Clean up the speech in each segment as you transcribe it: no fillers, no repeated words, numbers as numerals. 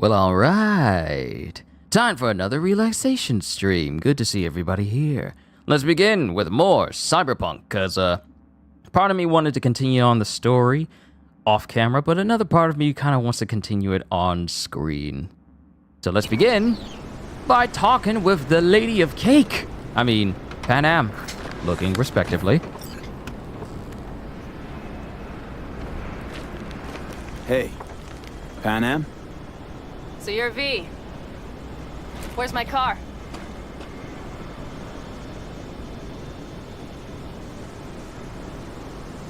Well, alright. Time for another relaxation stream. Good to see everybody here. Let's begin with more Cyberpunk, because part of me wanted to continue on the story off camera, but another part of me kind of wants to continue it on screen. So let's begin by talking with the Lady of Cake. I mean, Pan Am, looking respectively. Hey, Pan Am? So you're V. Where's my car?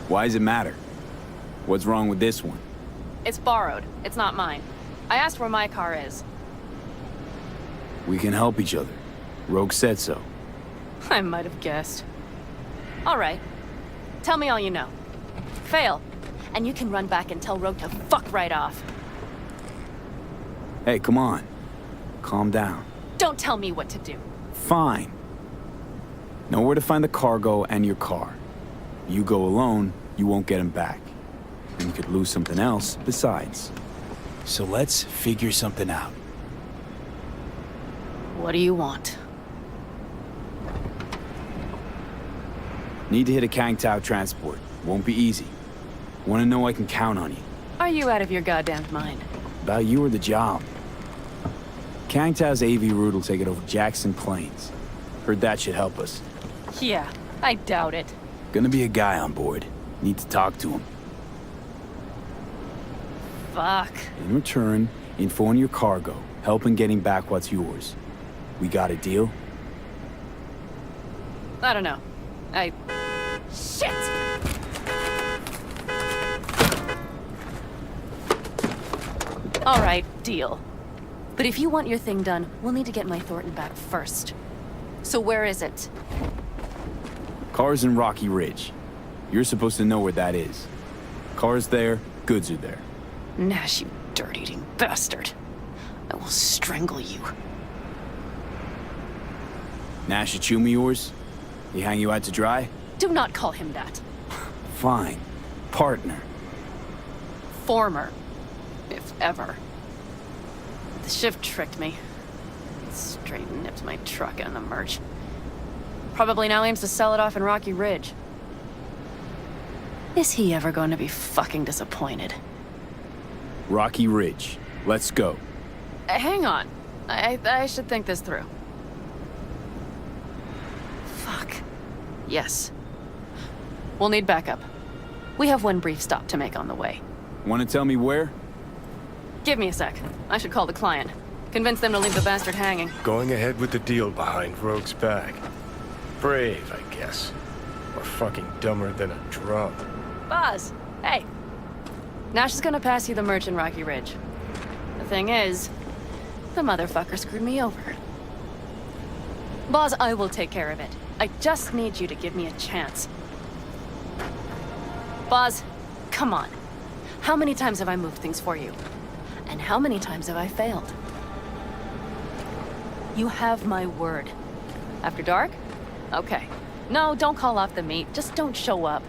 Why does it matter? What's wrong with this one? It's borrowed. It's not mine. I asked where my car is. We can help each other. Rogue said so. I might have guessed. All right. Tell me all you know. Fail, and you can run back and tell Rogue to fuck right off. Hey, come on. Calm down. Don't tell me what to do. Fine. Know where to find the cargo and your car. You go alone, you won't get him back. And you could lose something else besides. So let's figure something out. What do you want? Need to hit a Kang Tao transport. Won't be easy. Want to know I can count on you. Are you out of your goddamn mind? About you or the job. Kang Tao's AV route will take it over Jackson Plains. Heard that should help us. Yeah, I doubt it. Gonna be a guy on board. Need to talk to him. Fuck. In return, info on your cargo. Help in getting back what's yours. We got a deal? I don't know. Shit! All right, deal. But if you want your thing done, we'll need to get my Thornton back first. So where is it? Car's in Rocky Ridge. You're supposed to know where that is. Car's there, goods are there. Nash, you dirt-eating bastard. I will strangle you. Nash Achumi yours? He hang you out to dry? Do not call him that. Fine. Partner. Former. If ever. The shift tricked me. Straight nipped my truck and the merch. Probably now aims to sell it off in Rocky Ridge. Is he ever going to be fucking disappointed? Rocky Ridge. Let's go. Hang on. I should think this through. Fuck. Yes. We'll need backup. We have one brief stop to make on the way. Want to tell me where? Give me a sec. I should call the client. Convince them to leave the bastard hanging. Going ahead with the deal behind Rogue's back. Brave, I guess. Or fucking dumber than a drum. Boz, hey. Nash is gonna pass you the merch in Rocky Ridge. The thing is, the motherfucker screwed me over. Boz, I will take care of it. I just need you to give me a chance. Boz, come on. How many times have I moved things for you? And how many times have I failed? You have my word. After dark? Okay. No, don't call off the meet. Just don't show up.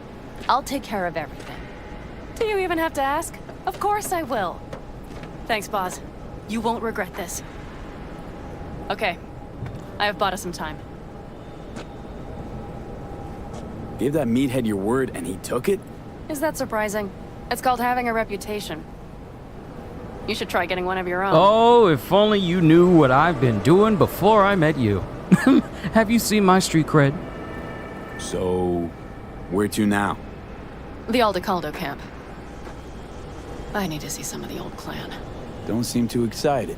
I'll take care of everything. Do you even have to ask? Of course I will. Thanks, Boz. You won't regret this. Okay. I have bought us some time. Gave that meathead your word and he took it? Is that surprising? It's called having a reputation. You should try getting one of your own. Oh, if only you knew what I've been doing before I met you. Have you seen my street cred? So, where to now? The Aldecaldo camp. I need to see some of the old clan. Don't seem too excited.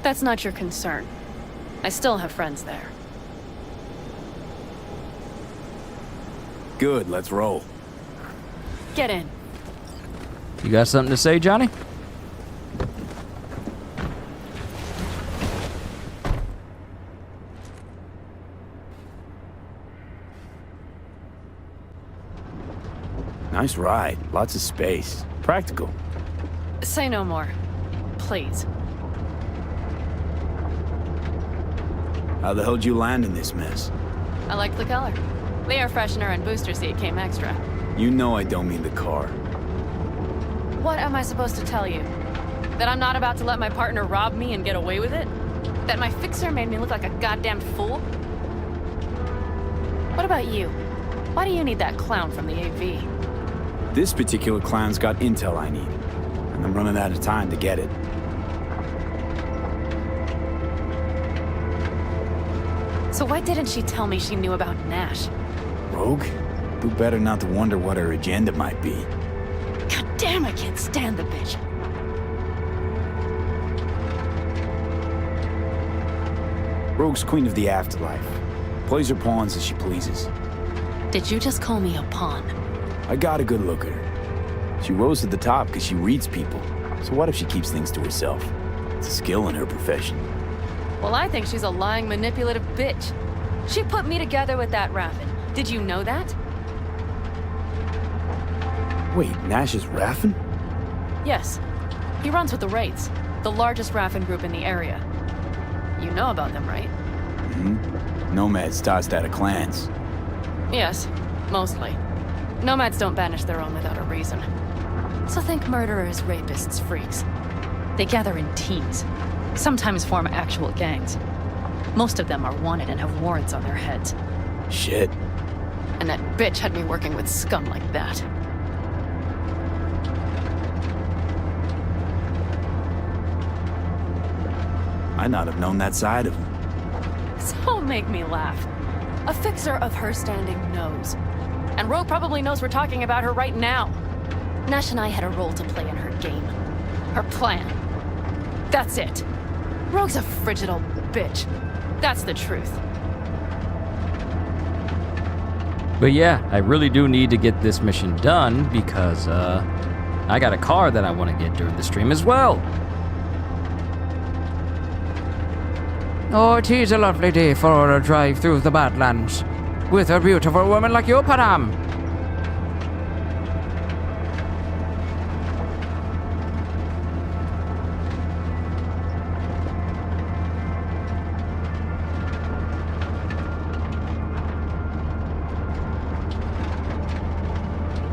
That's not your concern. I still have friends there. Good, let's roll. Get in. You got something to say, Johnny? Nice ride. Lots of space. Practical. Say no more. Please. How the hell did you land in this mess? I liked the color. The air freshener and booster seat came extra. You know I don't mean the car. What am I supposed to tell you? That I'm not about to let my partner rob me and get away with it? That my fixer made me look like a goddamn fool? What about you? Why do you need that clown from the AV? This particular clown's got intel I need, and I'm running out of time to get it. So why didn't she tell me she knew about Nash? Rogue? Do better not to wonder what her agenda might be. God damn, I can't stand the bitch. Rogue's queen of the afterlife. Plays her pawns as she pleases. Did you just call me a pawn? I got a good look at her. She rose to the top because she reads people. So what if she keeps things to herself? It's a skill in her profession. Well, I think she's a lying, manipulative bitch. She put me together with that Raffin. Did you know that? Wait, Nash is Raffin? Yes. He runs with the Wraiths, the largest Raffin group in the area. You know about them, right? Mm-hmm. Nomads tossed out of clans. Yes, mostly. Nomads don't banish their own without a reason. So think murderers, rapists, freaks. They gather in teams, sometimes form actual gangs. Most of them are wanted and have warrants on their heads. Shit. And that bitch had me working with scum like that. I'd not have known that side of him. Don't make me laugh. A fixer of her standing knows. And Rogue probably knows we're talking about her right now. Nash and I had a role to play in her game. Her plan. That's it. Rogue's a frigid old bitch. That's the truth. But yeah, I really do need to get this mission done because I got a car that I want to get during the stream as well. Oh, it is a lovely day for a drive through the Badlands with a beautiful woman like you, Padam.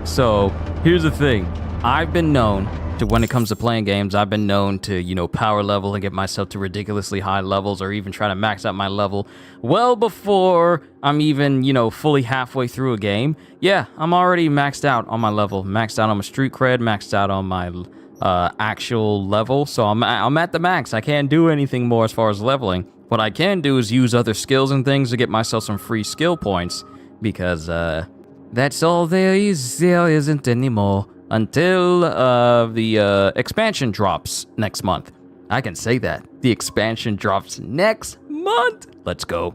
So, here's the thing. I've been known to, when it comes to playing games, I've been known to, power level and get myself to ridiculously high levels or even try to max out my level well before I'm even, fully halfway through a game. Yeah, I'm already maxed out on my level, maxed out on my street cred, maxed out on my actual level. So I'm at the max. I can't do anything more as far as leveling. What I can do is use other skills and things to get myself some free skill points because, that's all there is. There isn't anymore until the expansion drops next month. I can say that. The expansion drops next month. Let's go.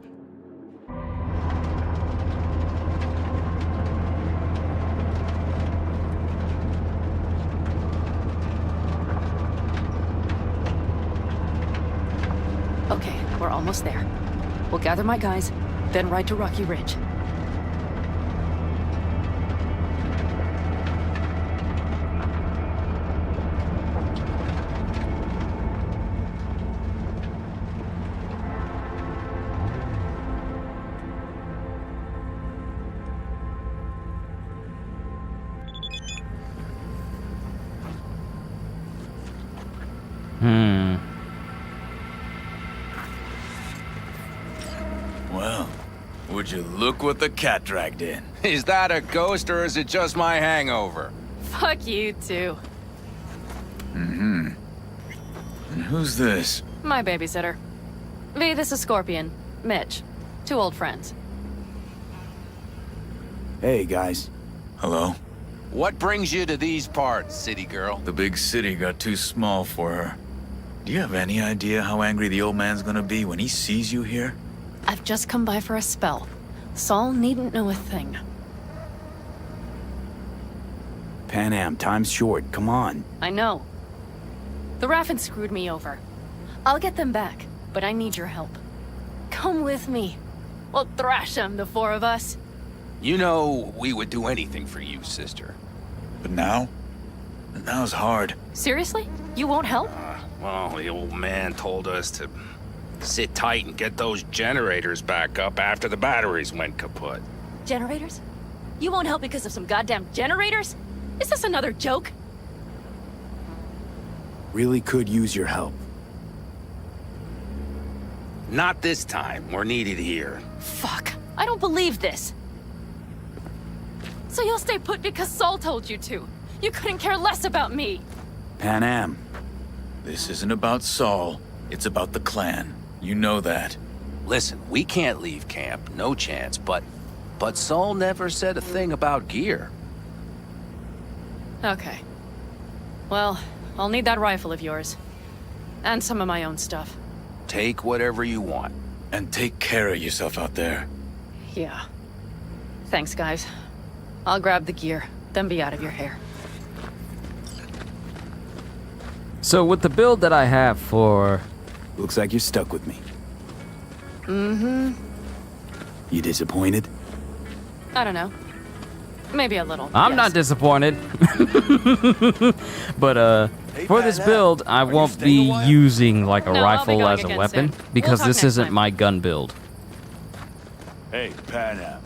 Okay, we're almost there. We'll gather my guys, then ride to Rocky Ridge. Well, would you look what the cat dragged in? Is that a ghost or is it just my hangover? Fuck you too. And who's this? My babysitter. V, this is Scorpion. Mitch. Two old friends. Hey, guys. Hello. What brings you to these parts, city girl? The big city got too small for her. Do you have any idea how angry the old man's gonna be when he sees you here? I've just come by for a spell. Saul needn't know a thing. Pan Am, time's short. Come on. I know. The Raffin screwed me over. I'll get them back, but I need your help. Come with me. We'll thrash them, the four of us. You know we would do anything for you, sister. But now? Now's hard. Seriously? You won't help? Well, the old man told us to sit tight and get those generators back up after the batteries went kaput. Generators? You won't help because of some goddamn generators? Is this another joke? Really could use your help. Not this time. We're needed here. Fuck. I don't believe this. So you'll stay put because Saul told you to. You couldn't care less about me. Pan Am. This isn't about Saul. It's about the clan. You know that. Listen, we can't leave camp. No chance. But Saul never said a thing about gear. Okay. Well, I'll need that rifle of yours. And some of my own stuff. Take whatever you want. And take care of yourself out there. Yeah. Thanks, guys. I'll grab the gear, then be out of your hair. So with the build that I have for... Looks like you're stuck with me. Mm-hmm. You disappointed? I don't know. Maybe a little. I'm yes. not disappointed. But for this build, I won't be using like a No, I'll be rifle going as a again weapon soon. because We'll talk this next isn't time. my gun build. Hey, Pan Am.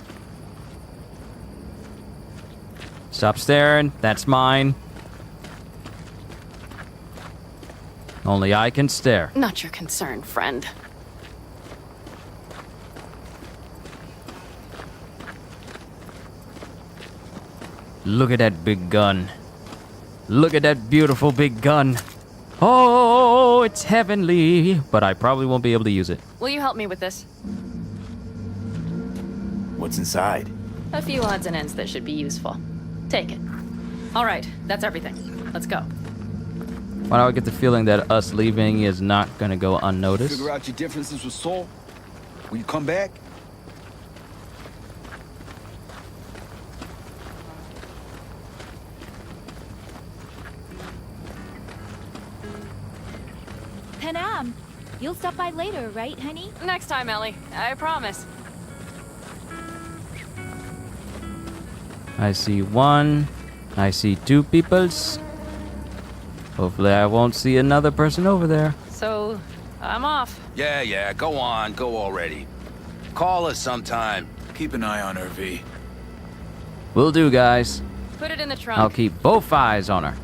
Stop staring. That's mine. Only I can stare. Not your concern, friend. Look at that big gun. Look at that beautiful big gun. Oh, it's heavenly. But I probably won't be able to use it. Will you help me with this? What's inside? A few odds and ends that should be useful. Take it. All right, that's everything. Let's go. Why do I get the feeling that us leaving is not going to go unnoticed? Figure out your differences with Saul? Will you come back? Pan Am, you'll stop by later, right, honey? Next time, Ellie. I promise. I see one. I see two peoples. Hopefully I won't see another person over there. So, I'm off. Yeah, go on. Go already. Call us sometime. Keep an eye on her, V. Will do, guys. Put it in the trunk. I'll keep both eyes on her.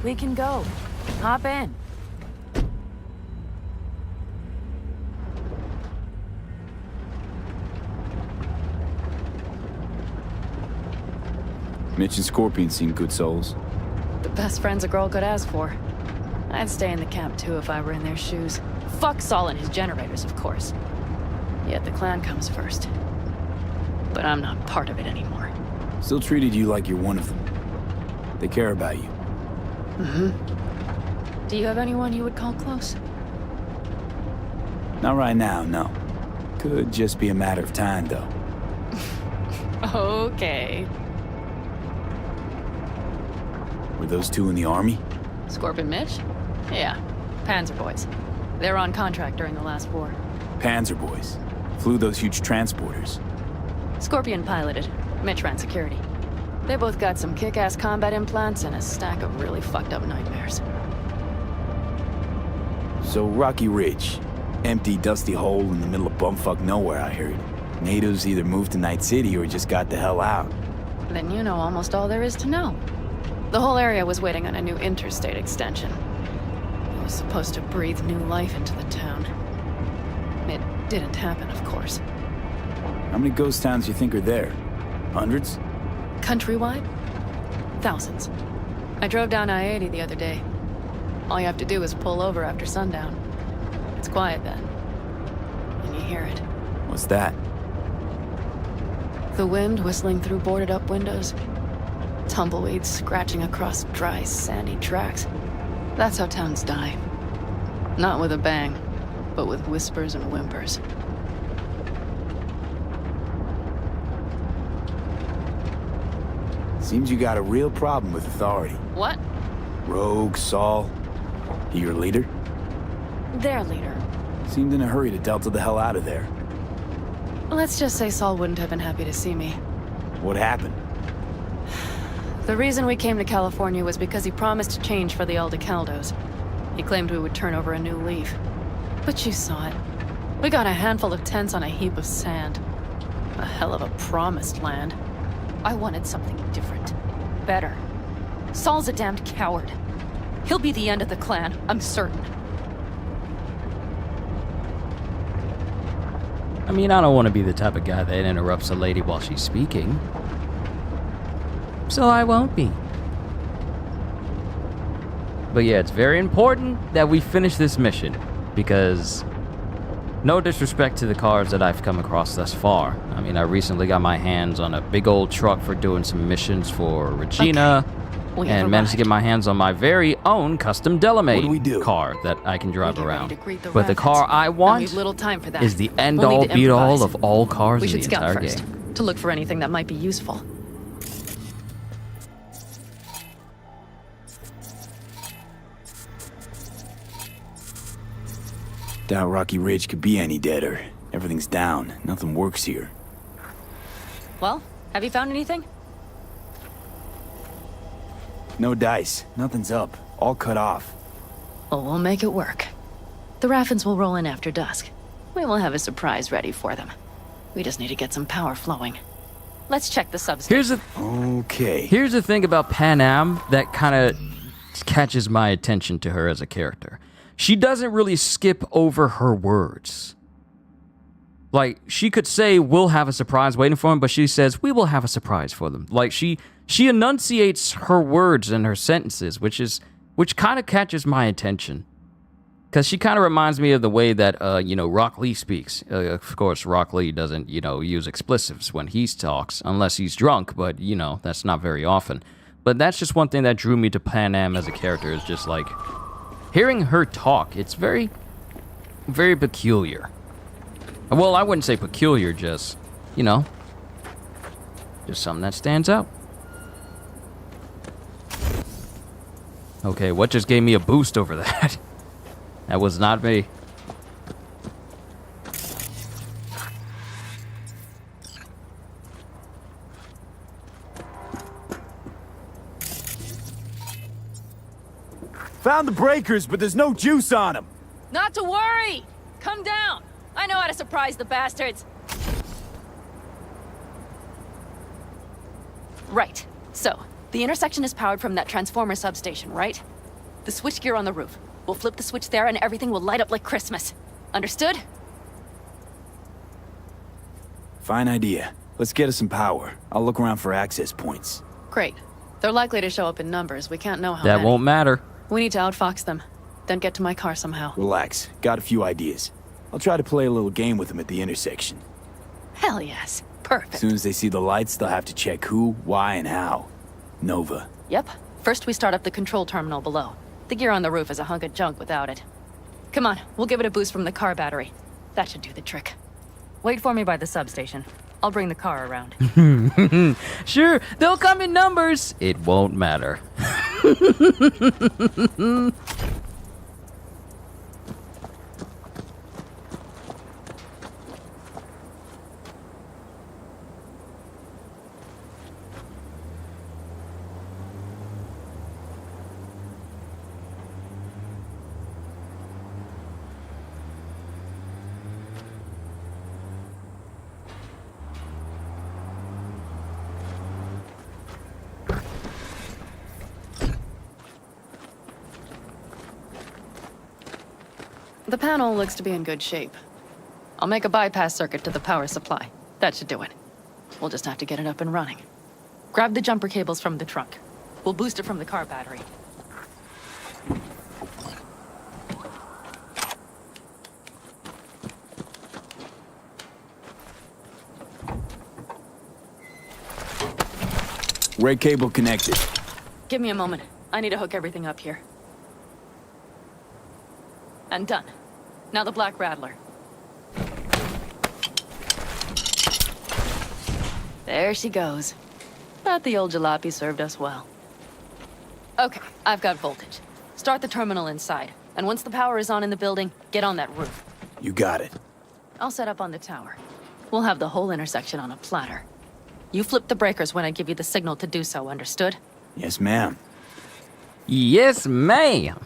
We can go. Hop in. Mitch and Scorpion seem good souls. The best friends a girl could ask for. I'd stay in the camp too if I were in their shoes. Fuck Saul and his generators, of course. Yet the clan comes first. But I'm not part of it anymore. Still treated you like you're one of them. They care about you. Mm-hmm. Do you have anyone you would call close? Not right now, no. Could just be a matter of time, though. Okay. Were those two in the army? Scorpion Mitch? Yeah. Panzer boys. They were on contract during the last war. Panzer boys. Flew those huge transporters. Scorpion piloted. Mitch ran security. They both got some kick-ass combat implants and a stack of really fucked up nightmares. So Rocky Ridge. Empty, dusty hole in the middle of bumfuck nowhere, I heard. Natives either moved to Night City or just got the hell out. Then you know almost all there is to know. The whole area was waiting on a new interstate extension. It was supposed to breathe new life into the town. It didn't happen, of course. How many ghost towns do you think are there? Hundreds? Countrywide? Thousands. I drove down I-80 the other day. All you have to do is pull over after sundown. It's quiet then. And you hear it. What's that? The wind whistling through boarded-up windows. Tumbleweeds scratching across dry, sandy tracks. That's how towns die. Not with a bang, but with whispers and whimpers. Seems you got a real problem with authority. What? Rogue, Saul. He your leader? Their leader. Seemed in a hurry to delta the hell out of there. Let's just say Saul wouldn't have been happy to see me. What happened? The reason we came to California was because he promised to change for the Aldecaldos. He claimed we would turn over a new leaf. But you saw it. We got a handful of tents on a heap of sand. A hell of a promised land. I wanted something different. Better. Saul's a damned coward. He'll be the end of the clan, I'm certain. I mean, I don't want to be the type of guy that interrupts a lady while she's speaking. So I won't be. But yeah, it's very important that we finish this mission, because no disrespect to the cars that I've come across thus far. I mean, I recently got my hands on a big old truck for doing some missions for Regina, and managed to get my hands on my very own custom Delamade car that I can drive around. But the car I want is the end-all, be-all of all cars in the entire game. To look for anything that might be useful. Doubt Rocky Ridge could be any deader. Everything's down. Nothing works here. Well, have you found anything? No dice. Nothing's up. All cut off. Well, we'll make it work. The Raffins will roll in after dusk. We will have a surprise ready for them. We just need to get some power flowing. Let's check the substation. Here's the thing about Pan Am that kind of catches my attention to her as a character. She doesn't really skip over her words. Like, she could say, we'll have a surprise waiting for them, but she says, we will have a surprise for them. Like, she enunciates her words and her sentences, which kind of catches my attention. Because she kind of reminds me of the way that, Rock Lee speaks. Of course, Rock Lee doesn't, use expletives when he talks, unless he's drunk, but, that's not very often. But that's just one thing that drew me to Pan Am as a character, is just like, hearing her talk, it's very, very peculiar. Well, I wouldn't say peculiar, just, just something that stands out. Okay, what just gave me a boost over that? That was not me. Found the breakers, but there's no juice on them. Not to worry! Come down! I know how to surprise the bastards. Right. So, the intersection is powered from that transformer substation, right? The switchgear on the roof. We'll flip the switch there and everything will light up like Christmas. Understood? Fine idea. Let's get us some power. I'll look around for access points. Great. They're likely to show up in numbers. We can't know how That many. won't matter. We need to outfox them. Then get to my car somehow. Relax. Got a few ideas. I'll try to play a little game with them at the intersection. Hell yes. Perfect. As soon as they see the lights, they'll have to check who, why, and how. Nova. Yep. First we start up the control terminal below. The gear on the roof is a hunk of junk without it. Come on, we'll give it a boost from the car battery. That should do the trick. Wait for me by the substation. I'll bring the car around. Sure, they'll come in numbers. It won't matter. The panel looks to be in good shape. I'll make a bypass circuit to the power supply. That should do it. We'll just have to get it up and running. Grab the jumper cables from the trunk. We'll boost it from the car battery. Red cable connected. Give me a moment. I need to hook everything up here. And done. Now the Black Rattler. There she goes. But the old jalopy served us well. Okay, I've got voltage. Start the terminal inside. And once the power is on in the building, get on that roof. You got it. I'll set up on the tower. We'll have the whole intersection on a platter. You flip the breakers when I give you the signal to do so, understood? Yes, ma'am. Yes, ma'am.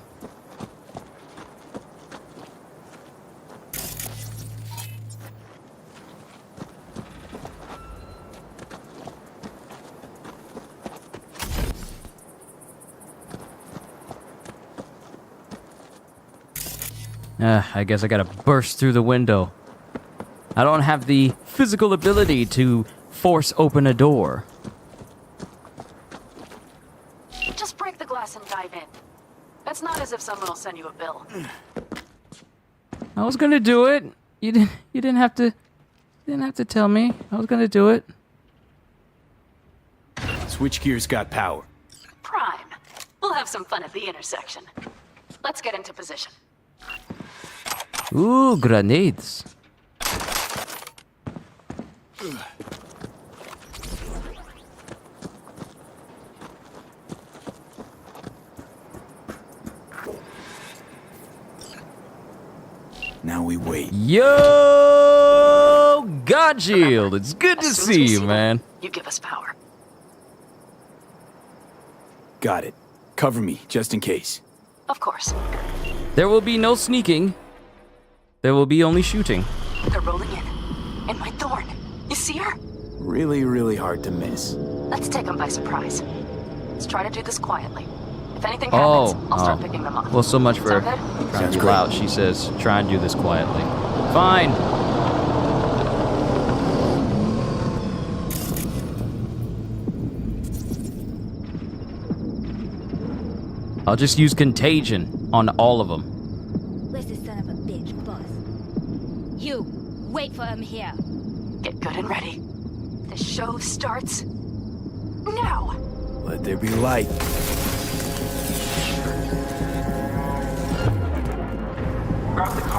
I guess I gotta burst through the window. I don't have the physical ability to force open a door. Just break the glass and dive in. It's not as if someone will send you a bill. I was gonna do it. You didn't have to tell me. I was gonna do it. Switchgear's got power. Prime. We'll have some fun at the intersection. Let's get into position. Ooh, grenades. Now we wait. Yo, God Shield. It's good to As soon as see we you, them, man. You give us power. Got it. Cover me, just in case. Of course. There will be no sneaking. There will be only shooting. They're rolling in. And my thorn. You see her? Really, really hard to miss. Let's take them by surprise. Let's try to do this quietly. If anything happens, I'll start picking them off. Well, so much for Sound good? trying Sounds to be great. loud. She says, try and do this quietly. Fine. I'll just use contagion on all of them. Where's the son of a bitch, boss? You, wait for him here. Get good and ready. The show starts now. Let there be light.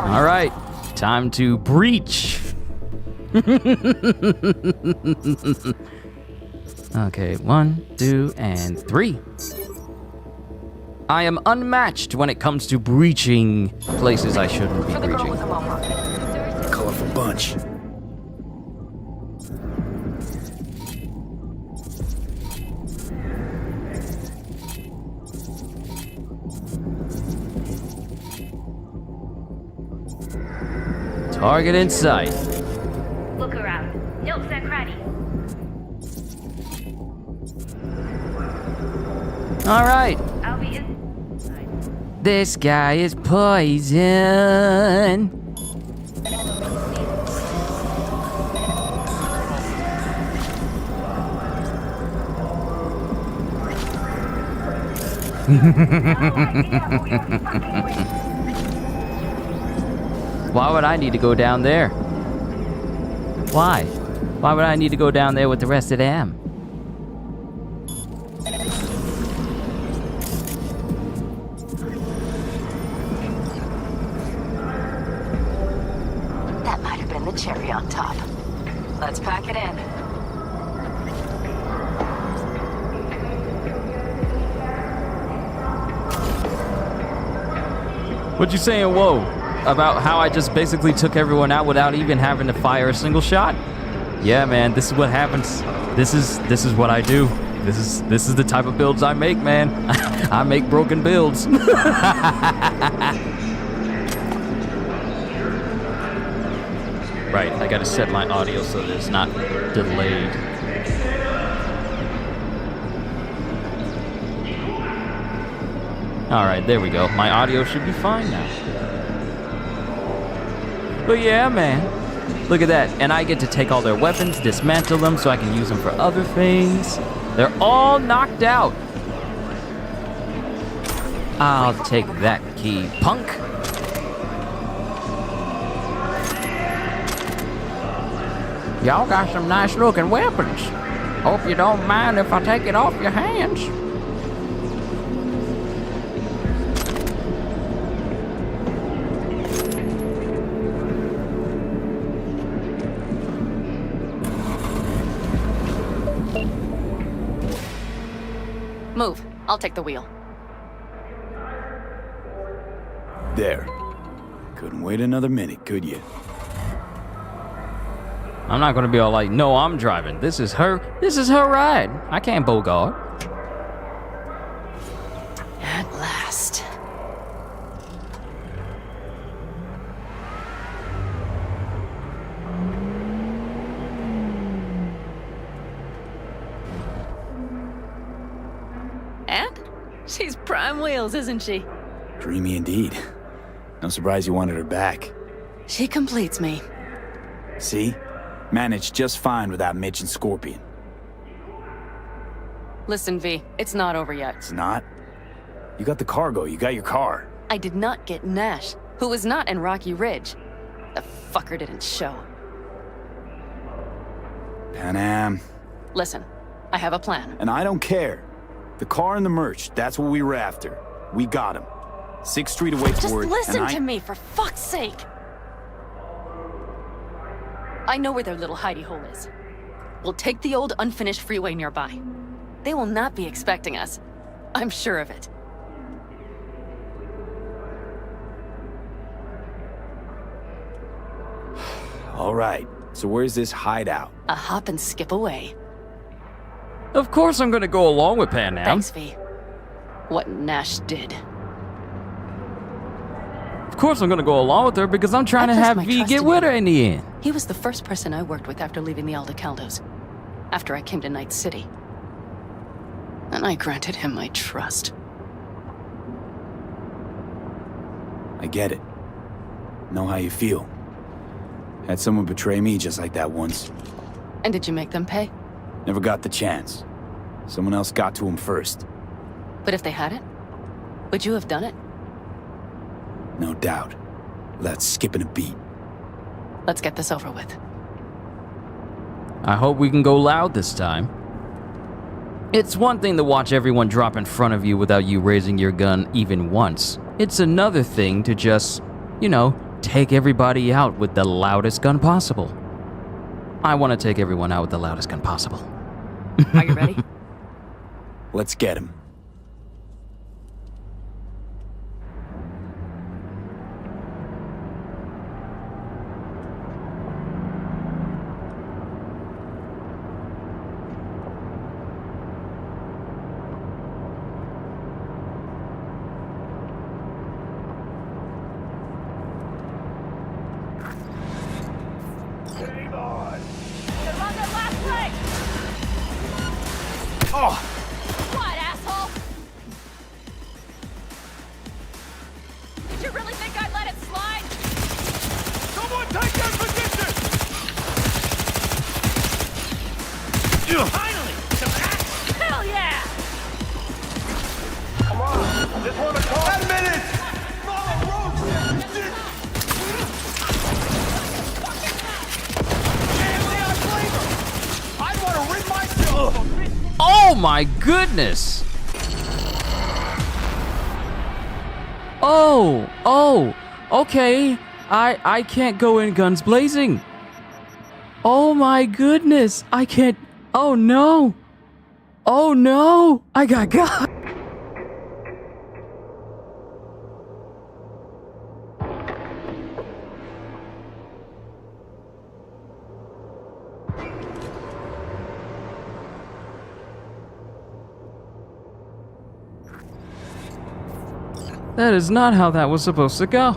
All right, time to breach. Okay, 1, 2, and 3. I am unmatched when it comes to breaching places I shouldn't be For the girl with breaching. the mohawk. Colorful bunch. Target in sight. Look around. Nooks and crannies. All right, I'll be in. this guy is poison. Why would I need to go down there? Why? Why would I need to go down there with the rest of them? That might have been the cherry on top. Let's pack it in. What you saying, whoa? About how I just basically took everyone out without even having to fire a single shot? Yeah, man, this is what happens. This is what I do. This is the type of builds I make, man. I make broken builds. Right, I gotta set my audio so that it's not delayed. Alright, there we go. My audio should be fine now. But yeah, man. Look at that. And I get to take all their weapons, dismantle them so I can use them for other things. They're all knocked out. I'll take that key, punk. Y'all got some nice looking weapons. Hope you don't mind if I take it off your hands. Move. I'll take the wheel. There. Couldn't wait another minute, could you? I'm not gonna be all like, no, I'm driving. This is her ride. I can't bogart. She's prime wheels, isn't she? Dreamy indeed. No surprise you wanted her back. She completes me. See? Managed just fine without Mitch and Scorpion. Listen, V, it's not over yet. It's not? You got the cargo, you got your car. I did not get Nash, who was not in Rocky Ridge. The fucker didn't show. Panam. Listen, I have a plan. And I don't care. The car and the merch, that's what we were after. We got him. 6th Street away Just for it. listen to me, for fuck's sake! I know where their little hidey hole is. We'll take the old unfinished freeway nearby. They will not be expecting us. I'm sure of it. All right, so where's this hideout? A hop and skip away. Of course I'm gonna go along with Panam. Thanks, V. What Nash did. Of course I'm gonna go along with her because I'm trying I to placed have my V trust get in with him. her in the end. He was the first person I worked with after leaving the Aldecaldos, after I came to Night City. And I granted him my trust. I get it. Know how you feel. Had someone betray me just like that once. And did you make them pay? Never got the chance. Someone else got to him first. But if they hadn't, would you have done it? No doubt. Without skipping a beat. Let's get this over with. I hope we can go loud this time. It's one thing to watch everyone drop in front of you without you raising your gun even once. It's another thing to just, take everybody out with the loudest gun possible. I want to take everyone out with the loudest gun possible. Are you ready? Let's get him. What, asshole? Did you really think I'd let it slide? Someone take their position! Finally! Some action! Hell yeah! Come on! Just want to call 10 minutes! Follow road! I want to rid myself of this! Oh my goodness! Oh, okay. I can't go in guns blazing. Oh my goodness, I can't. Oh no. Oh no, I got got. That is not how that was supposed to go.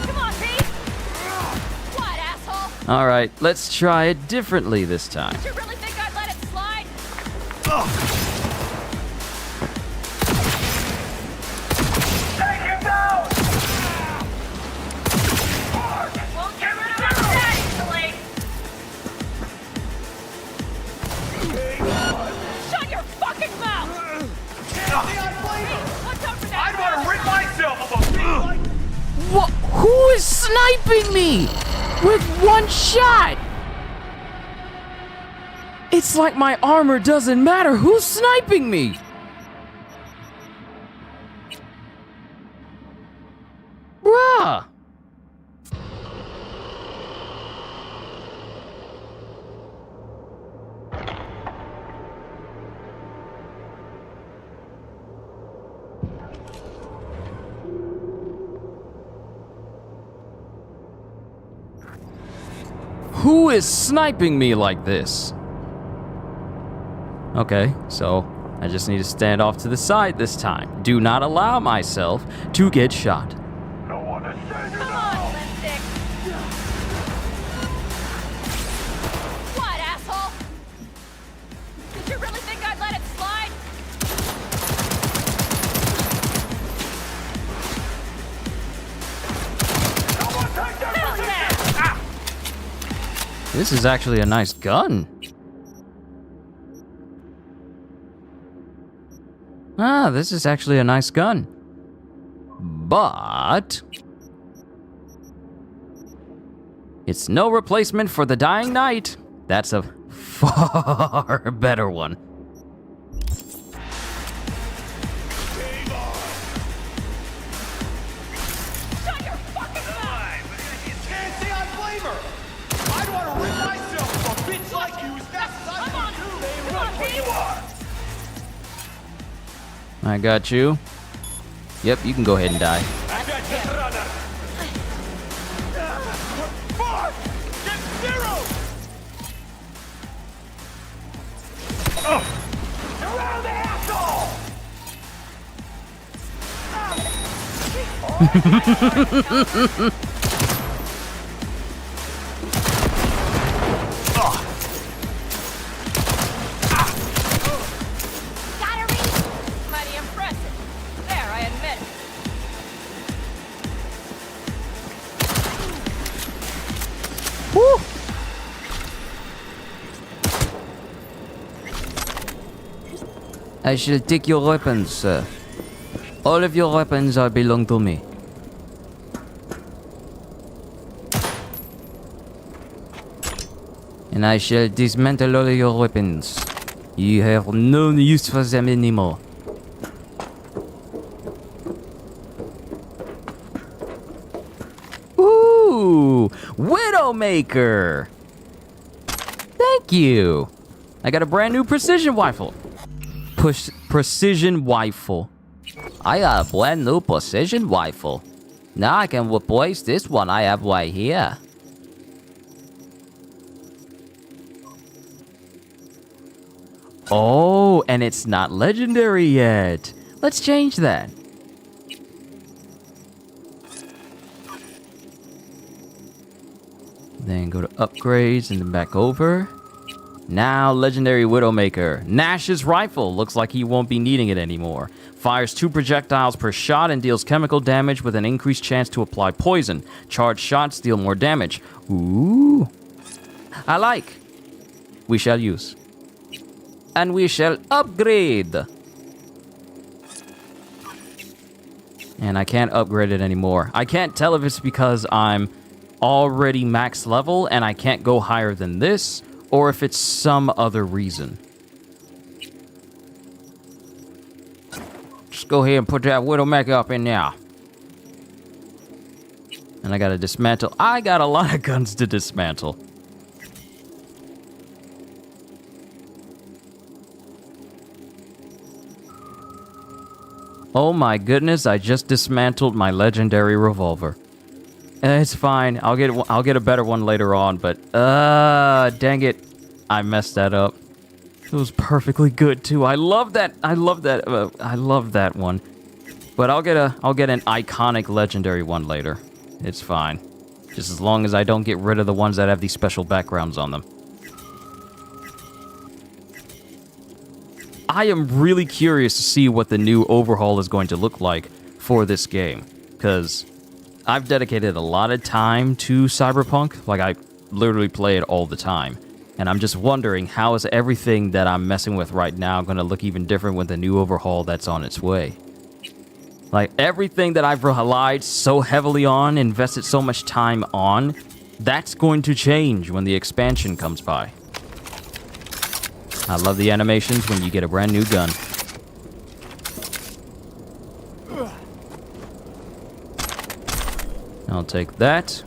Come on, Pete! What, asshole? All right, let's try it differently this time. Did you really think I'd let it slide? Take him down! Won't get rid of it that easily! Shut your fucking mouth! Watch out for that! I'd want to rid myself of a thing like What? Who is sniping me with one shot? It's like my armor doesn't matter. Who's sniping me? Bruh. Who is sniping me like this? Okay, so I just need to stand off to the side this time. Do not allow myself to get shot. no one to save. This is actually a nice gun. Ah, this is actually a nice gun. But it's no replacement for the Dying Knight. That's a far better one. I got you. Yep, you can go ahead and die. Mighty impressive. There, I admit it. Woo! I shall take your weapons, sir. All of your weapons are belong to me. And I shall dismantle all of your weapons. You have no use for them anymore. Ooh! Widowmaker! Thank you! I got a brand new precision rifle. Precision rifle. I got a brand new precision rifle. Now I can replace this one I have right here. Oh, and it's not legendary yet. Let's change that. Then go to upgrades and then back over. Now, legendary Widowmaker. Nash's rifle. Looks like he won't be needing it anymore. Fires 2 projectiles per shot and deals chemical damage with an increased chance to apply poison. Charged shots deal more damage. Ooh. I like. We shall use. And we shall upgrade. And I can't upgrade it anymore. I can't tell if it's because I'm already max level and I can't go higher than this, or if it's some other reason. Just go ahead and put that Widowmaker up in now. And I gotta dismantle. I got a lot of guns to dismantle. Oh my goodness, I just dismantled my legendary revolver. It's fine. I'll get a better one later on, but dang it. I messed that up. It was perfectly good too. I love that. I love that one. But I'll get an iconic legendary one later. It's fine. Just as long as I don't get rid of the ones that have these special backgrounds on them. I am really curious to see what the new overhaul is going to look like for this game, because I've dedicated a lot of time to Cyberpunk. Like, I literally play it all the time. And I'm just wondering, how is everything that I'm messing with right now going to look even different with the new overhaul that's on its way? Like, everything that I've relied so heavily on, invested so much time on, that's going to change when the expansion comes by. I love the animations when you get a brand new gun. I'll take that.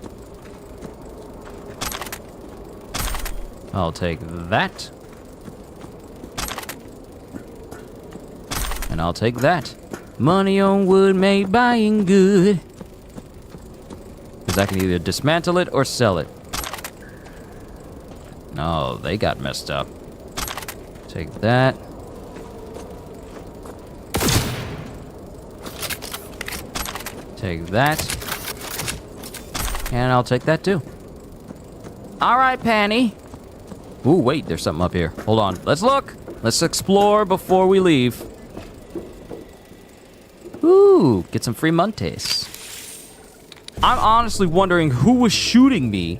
I'll take that. And I'll take that. Money on wood made buying good. Because I can either dismantle it or sell it. No, they got messed up. Take that. Take that. And I'll take that too. Alright, Panny. Ooh, wait, there's something up here. Hold on. Let's look. Let's explore before we leave. Ooh, get some free Montes. I'm honestly wondering who was shooting me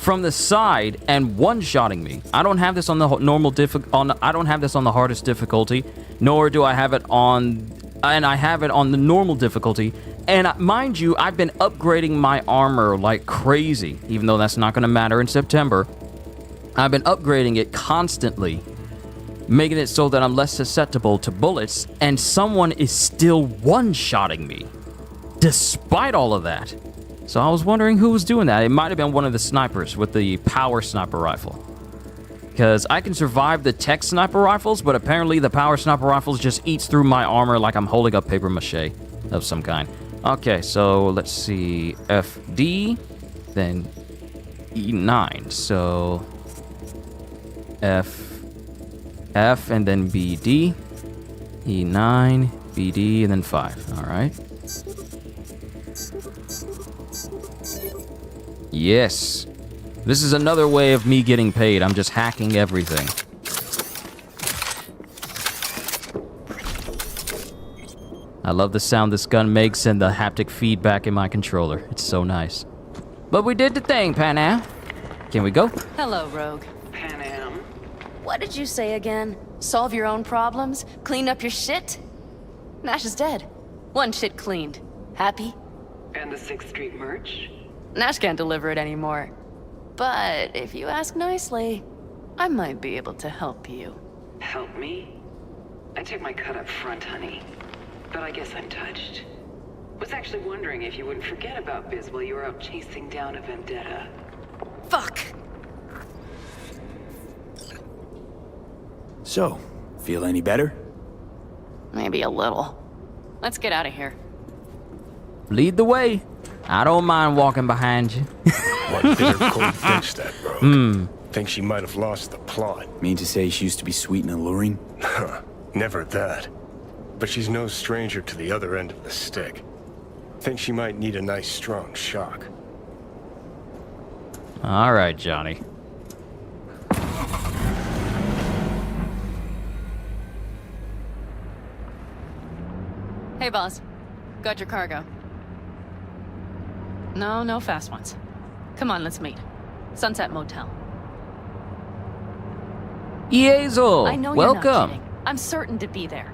from the side and one-shotting me. I don't have this on the I don't have this on the hardest difficulty, nor do I have it on, and I have it on the normal difficulty. And mind you, I've been upgrading my armor like crazy, even though that's not going to matter in September. I've been upgrading it constantly, making it so that I'm less susceptible to bullets, and someone is still one-shotting me, despite all of that. So I was wondering who was doing that. It might have been one of the snipers with the power sniper rifle. Because I can survive the tech sniper rifles, but apparently the power sniper rifles just eats through my armor like I'm holding up paper mache of some kind. Okay, so let's see. FD, then E9. So F, and then BD. E9, BD, and then 5. All right. Yes. This is another way of me getting paid. I'm just hacking everything. I love the sound this gun makes and the haptic feedback in my controller. It's so nice. But we did the thing, Panam. Can we go? Hello, Rogue. Panam. What did you say again? Solve your own problems? Clean up your shit? Nash is dead. One shit cleaned. Happy? And the 6th Street merch? Nash can't deliver it anymore. But if you ask nicely, I might be able to help you. Help me? I took my cut up front, honey. But I guess I'm touched. Was actually wondering if you wouldn't forget about Biz while you were out chasing down a vendetta. Fuck! So, feel any better? Maybe a little. Let's get out of here. Lead the way. I don't mind walking behind you. What bitter cold bitch that rogue. Think she might have lost the plot. Mean to say she used to be sweet and alluring? Never that. But she's no stranger to the other end of the stick. Think she might need a nice strong shock. All right, Johnny. Hey, boss. Got your cargo. No fast ones. Come on, let's meet. Sunset Motel. Yezel, I know welcome. You're not kidding. I'm certain to be there.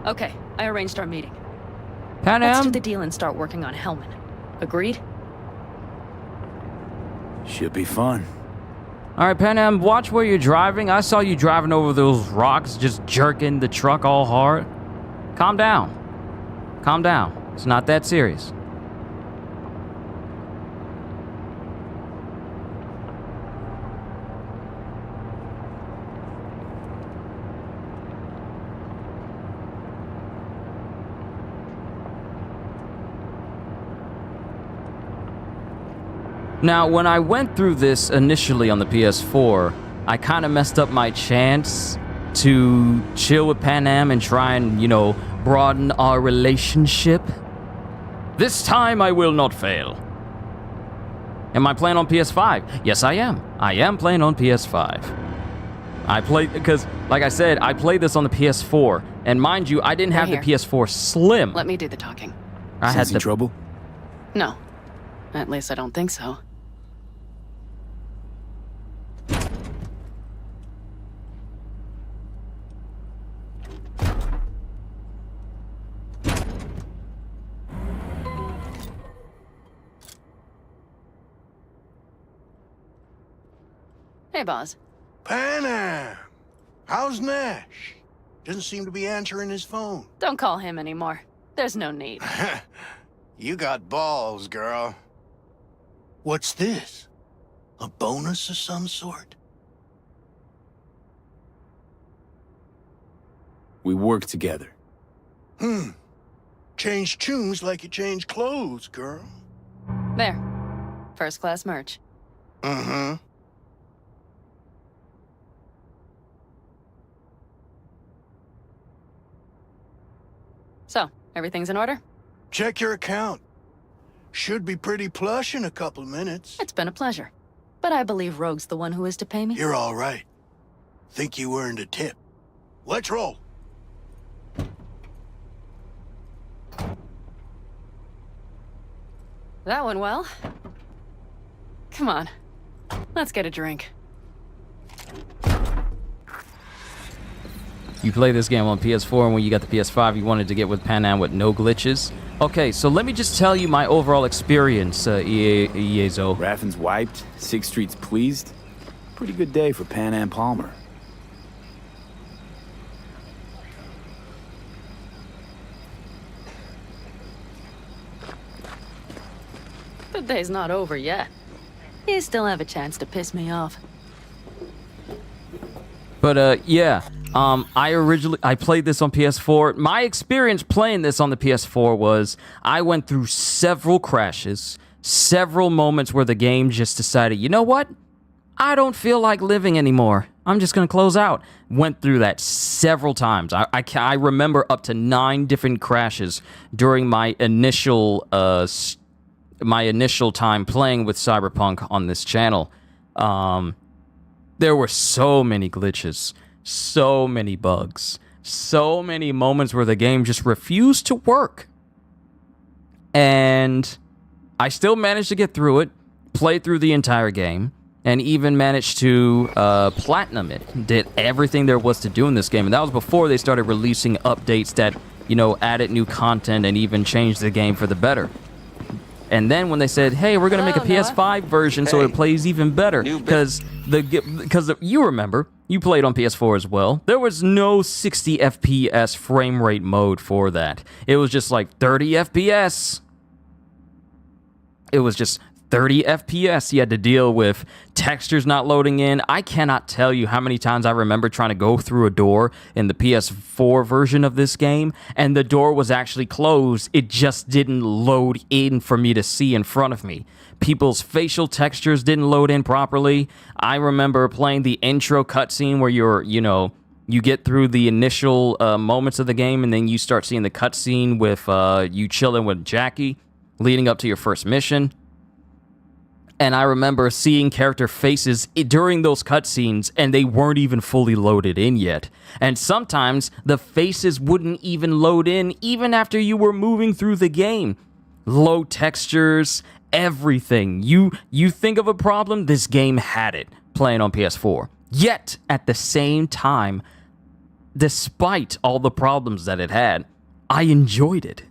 Okay, I arranged our meeting. Let's do the deal and start working on Hellman. Agreed? Should be fun. All right, Panam, watch where you're driving. I saw you driving over those rocks, just jerking the truck all hard. Calm down. Calm down. It's not that serious. Now, when I went through this initially on the PS4, I kind of messed up my chance to chill with Panam and try and, broaden our relationship. This time I will not fail. Am I playing on PS5? Yes, I am. I am playing on PS5. I played, because, like I said, I played this on the PS4. And mind you, I didn't have the PS4 Slim. Let me do the talking. I had Sensing trouble? No. At least I don't think so. Hey, boss. Panam! How's Nash? Doesn't seem to be answering his phone. Don't call him anymore. There's no need. You got balls, girl. What's this? A bonus of some sort? We work together. Change tunes like you change clothes, girl. There. First class merch. Mm-hmm. So, everything's in order? Check your account. Should be pretty plush in a couple minutes. It's been a pleasure. But I believe Rogue's the one who is to pay me. You're all right. Think you earned a tip. Let's roll. That went well. Come on. Let's get a drink. You play this game on PS4, and when you got the PS5, you wanted to get with Pan Am with no glitches. Okay, so let me just tell you my overall experience, Iezo. Raffin's wiped, 6th Street's pleased. Pretty good day for Pan Am Palmer. The day's not over yet. You still have a chance to piss me off. But, yeah. I played this on PS4. My experience playing this on the PS4 was I went through several crashes, several moments where the game just decided, you know what? I don't feel like living anymore. I'm just going to close out. Went through that several times. I remember up to 9 different crashes during my initial time playing with Cyberpunk on this channel. There were so many glitches, so many bugs, so many moments where the game just refused to work. And I still managed to get through it, play through the entire game, and even managed to platinum it. Did everything there was to do in this game. And that was before they started releasing updates that, you know, added new content and even changed the game for the better. And then when they said, hey, we're going to make a PS5 version so it plays even better, because you remember, you played on PS4 as well, there was no 60 FPS frame rate mode for that. It was just like 30 FPS. It was just 30 FPS. You had to deal with textures not loading in. I cannot tell you how many times I remember trying to go through a door in the PS4 version of this game, and the door was actually closed. It just didn't load in for me to see in front of me. People's facial textures didn't load in properly. I remember playing the intro cutscene where you get through the initial moments of the game, and then you start seeing the cutscene with you chilling with Jackie, leading up to your first mission. And I remember seeing character faces during those cutscenes, and they weren't even fully loaded in yet. And sometimes the faces wouldn't even load in even after you were moving through the game. Low textures, everything. You think of a problem, this game had it playing on PS4. Yet, at the same time, despite all the problems that it had, I enjoyed it.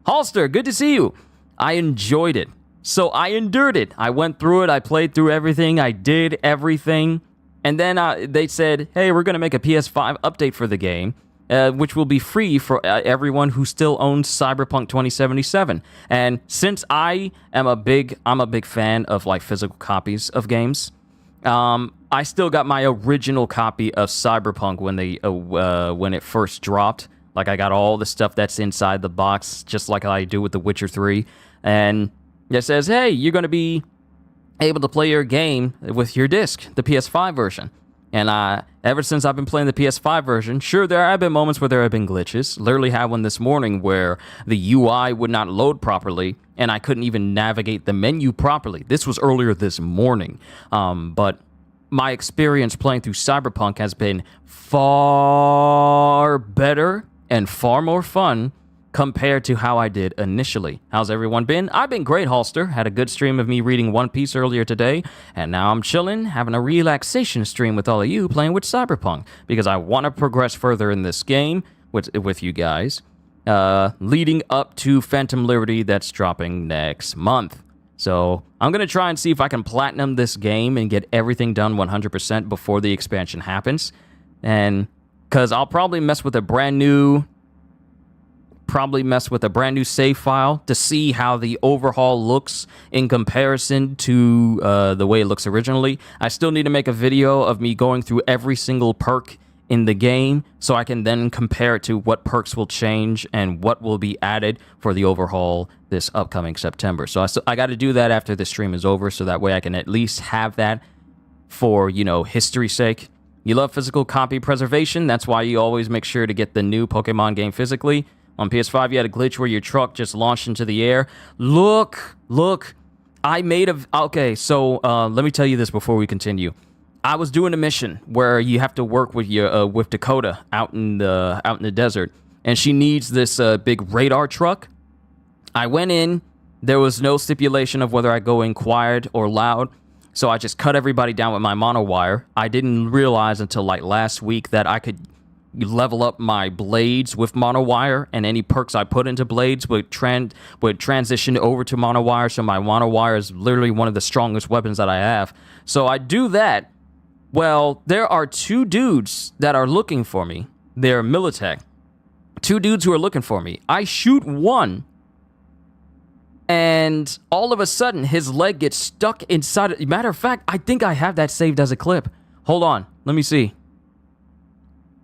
Holster, good to see you. I enjoyed it. So I endured it. I went through it. I played through everything. I did everything. And then they said, hey, we're going to make a PS5 update for the game, which will be free for everyone who still owns Cyberpunk 2077. And since I'm a big fan of like physical copies of games, I still got my original copy of Cyberpunk when it first dropped. Like, I got all the stuff that's inside the box, just like I do with The Witcher 3. And it says, hey, you're going to be able to play your game with your disc, the PS5 version. And ever since I've been playing the PS5 version, sure, there have been moments where there have been glitches. Literally had one this morning where the UI would not load properly, and I couldn't even navigate the menu properly. This was earlier this morning. But my experience playing through Cyberpunk has been far better and far more fun compared to how I did initially. How's everyone been? I've been great, Holster. Had a good stream of me reading One Piece earlier today, and now I'm chilling, having a relaxation stream with all of you playing with Cyberpunk, because I want to progress further in this game with you guys, leading up to Phantom Liberty that's dropping next month. So I'm going to try and see if I can platinum this game and get everything done 100% before the expansion happens. And because I'll probably mess with a brand new save file to see how the overhaul looks in comparison to the way it looks originally. I still need to make a video of me going through every single perk in the game so I can then compare it to what perks will change and what will be added for the overhaul this upcoming September. So I got to do that after the stream is over, so that way I can at least have that for, history's sake. You love physical copy preservation. That's why you always make sure to get the new Pokemon game physically. On PS5, you had a glitch where your truck just launched into the air. Look. Okay, so let me tell you this before we continue. I was doing a mission where you have to work with Dakota out in the desert, and she needs this big radar truck. I went in, There was no stipulation of whether I go in quiet or loud, so I just cut everybody down with my mono wire. I didn't realize until like last week that I could level up my blades with mono wire, and any perks I put into blades would transition over to mono wire, so my mono wire is literally one of the strongest weapons that I have. So I do that. Well, there are two dudes that are looking for me. They're Militech. Two dudes who are looking for me. I shoot one, and all of a sudden, his leg gets stuck inside. Matter of fact, I think I have that saved as a clip. Hold on. Let me see.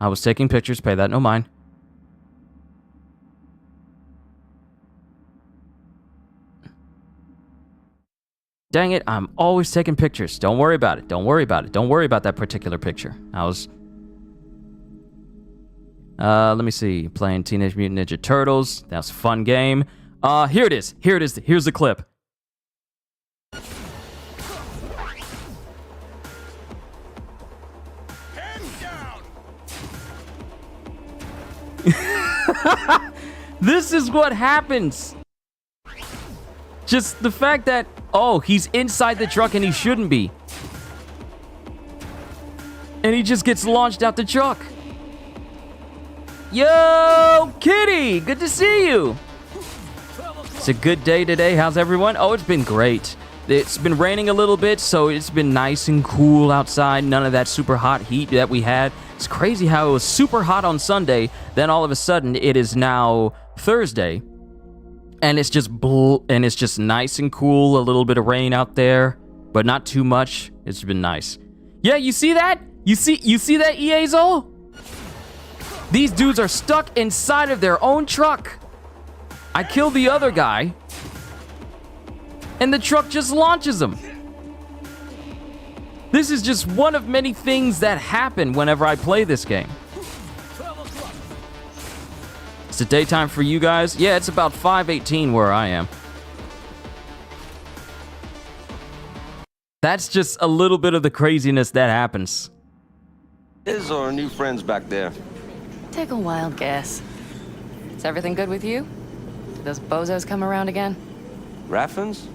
I was taking pictures. Pay that no mind. Dang it, I'm always taking pictures. Don't worry about it. Don't worry about it. Don't worry about that particular picture. I was... let me see. Playing Teenage Mutant Ninja Turtles. That was a fun game. Here it is. Here it is. Here's the clip. This is what happens. Just the fact that, oh, he's inside the truck and he shouldn't be. And he just gets launched out the truck. Yo, Kitty, good to see you. It's a good day today. How's everyone? Oh, it's been great. It's been raining a little bit, so it's been nice and cool outside. None of that super hot heat that we had. It's crazy how it was super hot on Sunday, then all of a sudden it is now Thursday, and it's just nice and cool. A little bit of rain out there, but not too much. It's been nice. Yeah, you see that? You see that, EAZO? These dudes are stuck inside of their own truck. I killed the other guy, and the truck just launches them. This is just one of many things that happen whenever I play this game. Is it daytime for you guys? Yeah, it's about 5:18 where I am. That's just a little bit of the craziness that happens. Is our new friends back there? Take a wild guess. Is everything good with you? Did those bozos come around again? Raffins?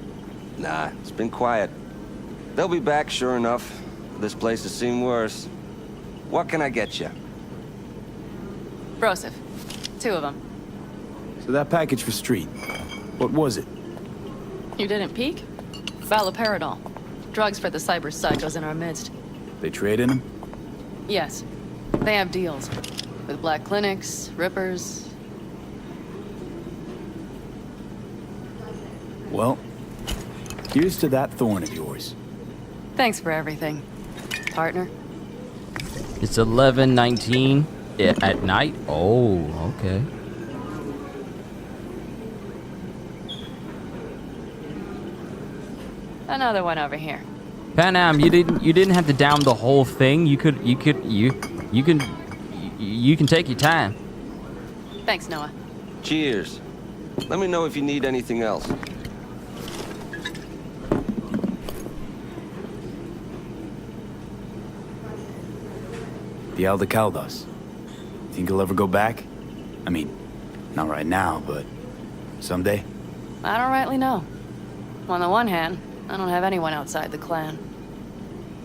Nah, it's been quiet. They'll be back, sure enough. This place has seen worse. What can I get you? Broseph. 2 of them. So that package for Street, what was it? You didn't peek? Valoperidol. Drugs for the cyber psychos in our midst. They trade in them? Yes. They have deals. With black clinics, rippers. Well, here's to that thorn of yours. Thanks for everything, partner. It's 11:19 at night. Oh, okay. Another one over here. Panam, you didn't have to down the whole thing. You can take your time. Thanks, Noah. Cheers. Let me know if you need anything else. The Aldecaldos. Think he'll ever go back? I mean, not right now, but someday? I don't rightly know. On the one hand, I don't have anyone outside the clan.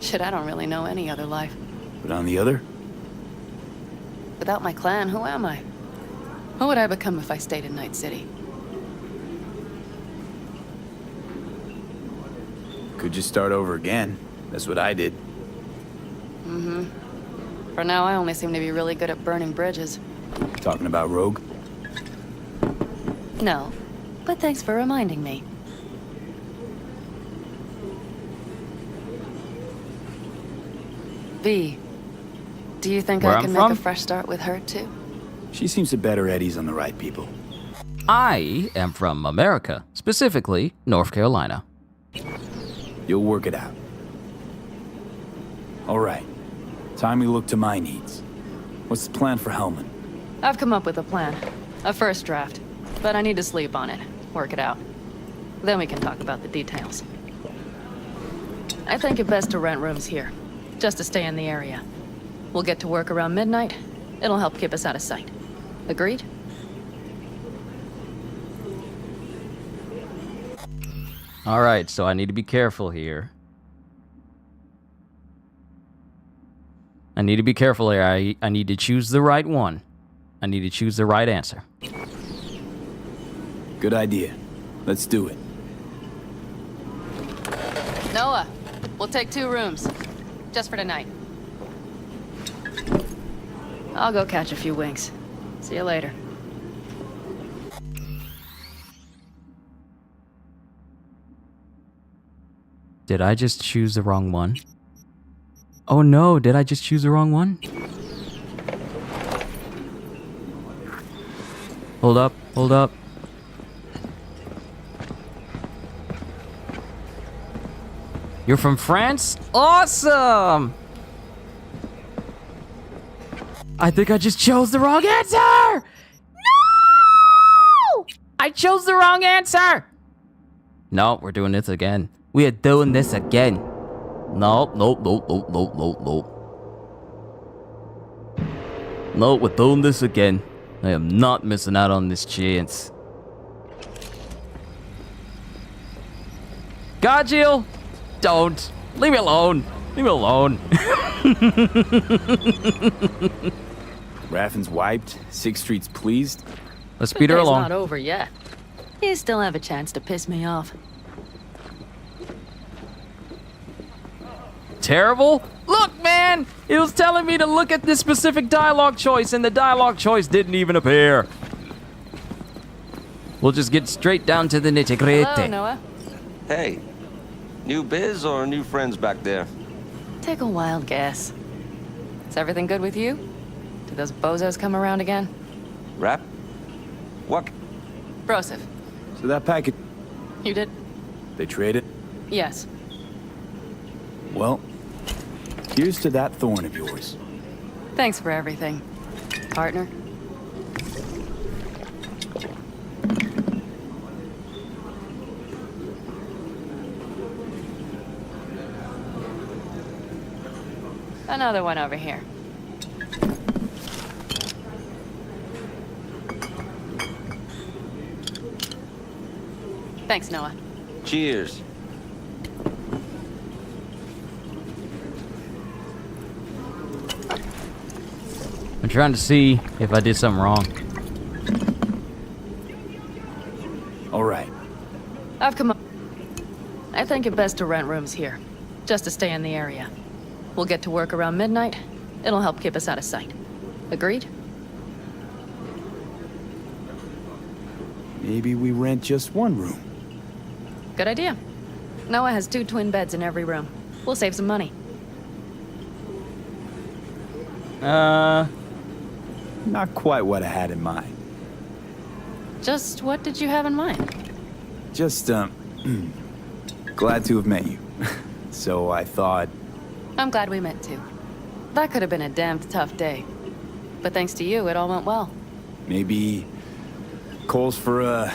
Shit, I don't really know any other life. But on the other? Without my clan, who am I? Who would I become if I stayed in Night City? Could just start over again. That's what I did. Mm-hmm. For now, I only seem to be really good at burning bridges. Talking about Rogue? No, but thanks for reminding me. V, do you think I can make a fresh start with her, too? She seems to bet her eddies on the right people. I am from America, specifically North Carolina. You'll work it out. All right. Time we look to my needs. What's the plan for Hellman? I've come up with a plan. A first draft. But I need to sleep on it. Work it out. Then we can talk about the details. I think it best to rent rooms here. Just to stay in the area. We'll get to work around midnight. It'll help keep us out of sight. Agreed? Alright, so I need to be careful here. I need to be careful here. I need to choose the right one. I need to choose the right answer. Good idea. Let's do it. Noah, we'll take 2 rooms. Just for tonight. I'll go catch a few winks. See you later. Did I just choose the wrong one? Oh no, did I just choose the wrong one? Hold up, hold up. You're from France? Awesome! I think I just chose the wrong answer! No! I chose the wrong answer! No, we're doing this again. We are doing this again. Nope, nope, nope, nope, nope, nope, nope. No, we're doing this again. I am not missing out on this chance. God, Jill! Don't. Leave me alone. Leave me alone. Raffin's wiped. 6th Street's pleased. Let's speed her along. It's not over yet. You still have a chance to piss me off. Terrible? Look, man! It was telling me to look at this specific dialogue choice, and the dialogue choice didn't even appear. We'll just get straight down to the nitty-gritty. Hello, Noah. Hey, new biz or new friends back there? Take a wild guess. Is everything good with you? Did those bozos come around again? Rap? What? Broseph, So that package, you did? they traded? Yes. Well, here's to that thorn of yours. Thanks for everything, partner. Another one over here. Thanks, Noah. Cheers. I'm trying to see if I did something wrong. All right. I've come up. I think it best to rent rooms here, just to stay in the area. We'll get to work around midnight. It'll help keep us out of sight. Agreed? Maybe we rent just one room. Good idea. Noah has 2 twin beds in every room. We'll save some money. Not quite what I had in mind. Just what did you have in mind? Just, glad to have met you. So I thought, I'm glad we met too. That could have been a damned tough day. But thanks to you, it all went well. maybe calls for a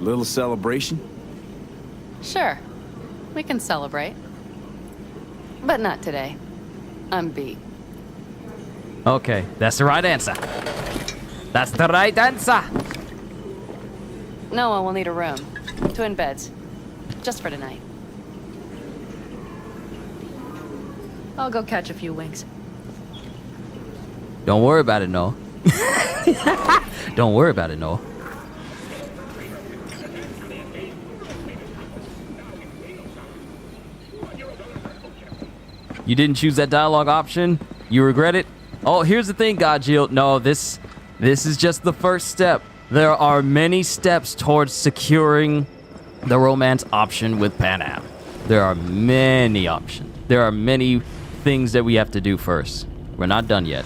little celebration? Sure. We can celebrate. But not today. I'm beat. Okay, that's the right answer. That's the right answer. Noah will need a room. Twin beds. Just for tonight. I'll go catch a few winks. Don't worry about it, Noah. Don't worry about it, Noah. You didn't choose that dialogue option? You regret it? Oh, here's the thing, Godjill. No, this is just the first step. There are many steps towards securing the romance option with Pan Am. There are many options. There are many things that we have to do first. We're not done yet.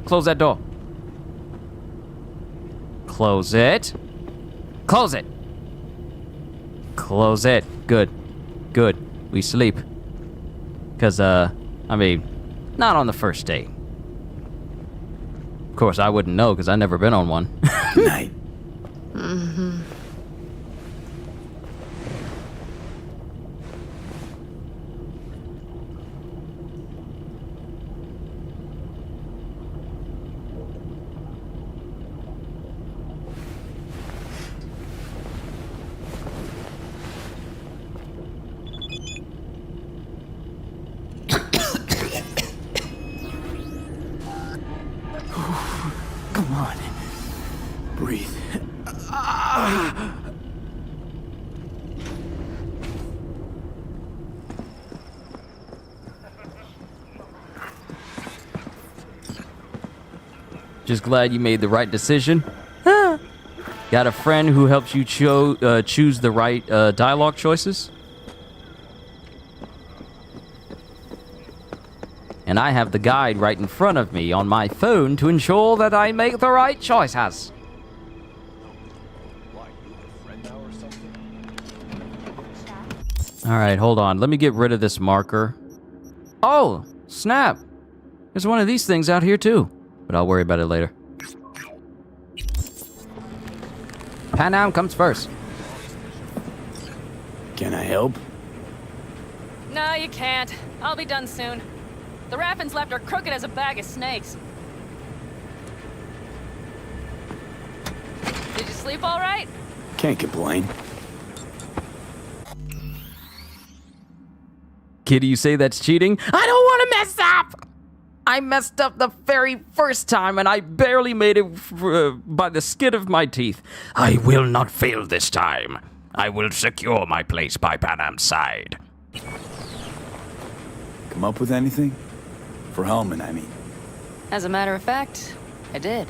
Close that door. Close it. Close it. Close it. Good. Good. We sleep. Because, I mean, not on the first date. Of course, I wouldn't know because I've never been on one. Good night. Mm-hmm. Breathe. Just glad you made the right decision. Got a friend who helps you choose the right dialogue choices? And I have the guide right in front of me on my phone to ensure that I make the right choices. Alright, hold on. Let me get rid of this marker. Oh, snap. There's one of these things out here too. But I'll worry about it later. Panam comes first. Can I help? No, you can't. I'll be done soon. The raffins left are crooked as a bag of snakes. Did you sleep all right? Can't complain. Kitty, you say that's cheating? I don't want to mess up! I messed up the very first time and I barely made it by the skin of my teeth. I will not fail this time. I will secure my place by Panam's side. Come up with anything? For Hellman, I mean. As a matter of fact, I did.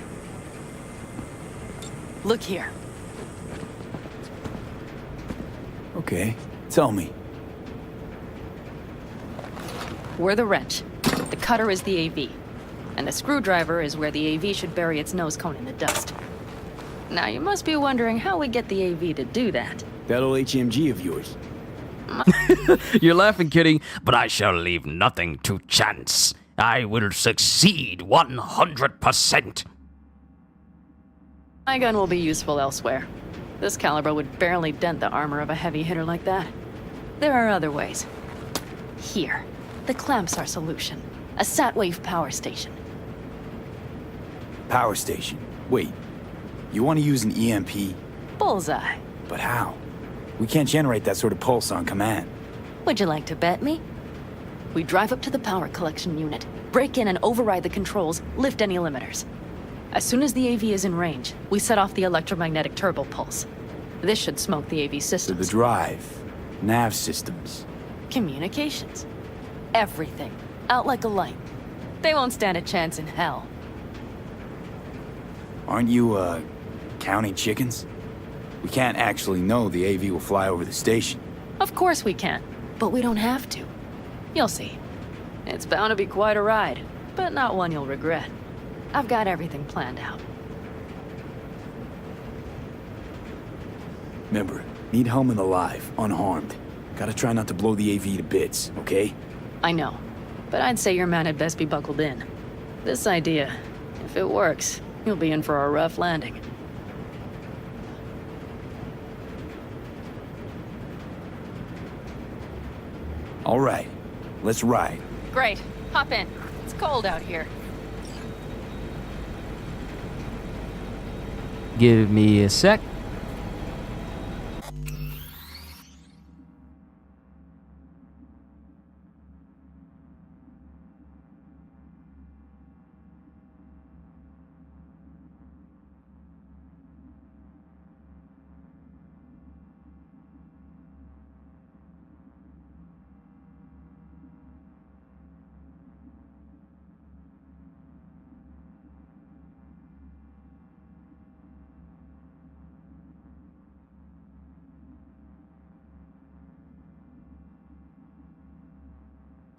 Look here. Okay, tell me. We're the wrench. The cutter is the AV. And the screwdriver is where the AV should bury its nose cone in the dust. Now, you must be wondering how we get the AV to do that. That old HMG of yours. You're laughing, Kitty, but I shall leave nothing to chance. I will succeed 100%. My gun will be useful elsewhere. This caliber would barely dent the armor of a heavy hitter like that. There are other ways. Here. The clamp's our solution. A sat-wave power station. Power station. Wait, you want to use an EMP? Bullseye. But how? We can't generate that sort of pulse on command. Would you like to bet me? We drive up to the power collection unit, break in and override the controls, lift any limiters. As soon as the AV is in range, we set off the electromagnetic turbo pulse. This should smoke the AV So systems. the drive, nav systems. Communications. Everything. Out like a light. They won't stand a chance in hell. Aren't you, counting chickens? We can't actually know the AV will fly over the station. Of course we can, but we don't have to. You'll see. It's bound to be quite a ride, but not one you'll regret. I've got everything planned out. Remember, need Hellman alive, unharmed. Gotta try not to blow the AV to bits, okay? I know, but I'd say your man had best be buckled in. This idea, if it works, you'll be in for a rough landing. All right, let's ride. Great. Hop in. It's cold out here. Give me a sec.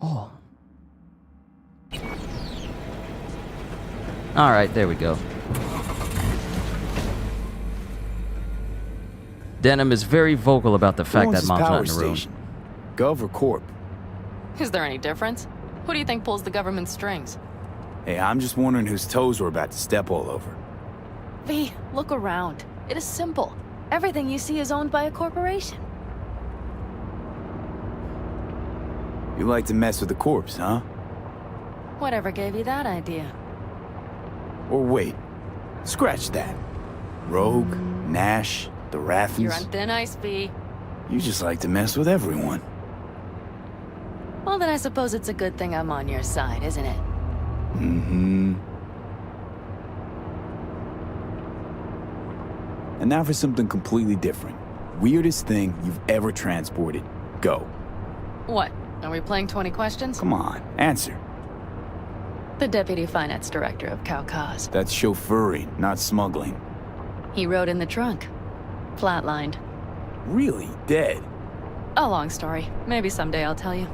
Oh. All right, there we go. Denham is very vocal about the fact that Mom's not in the room. Gov or Corp? Is there any difference? Who do you think pulls the government's strings? Hey, I'm just wondering whose toes we're about to step all over. V, look around. It is simple. Everything you see is owned by a corporation. You like to mess with the corpse, huh? Whatever gave you that idea? Or wait, scratch that. Rogue, Nash, the Raffins. You're on thin ice, V. You just like to mess with everyone. Well, then I suppose it's a good thing I'm on your side, isn't it? And now for something completely different. Weirdest thing you've ever transported. Go. What? Are we playing 20 questions? Come on, answer. The Deputy Finance Director of Caucase. That's chauffeuring, not smuggling. He rode in the trunk. Flatlined. Really? Dead? A long story. Maybe someday I'll tell you.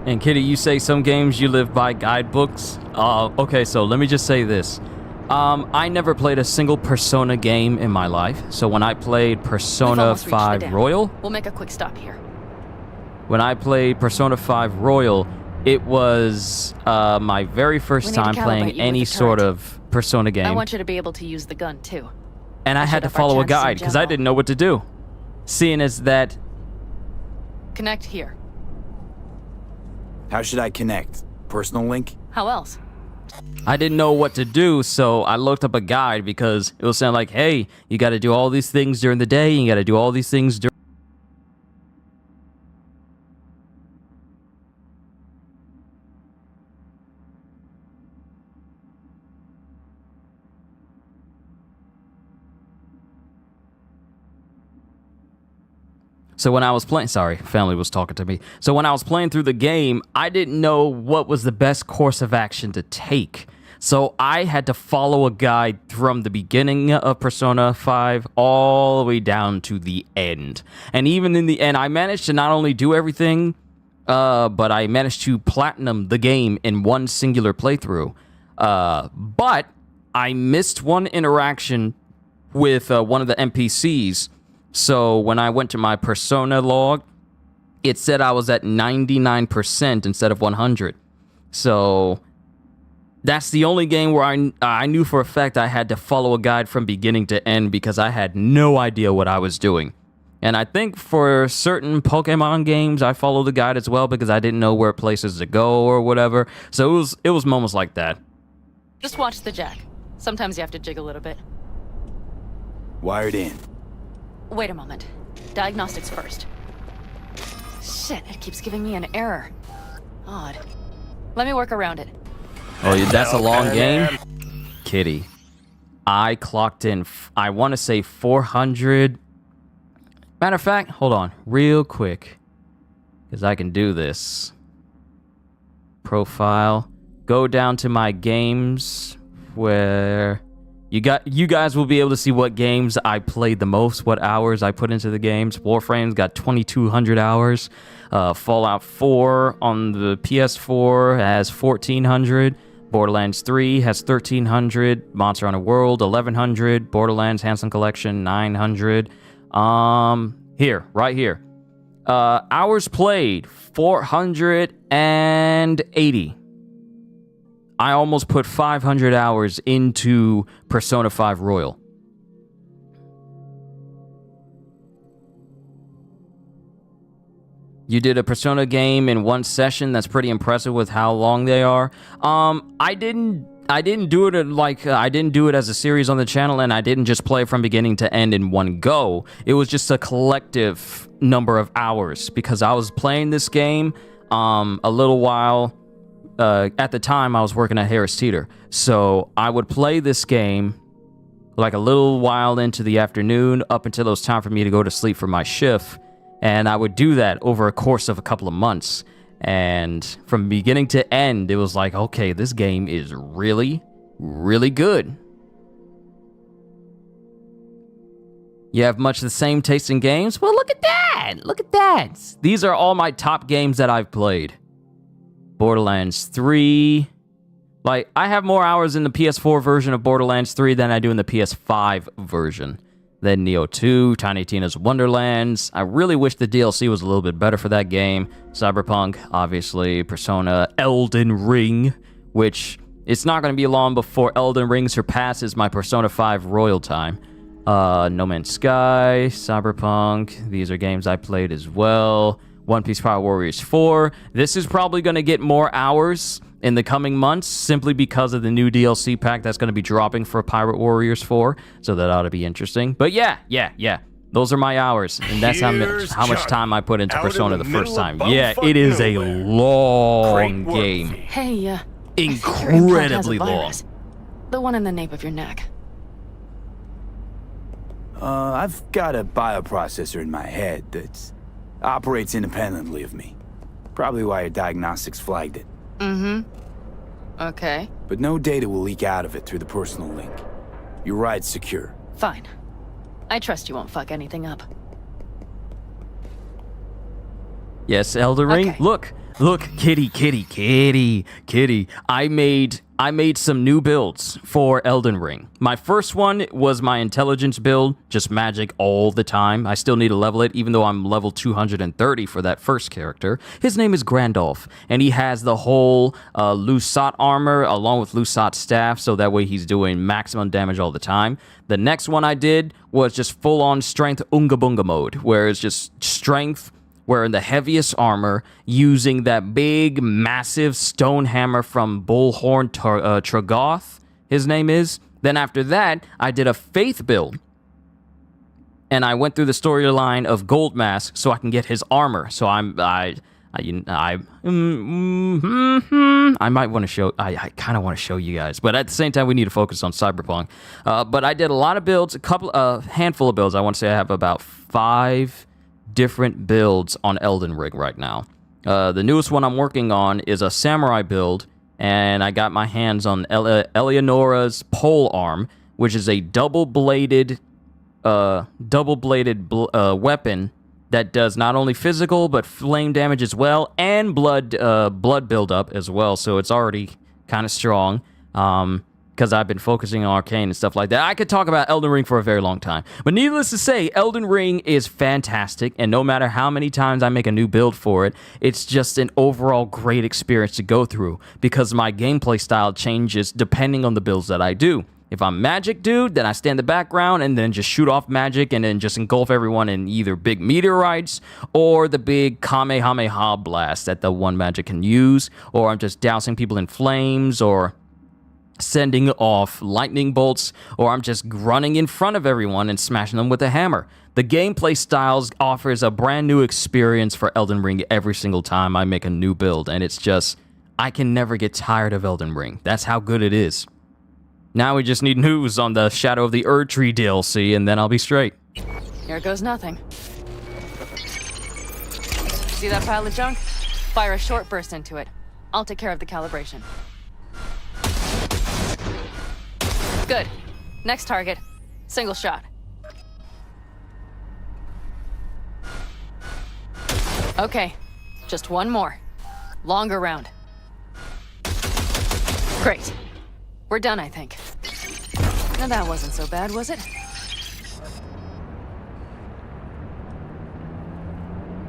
And Kitty, you say some games you live by guidebooks. Okay, so let me just say this. I never played a single Persona game in my life. So when I played Persona 5 Royal... We'll make a quick stop here. When I played Persona 5 Royal, it was my very first time playing any sort of Persona game. I want you to be able to use the gun, too. And I had to follow a guide, because I didn't know what to do. Seeing as that... Connect here. How should I connect? Personal link? How else? I didn't know what to do, so I looked up a guide because it was saying like, hey, you got to do all these things during the day, and you got to do all these things during... So when I was playing, sorry, family was talking to me. So when I was playing through the game, I didn't know what was the best course of action to take. So I had to follow a guide from the beginning of Persona 5 all the way down to the end. And even in the end, I managed to not only do everything, but I managed to platinum the game in one singular playthrough. But I missed one interaction with one of the NPCs. So when I went to my Persona log, it said I was at 99% instead of 100. So that's the only game where I knew for a fact I had to follow a guide from beginning to end because I had no idea what I was doing. And I think for certain Pokemon games, I follow the guide as well because I didn't know where places to go or whatever. So it was moments like that. Just watch the jack. Sometimes you have to jig a little bit. Wired in. Wait a moment. Diagnostics first. Shit, it keeps giving me an error. Odd. Let me work around it. Oh, yeah, that's a long game? Kitty. I clocked in, I want to say 400. Matter of fact, hold on, real quick. Because I can do this. Profile. Go down to my games where... You guys will be able to see what games I played the most, what hours I put into the games. Warframe's got 2,200 hours. Fallout 4 on the PS4 has 1,400. Borderlands 3 has 1,300. Monster Hunter World 1,100. Borderlands Handsome Collection 900. Here, right here. Hours played 480. I almost put 500 hours into Persona 5 Royal. You did a Persona game in one session. That's pretty impressive with how long they are. I didn't do it I didn't do it as a series on the channel, and I didn't just play from beginning to end in one go. It was just a collective number of hours because I was playing this game a little while. At the time, I was working at Harris Teeter, so I would play this game like a little while into the afternoon up until it was time for me to go to sleep for my shift, and I would do that over a course of a couple of months, and from beginning to end, it was like, okay, this game is really, really good. You have much the same taste in games? Well, look at that! Look at that! These are all my top games that I've played. Borderlands 3. Like, I have more hours in the PS4 version of Borderlands 3 than I do in the PS5 version. Then Neo 2, Tiny Tina's Wonderlands. I really wish the DLC was a little bit better for that game. Cyberpunk, obviously. Persona, Elden Ring, which it's not going to be long before Elden Ring surpasses my Persona 5 Royal time. No Man's Sky, Cyberpunk. These are games I played as well. One Piece Power Warriors 4. This is probably going to get more hours in the coming months simply because of the new DLC pack that's going to be dropping for Pirate Warriors 4. So that ought to be interesting. But yeah. Those are my hours, and that's how Here's much Johnny, time I put into out in Persona the the first middle of time. Yeah, bumfuck it is a nowhere. long Great work, game. V. Hey, I think your implant has a Incredibly long. virus. The one in the nape of your neck. I've got a bioprocessor in my head that operates independently of me. Probably why your diagnostics flagged it. Mm-hmm. Okay. But no data will leak out of it through the personal link. Your ride's secure. Fine. I trust you won't fuck anything up. Yes, Elden Ring. Okay. Look, kitty. I made some new builds for Elden Ring. My first one was my intelligence build, just magic all the time. I still need to level it, even though I'm level 230 for that first character. His name is Grandolph, and he has the whole Lusat armor along with Lusat staff, so that way he's doing maximum damage all the time. The next one I did was just full-on strength Unga Bunga mode, where it's just strength, wearing the heaviest armor, using that big, massive stone hammer from Bullhorn Tragoth, his name is. Then after that, I did a faith build. And I went through the storyline of Gold Mask so I can get his armor. So I might want to show, I kind of want to show you guys, but at the same time, we need to focus on Cyberpunk. But I did a lot of builds, a handful of builds. I want to say I have about 5 different builds on Elden Ring right now. The newest one I'm working on is a samurai build, and I got my hands on Eleonora's pole arm, which is a double-bladed weapon that does not only physical but flame damage as well, and blood buildup as well. So it's already kind of strong. Because I've been focusing on Arcane and stuff like that. I could talk about Elden Ring for a very long time. But needless to say, Elden Ring is fantastic, and no matter how many times I make a new build for it, it's just an overall great experience to go through, because my gameplay style changes depending on the builds that I do. If I'm magic dude, then I stay in the background and then just shoot off magic and then just engulf everyone in either big meteorites or the big Kamehameha blast that the one magic can use, or I'm just dousing people in flames, or sending off lightning bolts, or I'm just running in front of everyone and smashing them with a hammer. The gameplay styles offers a brand new experience for Elden Ring every single time I make a new build, and it's just, I can never get tired of Elden Ring. That's how good it is. Now we just need news on the Shadow of the Erdtree DLC, and then I'll be straight. Here goes nothing. See that pile of junk? Fire a short burst into it. I'll take care of the calibration. Good. Next target. Single shot. Okay. Just one more. Longer round. Great. We're done, I think. Now that wasn't so bad, was it?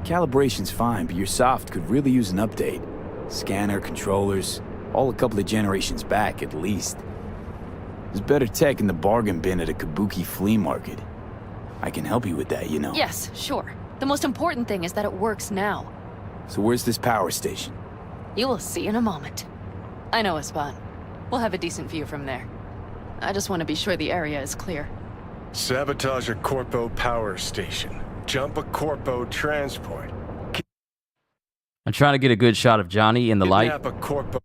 Calibration's fine, but your soft could really use an update. Scanner, controllers, all a couple of generations back at least. There's better tech in the bargain bin at a kabuki flea market. I can help you with that, you know. Yes, sure. The most important thing is that it works now. So where's this power station? You will see in a moment. I know a spot. We'll have a decent view from there. I just want to be sure the area is clear. Sabotage a Corpo power station. Jump a Corpo transport. I'm trying to get a good shot of Johnny in the light. Kidnap a Corpo.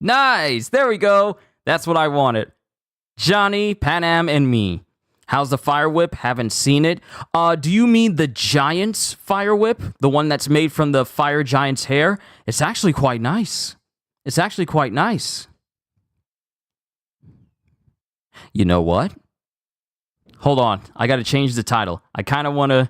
Nice! There we go! That's what I wanted. Johnny, Panam, and me. How's the fire whip? Haven't seen it. Do you mean the Giant's fire whip? The one that's made from the fire giant's hair? It's actually quite nice. It's actually quite nice. You know what? Hold on. I gotta change the title. I kind of want to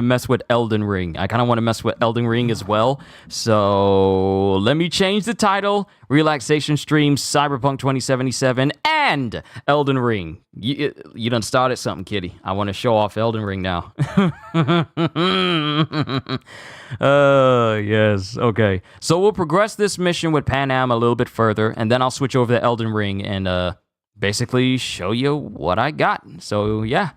mess with Elden Ring. I kind of want to mess with Elden Ring as well. So let me change the title. Relaxation Stream, Cyberpunk 2077, and Elden Ring. You done started something, kitty. I want to show off Elden Ring now. Yes. Okay. So we'll progress this mission with Panam a little bit further, and then I'll switch over to Elden Ring and basically show you what I got. So yeah.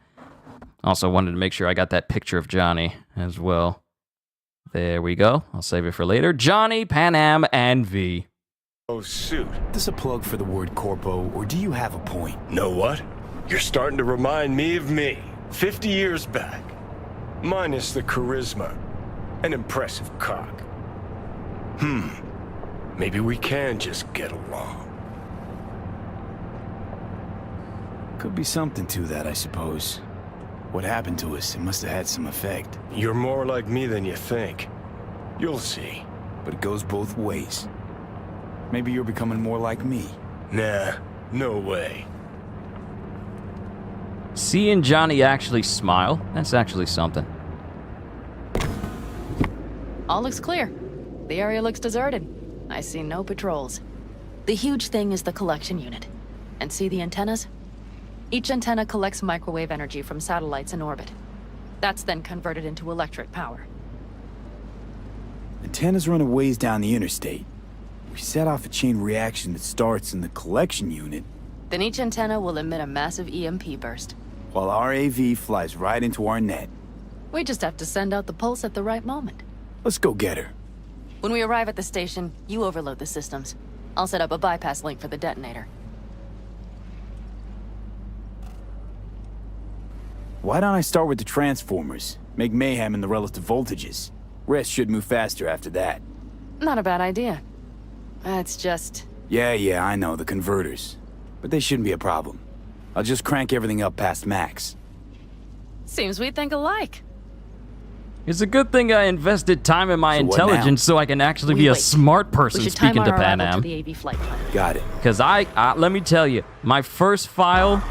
Also wanted to make sure I got that picture of Johnny as well. There we go. I'll save it for later. Johnny, Panam, and V. Oh, suit. Is this a plug for the word corpo, or do you have a point? Know what? You're starting to remind me of me. 50 years back. Minus the charisma. An impressive cock. Maybe we can just get along. Could be something to that, I suppose. What happened to us, it must have had some effect. You're more like me than you think. You'll see. But it goes both ways. Maybe you're becoming more like me. Nah, no way. Seeing Johnny actually smile, that's actually something. All looks clear. The area looks deserted. I see no patrols. The huge thing is the collection unit. And see the antennas? Each antenna collects microwave energy from satellites in orbit. That's then converted into electric power. Antennas run a ways down the interstate. We set off a chain reaction that starts in the collection unit, Then each antenna will emit a massive EMP burst. while our AV flies right into our net. We just have to send out the pulse at the right moment. Let's go get her. When we arrive at the station, you overload the systems. I'll set up a bypass link for the detonator. Why don't I start with the transformers? Make mayhem in the relative voltages. Rest should move faster after that. Not a bad idea. It's just... Yeah, I know, the converters. But they shouldn't be a problem. I'll just crank everything up past max. Seems we think alike. It's a good thing I invested time in my So what now? intelligence so I can actually be a Wait. smart person We should time speaking to our arrival Pan Am. to the AV flight plan. Got it. Because let me tell you, my first file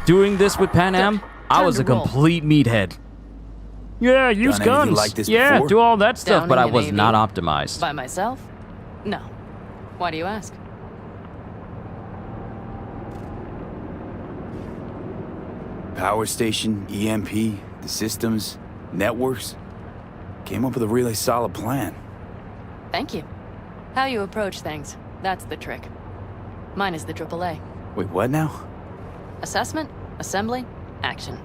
doing this with Pan Am, I Time was to a roll. complete meathead. Yeah, use Done anything guns. like this yeah, before? do all that stuff, but I Downing was an not AV? optimized. By myself? No. Why do you ask? Power station, EMP, the systems, networks. Came up with a really solid plan. Thank you. How you approach things, that's the trick. Mine is the AAA. Wait, what now? Assessment, assembly, action.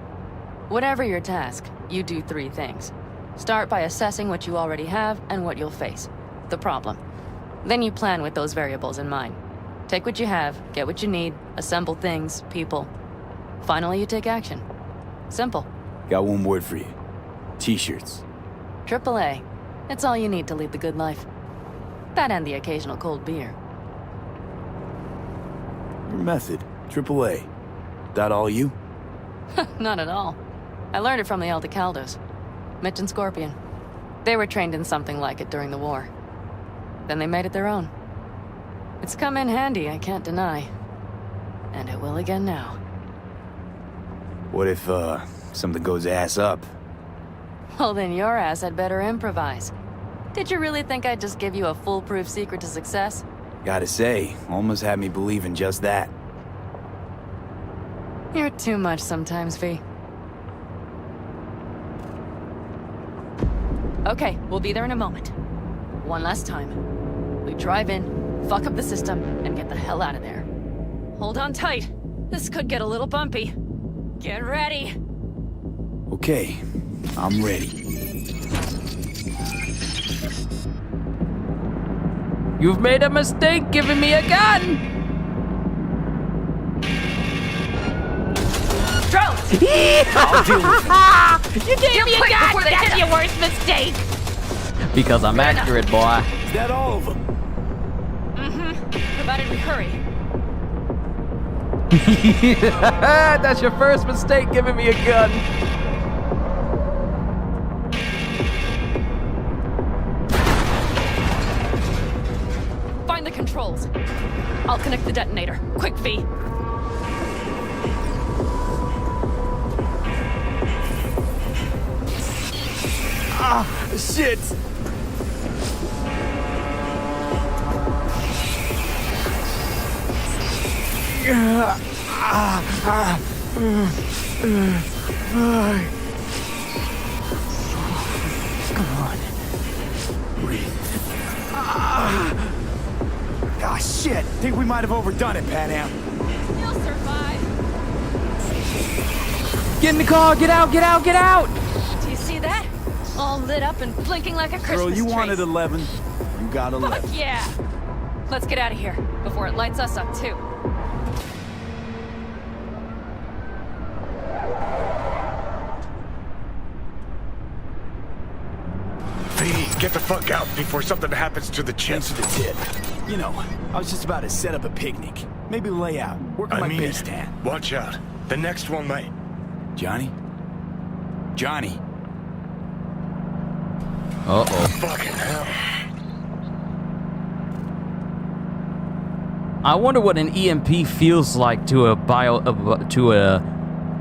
Whatever your task, you do 3 things. Start by assessing what you already have and what you'll face. The problem. Then you plan with those variables in mind. Take what you have, get what you need, assemble things, people. Finally, you take action. Simple. Got one word for you. T-shirts. AAA. It's all you need to lead the good life. That and the occasional cold beer. Your method. AAA. That all you? Not at all. I learned it from the Aldecaldos. Mitch and Scorpion. They were trained in something like it during the war. Then they made it their own. It's come in handy, I can't deny. And it will again now. What if, something goes ass up? Well, then your ass had better improvise. Did you really think I'd just give you a foolproof secret to success? Gotta say, almost had me believe in just that. You're too much sometimes, V. Okay, we'll be there in a moment. One last time. We drive in, fuck up the system, and get the hell out of there. Hold on tight. This could get a little bumpy. Get ready. Okay, I'm ready. You've made a mistake giving me a gun! Drones! I'll deal with it. You gave me a gun! That's your worst mistake! Because I'm accurate, boy. Is that all of them? Provided we hurry. That's your first mistake giving me a gun. Find the controls. I'll connect the detonator. Quick, V. Shit! Come on. Breathe. Ah, shit! Think we might have overdone it, Pan Am. You'll survive. Get in the car, get out, get out, get out! Do you see that? All lit up and blinking like a Christmas Girl, you tree. wanted 11. You got 11. Fuck yeah! Let's get out of here before it lights us up too. get the fuck out before something happens to the chip. Thanks for the tip. You know, I was just about to set up a picnic. Maybe lay out. Work on my base stand. Watch out. The next one might. Johnny? Johnny? Uh-oh. Fucking hell. I wonder what an EMP feels like to a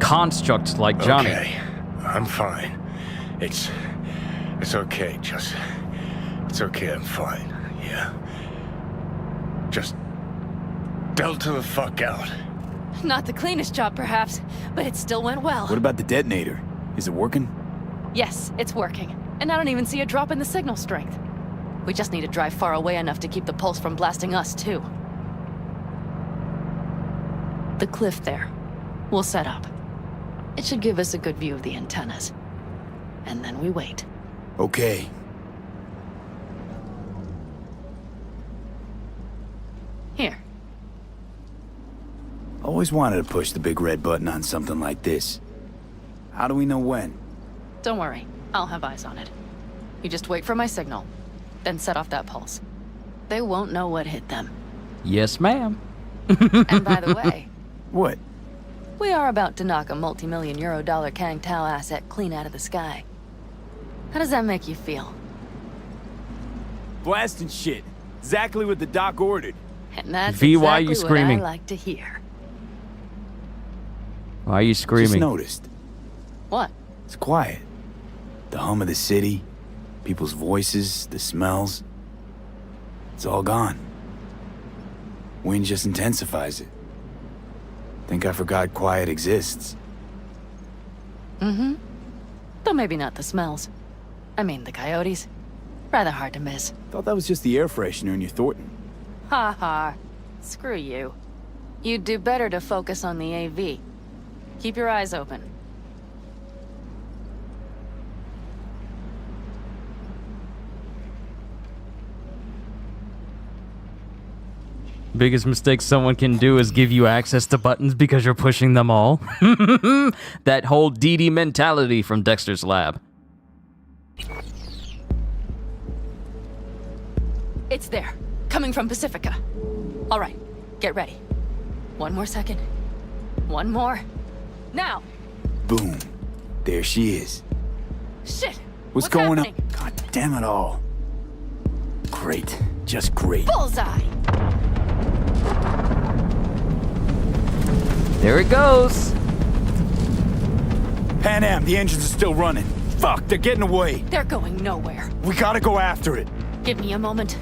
construct like Johnny. Okay, I'm fine. It's okay, just... It's okay, I'm fine, yeah. Just... delta the fuck out. Not the cleanest job, perhaps, but it still went well. What about the detonator? Is it working? Yes, it's working. And I don't even see a drop in the signal strength. We just need to drive far away enough to keep the pulse from blasting us, too. The cliff there. We'll set up. It should give us a good view of the antennas. And then we wait. Okay. Here. Always wanted to push the big red button on something like this. How do we know when? Don't worry. I'll have eyes on it. You just wait for my signal. Then set off that pulse. They won't know what hit them. Yes, ma'am. And by the way... What? We are about to knock a multi-million euro-dollar Kang Tao asset clean out of the sky. How does that make you feel? Blasting shit. Exactly what the doc ordered. And that's V, why are exactly you screaming? what I like to hear. Why are you screaming? Just noticed. What? It's quiet. The hum of the city, people's voices, the smells. It's all gone. Wind just intensifies it. Think I forgot quiet exists. Mm-hmm. Though maybe not the smells. I mean, the coyotes. Rather hard to miss. Thought that was just the air freshener in your Thornton. Ha ha. Screw you. You'd do better to focus on the AV. Keep your eyes open. Biggest mistake someone can do is give you access to buttons because you're pushing them all. That whole DD mentality from Dexter's lab. It's there. Coming from Pacifica. All right. Get ready. One more second. One more. Now! Boom. There she is. Shit! What's going on? God damn it all. Great. Just great. Bullseye! There it goes. Pan Am, the engines are still running. Fuck, they're getting away. They're going nowhere. We gotta go after it. Give me a moment.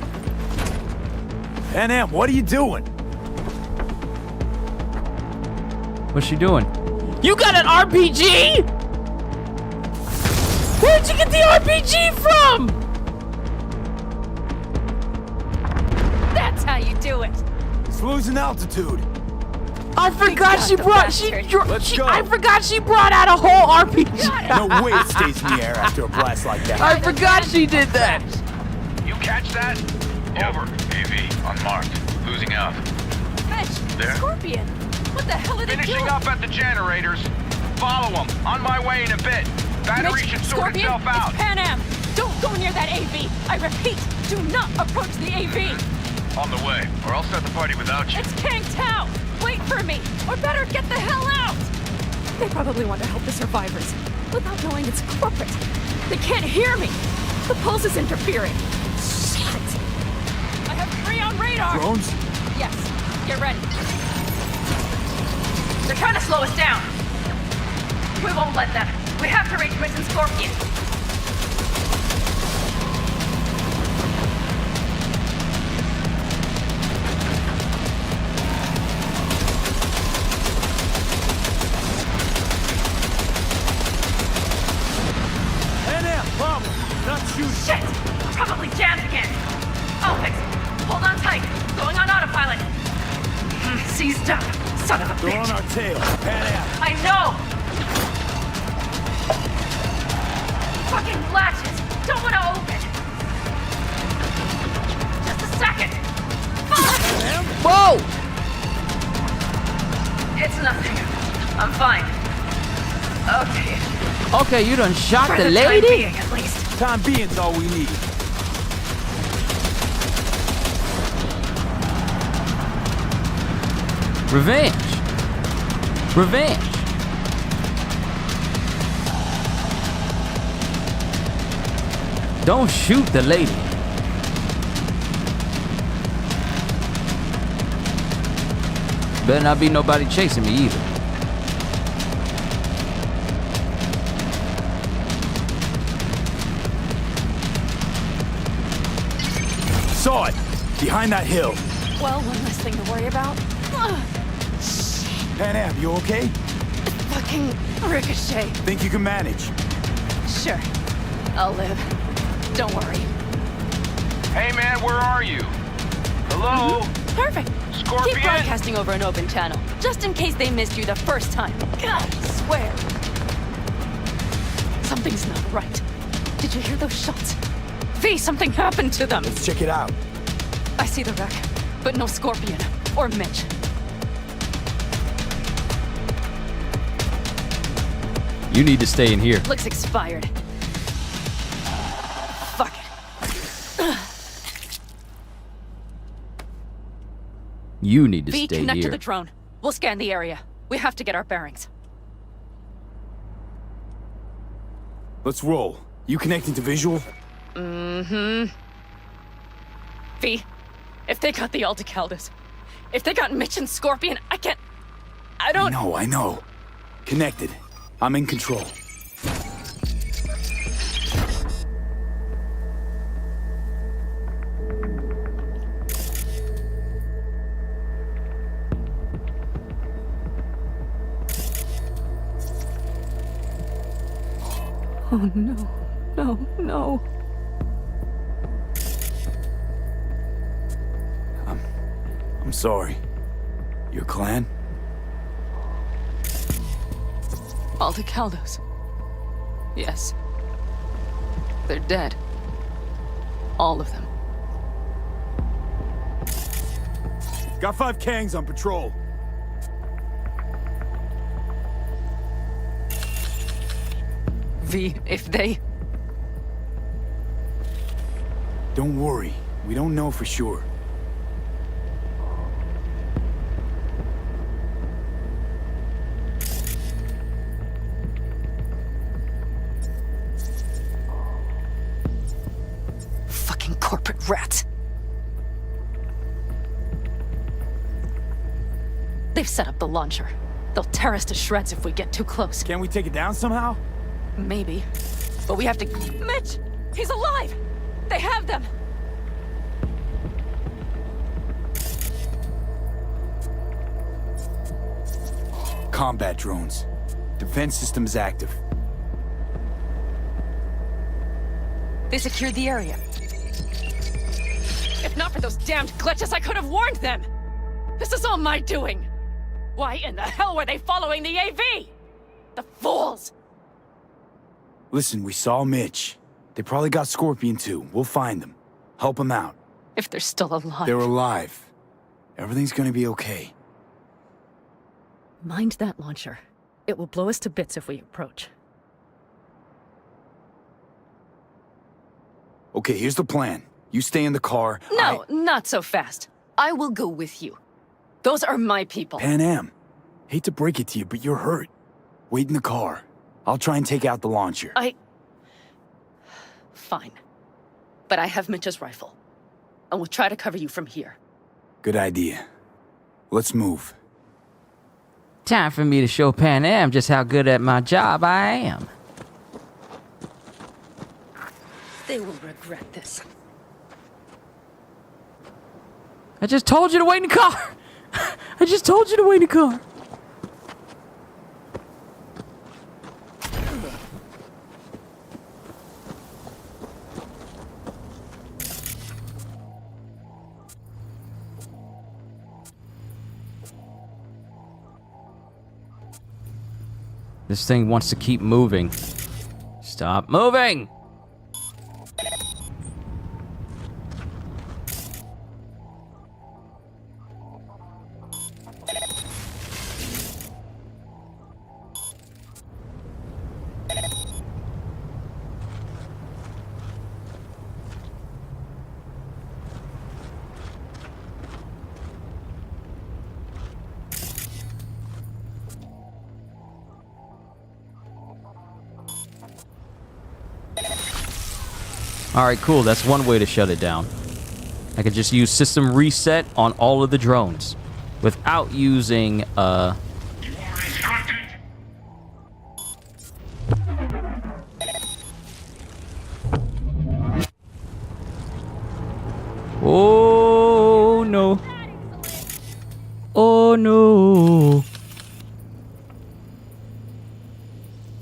Pan Am, what are you doing? What's she doing? You got an RPG? Where'd you get the RPG from? That's how you do it. It's losing altitude. I forgot she brought I forgot she brought out a whole RPG. No way it stays in the air after a blast like that. I forgot she did that. You catch that? Over. AV, unmarked. Losing out. Fetch! There? Scorpion! What the hell are they doing? Finishing up at the generators. Follow them. On my way in a bit. Battery Mitch, should sort Scorpion, itself out. it's Pan Am. Don't go near that AV. I repeat, do not approach the AV. On the way, or I'll start the party without you. It's Kang Tao. Wait for me, or better get the hell out. They probably want to help the survivors, without knowing it's corporate. They can't hear me. The pulse is interfering. Shit. I have 3 on radar. Drones? Yes. Get ready. They're trying to slow us down. We won't let them. We have to reach Mitch and Scorpion. Shit! Probably jammed again. I'll fix it. Hold on tight. Going on autopilot. Seized up. Son of a bitch. They're on our tail. Pan Am. I know! Fucking latches! Don't want to open! Just a second! Fuck! Whoa! It's nothing. I'm fine. Okay. Okay, you done shot For the the lady? time being, at least. Time being's all we need. Revenge. Revenge. Don't shoot the lady. Better not be nobody chasing me either. Saw it! Behind that hill. Well, one less thing to worry about. Pan Am, you okay? Fucking ricochet. Think you can manage? Sure. I'll live. Don't worry. Hey man, where are you? Hello? Perfect. Scorpion? Keep broadcasting over an open channel, just in case they missed you the first time. God, I swear. Something's not right. Did you hear those shots? V, something happened to them. Let's check it out. I see the wreck, but no Scorpion or Mitch. You need to stay in here. Looks expired. Fuck it. You need to V, stay connect here. to the drone. We'll scan the area. We have to get our bearings. Let's roll. You connecting to visual? Mm-hmm. V, if they got the Aldecaldos, if they got Mitch and Scorpion, I don't... I know. Connected. I'm in control. Oh no, no, no. I'm sorry. Your clan? Aldecaldos. Yes. They're dead. All of them. Got 5 Kangs on patrol. V, if they... Don't worry. We don't know for sure. Fucking corporate rats. They've set up the launcher. They'll tear us to shreds if we get too close. Can't we take it down somehow? Maybe. But we have to... Mitch! He's alive! They have them! Combat drones. Defense system is active. They secured the area. If not for those damned glitches, I could have warned them! This is all my doing! Why in the hell were they following the AV? The fools! Listen, we saw Mitch. They probably got Scorpion too. We'll find them. Help them out. If they're still alive. They're alive. Everything's gonna be okay. Mind that launcher. It will blow us to bits if we approach. Okay, here's the plan. You stay in the car. No, not so fast. I will go with you. Those are my people. Pan Am. Hate to break it to you, but you're hurt. Wait in the car. I'll try and take out the launcher. Fine. But I have Mitch's rifle. And we'll try to cover you from here. Good idea. Let's move. Time for me to show Pan Am just how good at my job I am. They will regret this. I just told you to wait in the car. I just told you to wait in the car. This thing wants to keep moving. Stop moving! Alright, cool. That's one way to shut it down. I could just use system reset on all of the drones without using, Oh, no. Oh, no.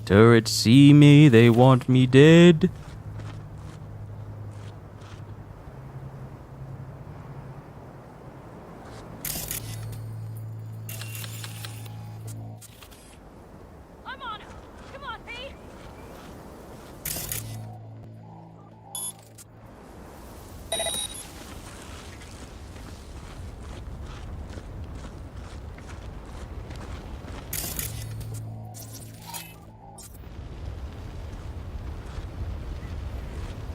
Turrets see me, they want me dead. I'm on it. Come on, V.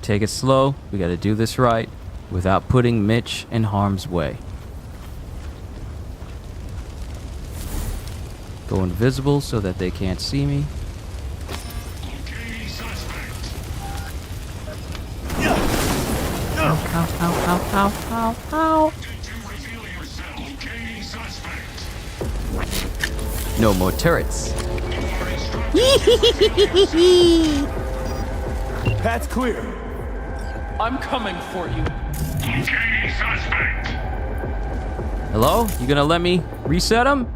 Take it slow. We gotta do this right without putting Mitch in harm's way. Go invisible so that they can't see me. Ow, ow, ow, ow, ow, ow. No more turrets. Path's clear. I'm coming for you. Hello? You gonna let me reset him?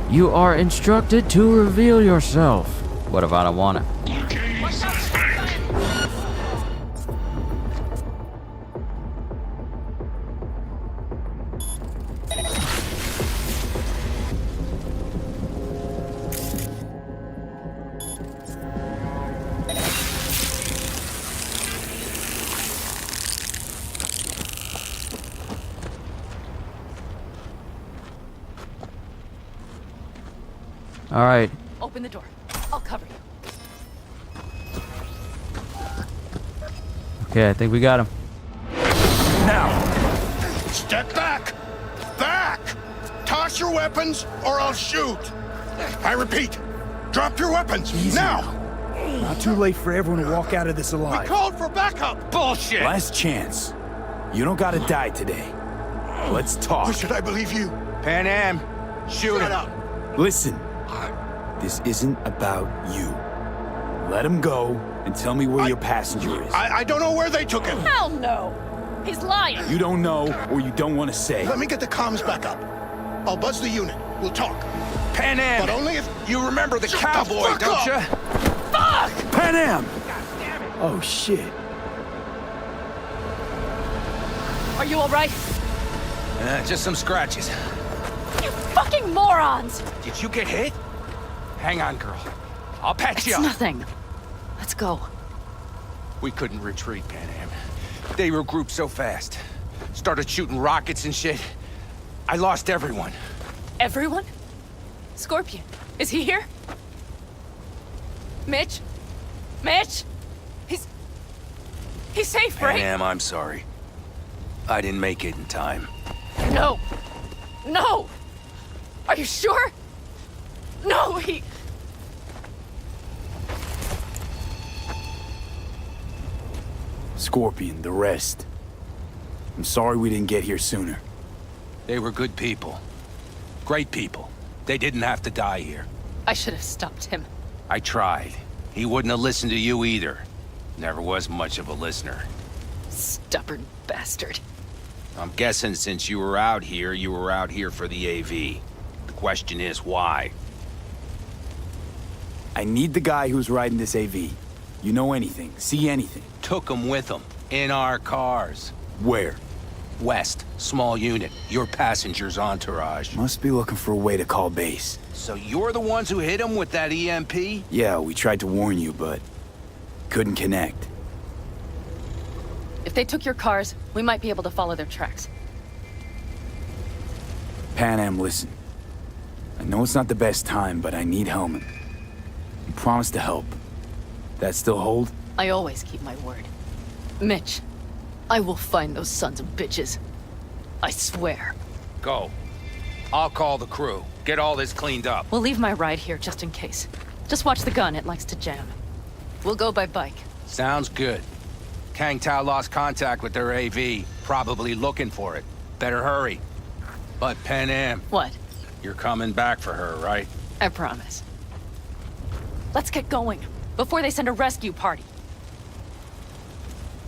You are instructed to reveal yourself. What if I don't wanna? All right. Open the door. I'll cover you. Okay, I think we got him. Now! Step back! Back! Toss your weapons, or I'll shoot! I repeat, drop your weapons, now! Not too late for everyone to walk out of this alive. Called for backup! Bullshit! Last chance. You don't gotta die today. Let's talk. Or should I believe you? Pan Am, shoot it up! Listen, this isn't about you. Let him go and tell me where your passenger is. I don't know where they took him. Hell no! He's lying! You don't know or you don't want to say. Let me get the comms back up. I'll buzz the unit. We'll talk. Pan Am! But only if you remember the cowboy, don't you? Fuck! Pan Am! Oh, shit. Are you alright? Just some scratches. You fucking morons! Did you get hit? Hang on, girl. I'll patch you It's up. nothing. Let's go. We couldn't retreat, Pan Am. They regrouped so fast. Started shooting rockets and shit. I lost everyone. Everyone? Scorpion, is he here? Mitch? Mitch? He's safe, right? Pan Am, I'm sorry. I didn't make it in time. No! No! Are you sure? No, he... Scorpion, the rest. I'm sorry we didn't get here sooner. They were good people. Great people. They didn't have to die here. I should have stopped him. I tried. He wouldn't have listened to you either. Never was much of a listener. Stubborn bastard. I'm guessing since you were out here for the AV. The question is, why? I need the guy who's riding this AV. You know anything, see anything. Took him with him. In our cars. Where? West. Small unit. Your passenger's entourage. Must be looking for a way to call base. So you're the ones who hit him with that EMP? Yeah, we tried to warn you, but couldn't connect. If they took your cars, we might be able to follow their tracks. Pan Am, listen. I know it's not the best time, but I need Hellman. You promised to help. That still hold? I always keep my word. Mitch, I will find those sons of bitches. I swear. Go. I'll call the crew. Get all this cleaned up. We'll leave my ride here just in case. Just watch the gun, it likes to jam. We'll go by bike. Sounds good. Kang Tao lost contact with their AV. Probably looking for it. Better hurry. But Pan Am, What? you're coming back for her, right? I promise. Let's get going, before they send a rescue party.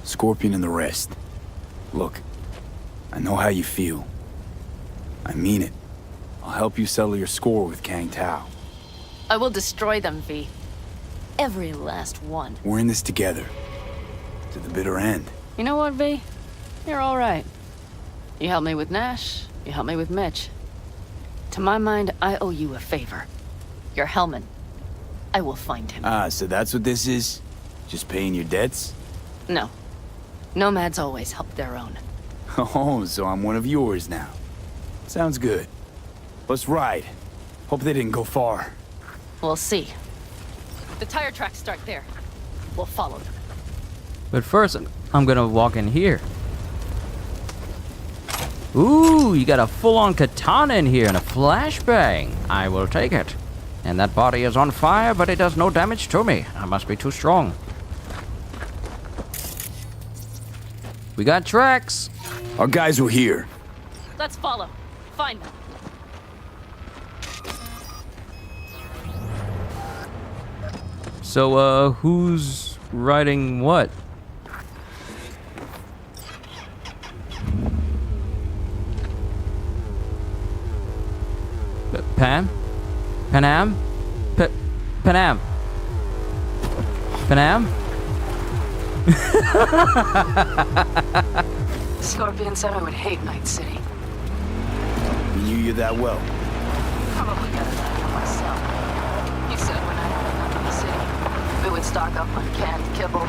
Scorpion and the rest. Look, I know how you feel. I mean it. I'll help you settle your score with Kang Tao. I will destroy them, V. Every last one. We're in this together. To the bitter end. You know what, V? You're all right. You helped me with Nash, you helped me with Mitch. To my mind, I owe you a favor. Your Hellman. I will find him. Ah, so that's what this is? Just paying your debts? No. Nomads always help their own. Oh, so I'm one of yours now. Sounds good. Let's ride. Hope they didn't go far. We'll see. The tire tracks start there. We'll follow them. But first, I'm gonna walk in here. Ooh, you got a full-on katana in here and a flashbang. I will take it. And that body is on fire, but it does no damage to me. I must be too strong. We got tracks. Our guys were here. Let's follow. Find them. So, who's riding what? Pam? Panam? Panam? Panam? Scorpion said I would hate Night City. We knew you that well. Probably got that for myself. He said when I had enough of the city, we would stock up on canned kibble,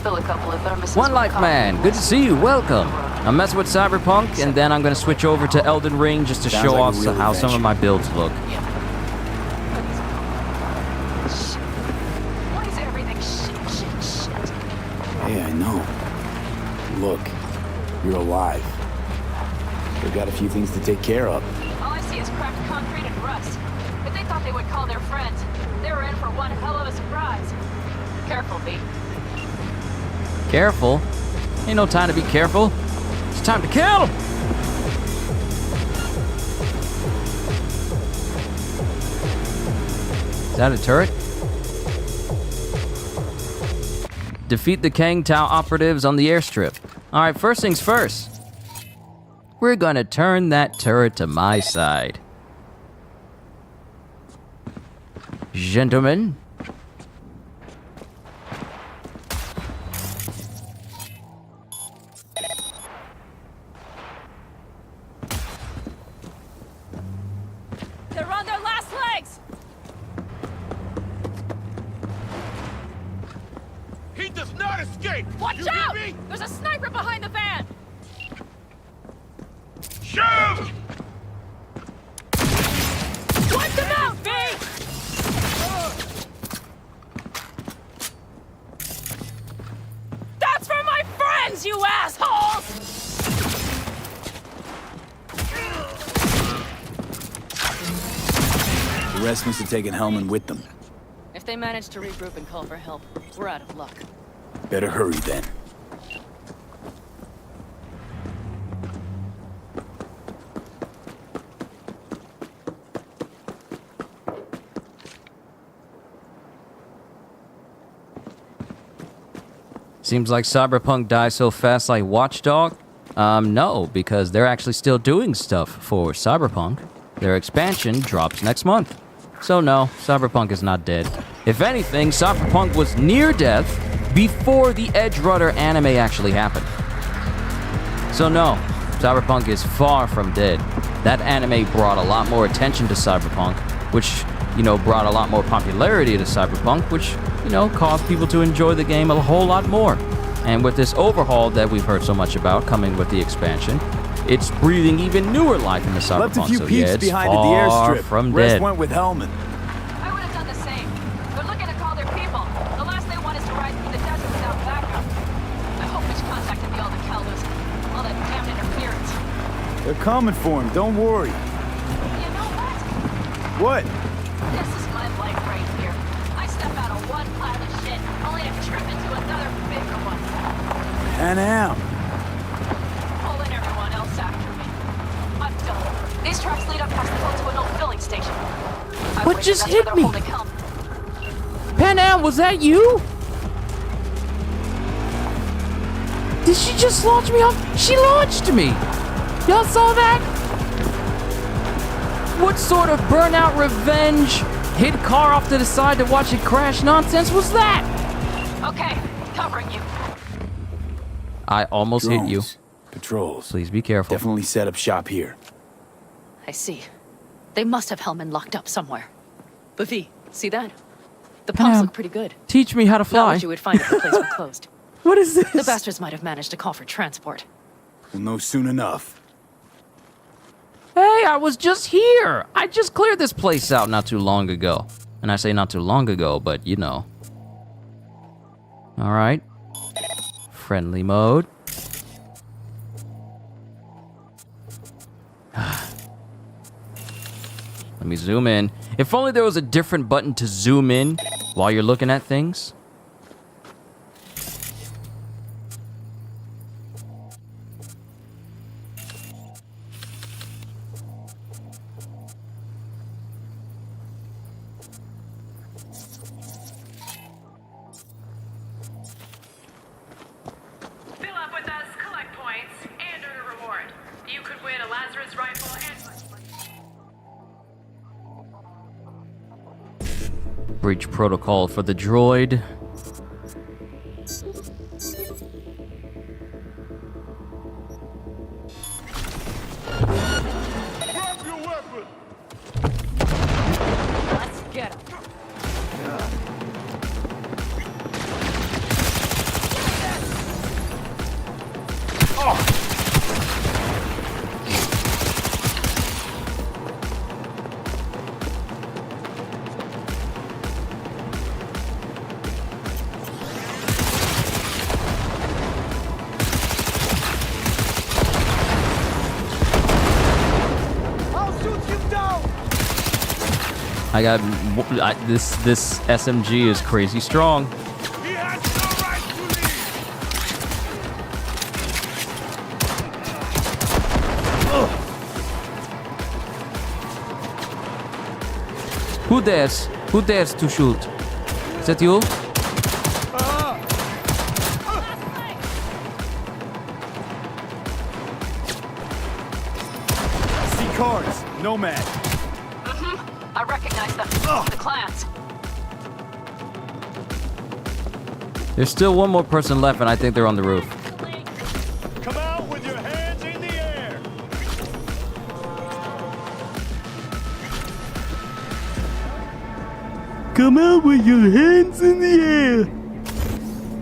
fill a couple of thermoses. One Life Man, good to see you, welcome. I'm messing with Cyberpunk, and then I'm gonna switch over to Elden Ring just to Sounds show like a off real how some of adventure. my builds look. Why is everything shit? Hey, I know. Look, you're alive. We've got a few things to take care of. All I see is cracked concrete and rust. If they thought they would call their friends, they were in for one hell of a surprise. Careful, V. Careful? Ain't no time to be careful. It's time to kill! Is that a turret? Defeat the Kang Tao operatives on the airstrip. Alright, first things first. We're gonna turn that turret to my side. Gentlemen. They're on their last legs! He does not escape! Watch You hear out! me? There's a sniper behind the van! Shoot! Wipe them out, V! That's for my friends, you assholes! The rest must have taken Hellman with them. If they manage to regroup and call for help, we're out of luck. Better hurry then. Seems like Cyberpunk dies so fast like Watchdog? No, because they're actually still doing stuff for Cyberpunk. Their expansion drops next month. So no, Cyberpunk is not dead. If anything, Cyberpunk was near death before the Edge Runner anime actually happened. So no, Cyberpunk is far from dead. That anime brought a lot more attention to Cyberpunk, which, brought a lot more popularity to Cyberpunk, which, caused people to enjoy the game a whole lot more. And with this overhaul that we've heard so much about coming with the expansion, it's breathing even newer life into Cyberpunk. Left a few so peeps yeah, it's behind far at the airstrip. from Rest dead. went with Hellman. I would have done the same. They're looking to call their people. The last they want is to ride through the desert without backup. I hope Mitch contacted the Alder Caldos. All that damn interference. They're coming for him, don't worry. What? This is my life right here. I step out of one pile of shit, only to trip into another bigger one. Panam. Pulling everyone else after me. I'm done. These tracks lead up past the hill to an old filling station. What just hit me? Panam, was that you? Did she just launch me off? She launched me! Y'all saw that? What sort of burnout revenge, hit car off to the side to watch it crash nonsense was that? Okay, covering you. I almost hit you. Patrols. Please be careful. Definitely set up shop here. I see. They must have Hellman locked up somewhere. But V, see that? The pumps look pretty good. Teach me how to Not fly. what you would find if the place were closed. What is this? The bastards might have managed to call for transport. We'll know soon enough. Hey, I was just here. I just cleared this place out not too long ago. And I say not too long ago, but you know. All right. Friendly mode. Let me zoom in. If only there was a different button to zoom in while you're looking at things. Fill up with us, collect points, and earn a reward. You could win a Lazarus rifle and Breach protocol for the droid. Drop your weapon! Let's get him. I got this SMG is crazy strong. He has no right to leave! Who dares? Who dares to shoot? Is that you? See cars. Nomad. I recognize them. The clans. There's still one more person left, and I think they're on the roof. Come out with your hands in the air! Come out with your hands in the air.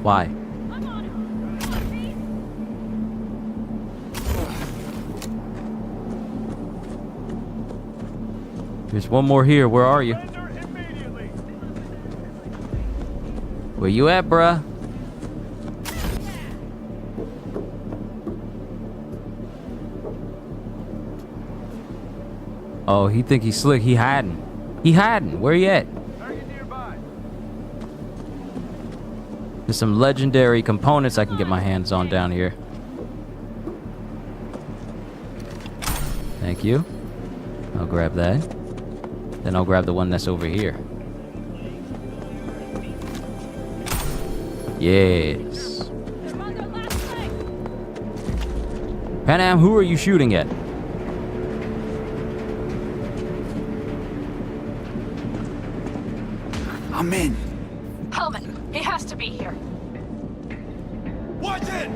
Why? There's one more here. Where are you? Where you at, bruh? Oh, he think he's slick. He hiding. He hiding. Where you at? There's some legendary components I can get my hands on down here. Thank you. I'll grab that. Then I'll grab the one that's over here. Yes. Panam, who are you shooting at? I'm in. Hellman, he has to be here. Watch it!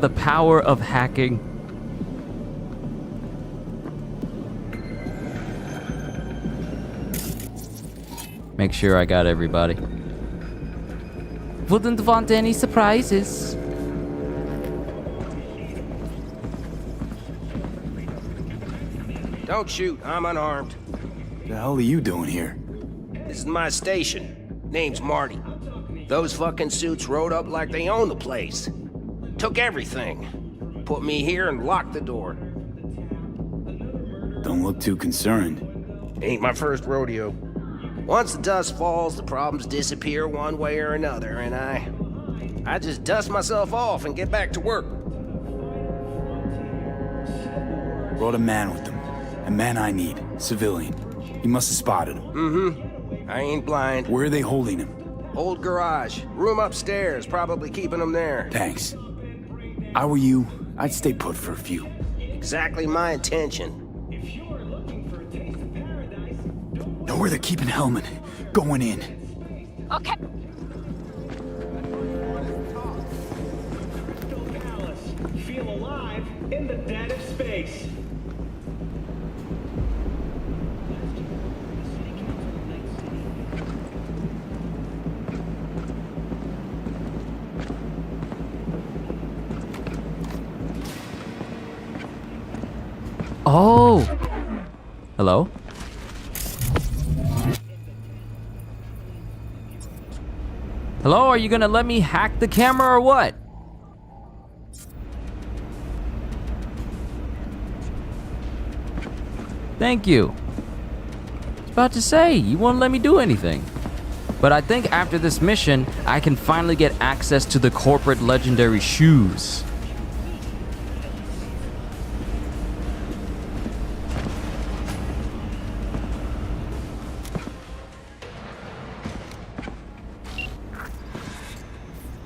The power of hacking. Make sure I got everybody. Wouldn't want any surprises. Don't shoot, I'm unarmed. The hell are you doing here? This is my station. Name's Marty. Those fucking suits rode up like they own the place. Took everything. Put me here and locked the door. Don't look too concerned. Ain't my first rodeo. Once the dust falls, the problems disappear one way or another, and I just dust myself off and get back to work. Brought a man with them. A man I need. Civilian. You must have spotted him. Mm-hmm. I ain't blind. Where are they holding him? Old garage. Room upstairs. Probably keeping him there. Thanks. I were you, I'd stay put for a few. Exactly my intention. Know where they're keeping Hellman. Going in. Okay. Feel alive in the dead of space. Oh! Hello? Hello, are you gonna let me hack the camera or what? Thank you. I was about to say, you won't let me do anything. But I think after this mission, I can finally get access to the corporate legendary shoes.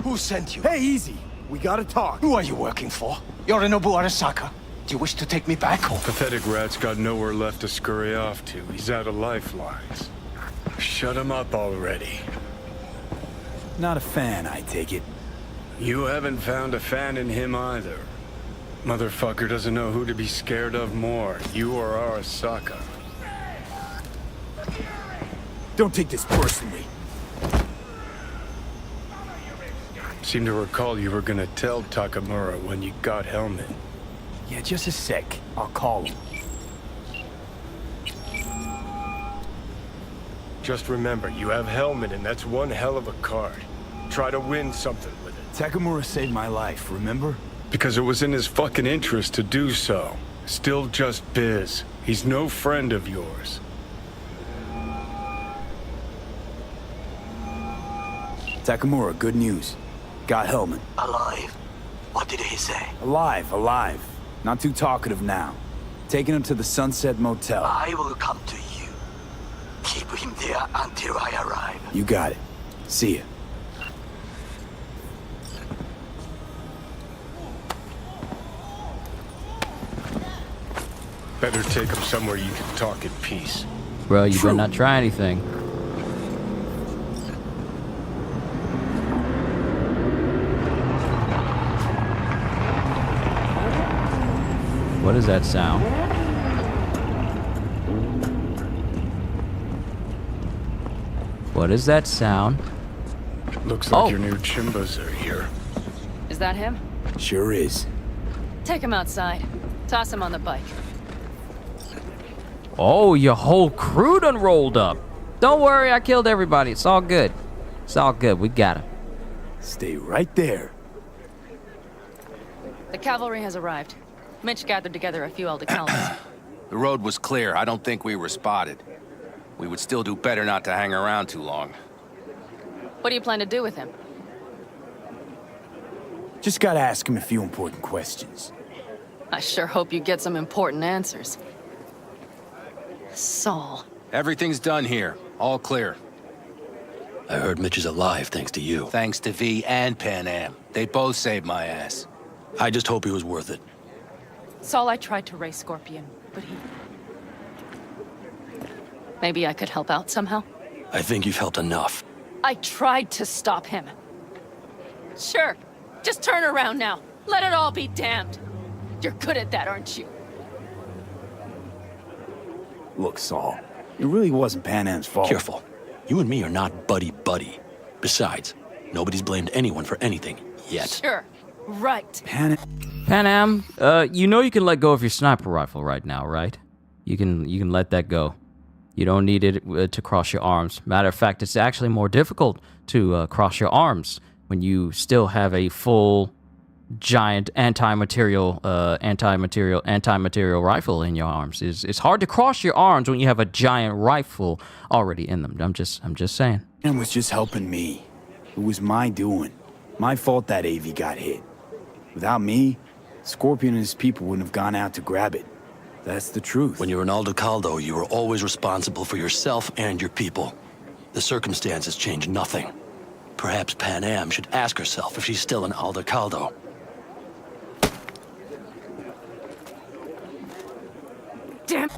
Who sent you? Hey, easy. We gotta talk. Who are you working for? Yorinobu Arasaka? Do you wish to take me back home? Pathetic rat's got nowhere left to scurry off to. He's out of lifelines. Shut him up already. Not a fan, I take it. You haven't found a fan in him either. Motherfucker doesn't know who to be scared of more, you or Arasaka. Don't take this personally. Seem to recall you were gonna tell Takamura when you got Hellman. Yeah, just a sec. I'll call him. Just remember, you have Hellman and that's one hell of a card. Try to win something with it. Takamura saved my life, remember? Because it was in his fucking interest to do so. Still just biz. He's no friend of yours. Takamura, good news. Got Hellman. Alive. What did he say? Alive, alive. Not too talkative now. Taking him to the Sunset Motel. I will come to you. Keep him there until I arrive. You got it. See ya. Better take him somewhere you can talk in peace. Bro, you better not try anything. What is that sound? What is that sound? Looks like your new Chimbas are here. Is that him? Sure is. Take him outside. Toss him on the bike. Oh, your whole crew done rolled up. Don't worry, I killed everybody. It's all good. It's all good. We got him. Stay right there. The cavalry has arrived. Mitch gathered together a few Aldecalans. The road was clear. I don't think we were spotted. We would still do better not to hang around too long. What do you plan to do with him? Just gotta ask him a few important questions. I sure hope you get some important answers. Saul. Everything's done here. All clear. I heard Mitch is alive thanks to you. Thanks to V and Pan Am. They both saved my ass. I just hope he was worth it. Saul, I tried to raise Scorpion, but he... Maybe I could help out somehow? I think you've helped enough. I tried to stop him. Sure. Just turn around now. Let it all be damned. You're good at that, aren't you? Look, Saul, it really wasn't Pan Am's fault. Careful. You and me are not buddy-buddy. Besides, nobody's blamed anyone for anything, yet. Sure. Right. Pan Am, you know you can let go of your sniper rifle right now, right? You can let that go. You don't need it to cross your arms. Matter of fact, it's actually more difficult to cross your arms when you still have a full giant anti-material rifle in your arms. It's hard to cross your arms when you have a giant rifle already in them. I'm just saying. And was just helping me. It was my doing. My fault that AV got hit. Without me, Scorpion and his people wouldn't have gone out to grab it. That's the truth. When you're in Aldecaldo, you were always responsible for yourself and your people. The circumstances change nothing. Perhaps Pan Am should ask herself if she's still in Aldecaldo. Damn.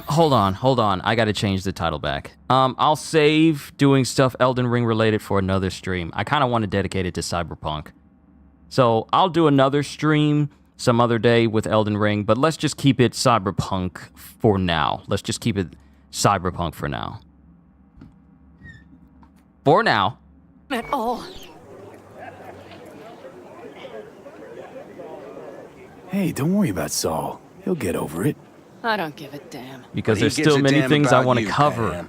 Hold on. I gotta change the title back. I'll save doing stuff Elden Ring related for another stream. I kind of want to dedicate it to Cyberpunk. So I'll do another stream some other day with Elden Ring, but let's just keep it Cyberpunk for now. Let's just keep it Cyberpunk for now. For now. At all. Hey, don't worry about Saul. He'll get over it. I don't give a damn. Because there's still many things I want to cover.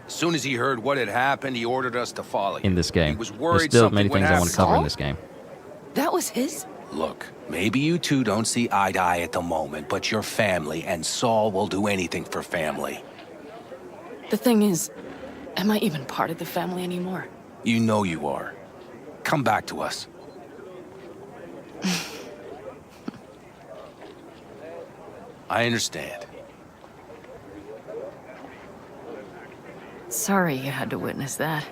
As soon as he heard what had happened, he ordered us to follow you. In this game. He was worried there's still many something things would I want to cover in happen. this game. That was his? Look, maybe you two don't see eye to eye at the moment, but you're family, and Saul will do anything for family. The thing is, am I even part of the family anymore? You know you are. Come back to us. I understand. Sorry you had to witness that.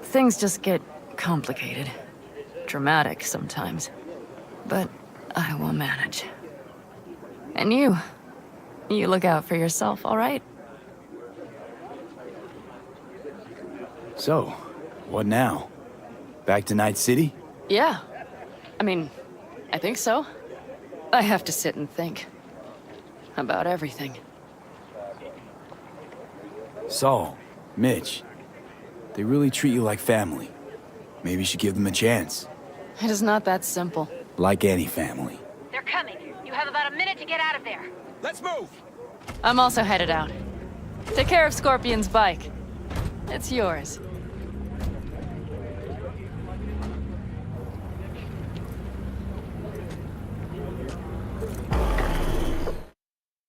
Things just get complicated. Dramatic sometimes. But I will manage. And you look out for yourself, all right? So, what now? Back to Night City? Yeah. I mean, I think so. I have to sit and think. About everything. Saul, Mitch, they really treat you like family. Maybe you should give them a chance. It is not that simple. Like any family. They're coming. You have about a minute to get out of there. Let's move! I'm also headed out. Take care of Scorpion's bike. It's yours.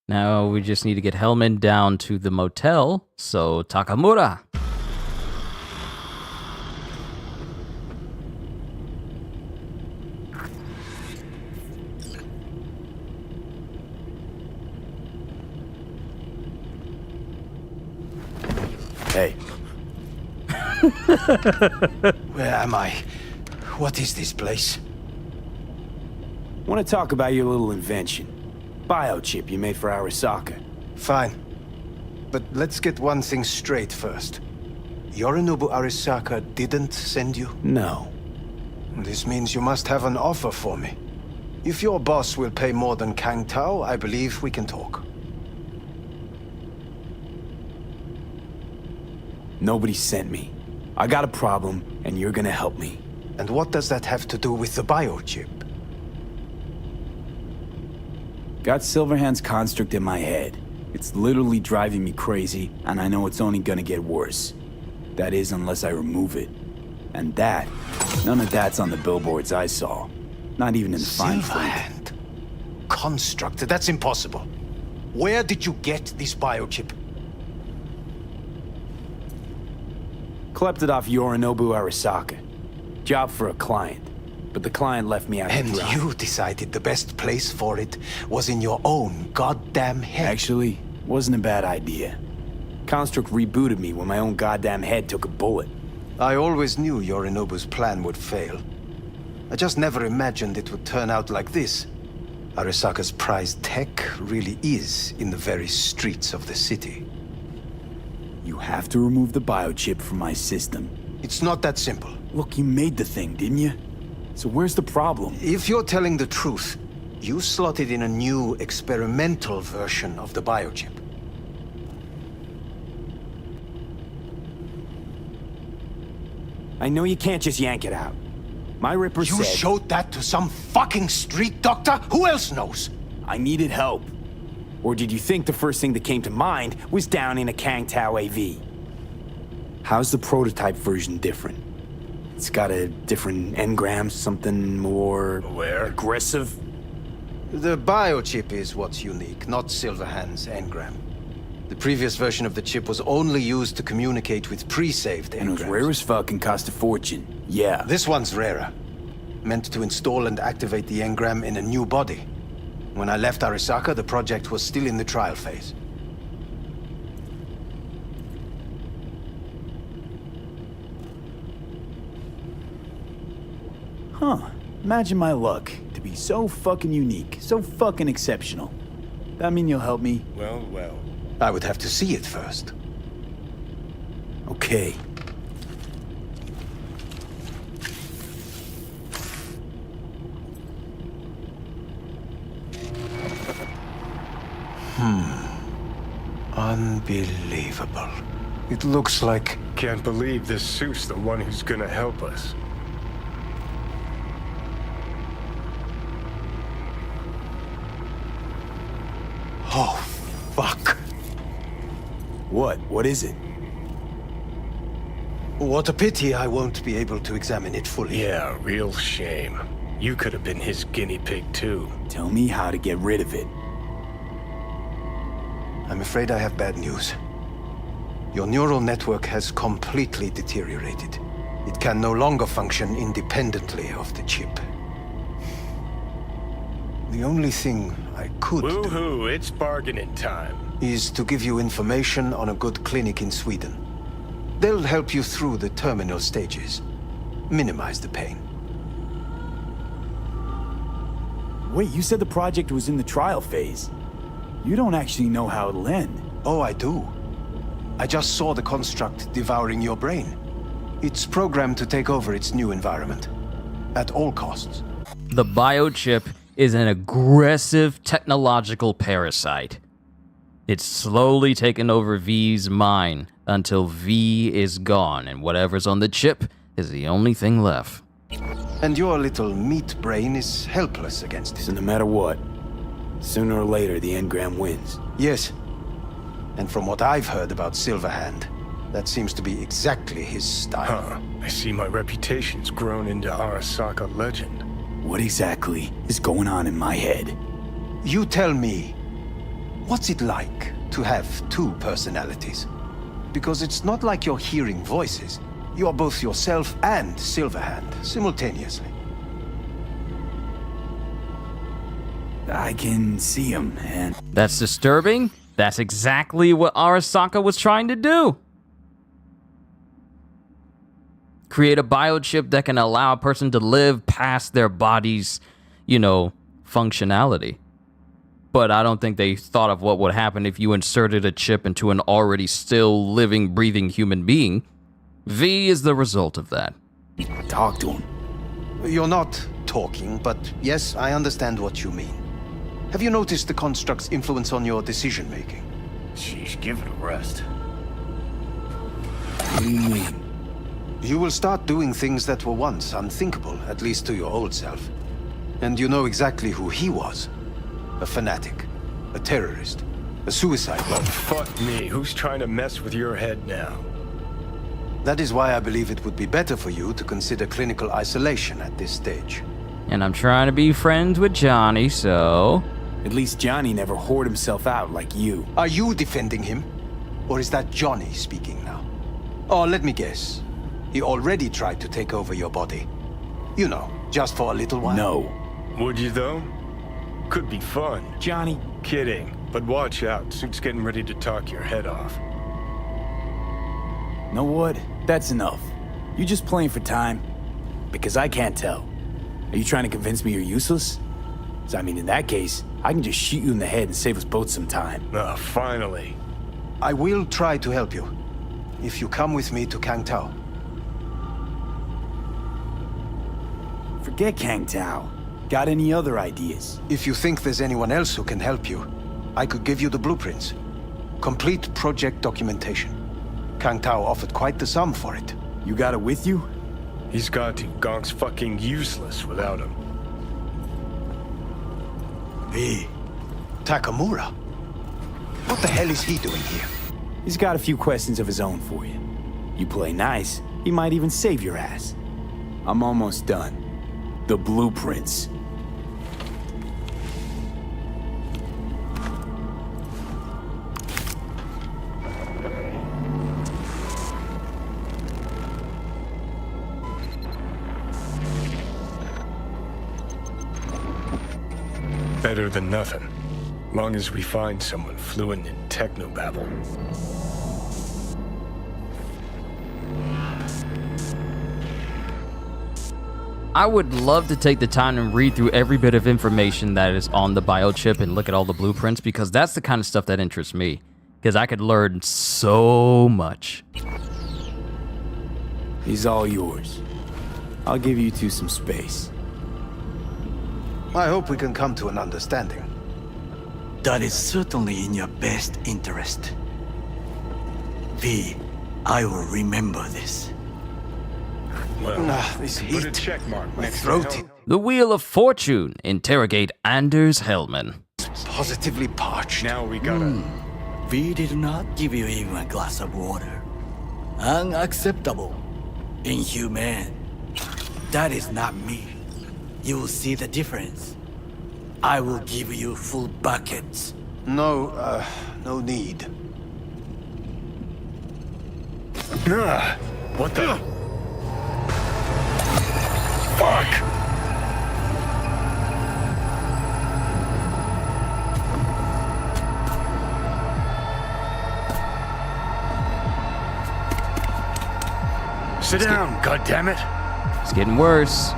Now we just need to get Hellman down to the motel, so Takamura. Hey. Where am I? What is this place? Want to talk about your little invention? Biochip you made for Arasaka. Fine. But let's get one thing straight first. Yorinobu Arasaka didn't send you? No. This means you must have an offer for me. If your boss will pay more than Kang Tao, I believe we can talk. Nobody sent me. I got a problem, and you're gonna help me. And what does that have to do with the biochip? Got Silverhand's construct in my head. It's literally driving me crazy, and I know it's only gonna get worse. That is, unless I remove it. And that, none of that's on the billboards I saw. Not even in the fine print. Silverhand? Construct? That's impossible. Where did you get this biochip? Klept it off Yorinobu Arasaka. Job for a client. But the client left me out to dry. And you decided the best place for it was in your own goddamn head. Actually, wasn't a bad idea. Construct rebooted me when my own goddamn head took a bullet. I always knew Yorinobu's plan would fail. I just never imagined it would turn out like this. Arasaka's prized tech really is in the very streets of the city. You have to remove the biochip from my system. It's not that simple. Look, you made the thing, didn't you? So where's the problem? If you're telling the truth, you slotted in a new experimental version of the biochip. I know you can't just yank it out. My Ripper said... You showed that to some fucking street doctor? Who else knows? I needed help. Or did you think the first thing that came to mind was down in a Kangtao AV? How's the prototype version different? It's got a different engram, something more... aggressive? The biochip is what's unique, not Silverhand's engram. The previous version of the chip was only used to communicate with pre-saved engrams. And it was rare as fuck and cost a fortune. Yeah. This one's rarer. Meant to install and activate the engram in a new body. When I left Arasaka, the project was still in the trial phase. Huh. Imagine my luck. To be so fucking unique, so fucking exceptional. That mean you'll help me? Well, well. I would have to see it first. Okay. Unbelievable. It looks like... Can't believe this suit's the one who's gonna help us. Oh, fuck. What? What is it? What a pity I won't be able to examine it fully. Yeah, real shame. You could have been his guinea pig too. Tell me how to get rid of it. I'm afraid I have bad news. Your neural network has completely deteriorated. It can no longer function independently of the chip. The only thing I could Woohoo, it's bargaining time. is to give you information on a good clinic in Sweden. They'll help you through the terminal stages. Minimize the pain. Wait, you said the project was in the trial phase. You don't actually know how it'll end. Oh, I do. I just saw the construct devouring your brain. It's programmed to take over its new environment. At all costs. The biochip is an aggressive technological parasite. It's slowly taken over V's mind until V is gone, and whatever's on the chip is the only thing left. And your little meat brain is helpless against it. So no matter what, sooner or later the engram wins. Yes. And from what I've heard about Silverhand, that seems to be exactly his style. Huh. I see my reputation's grown into Arasaka legend. What exactly is going on in my head? You tell me, what's it like to have two personalities? Because it's not like you're hearing voices. You are both yourself and Silverhand simultaneously. I can see him, man. That's disturbing. That's exactly what Arasaka was trying to do. Create a biochip that can allow a person to live past their body's, functionality. But I don't think they thought of what would happen if you inserted a chip into an already still living, breathing human being. V is the result of that. Talk to him. You're not talking, but yes, I understand what you mean. Have you noticed the construct's influence on your decision-making? Sheesh, give it a rest. What do you mean? You will start doing things that were once unthinkable, at least to your old self. And you know exactly who he was. A fanatic, a terrorist, a suicide bomber. Fuck me, who's trying to mess with your head now? That is why I believe it would be better for you to consider clinical isolation at this stage. And I'm trying to be friends with Johnny, so... At least Johnny never whored himself out like you. Are you defending him? Or is that Johnny speaking now? Oh, let me guess. He already tried to take over your body. You know, just for a little while. No. Would you though? Could be fun. Johnny. Kidding. But watch out, Suit's getting ready to talk your head off. Know what? That's enough. You just playing for time? Because I can't tell. Are you trying to convince me you're useless? So, in that case, I can just shoot you in the head and save us both some time. Finally. I will try to help you, if you come with me to Kangtao. Forget Kangtao. Got any other ideas? If you think there's anyone else who can help you, I could give you the blueprints. Complete project documentation. Kangtao offered quite the sum for it. You got it with you? He's got to. Gonk's fucking useless without him. Hey, Takamura. What the hell is he doing here? He's got a few questions of his own for you. You play nice, he might even save your ass. I'm almost done. The blueprints. Better than nothing. Long as we find someone fluent in technobabble. I would love to take the time and read through every bit of information that is on the biochip and look at all the blueprints, because that's the kind of stuff that interests me. Because I could learn so much. He's all yours. I'll give you two some space. I hope we can come to an understanding. That is certainly in your best interest. V, I will remember this. Well, this put a heat. check mark My next to throat. Hell- The Wheel of Fortune. Interrogate Anders Hellman. Positively parched. Now we gotta... V did not give you even a glass of water. Unacceptable. Inhumane. That is not me. You will see the difference. I will give you full buckets. No, no need. What the... Fuck! Sit down, goddammit! It's getting worse.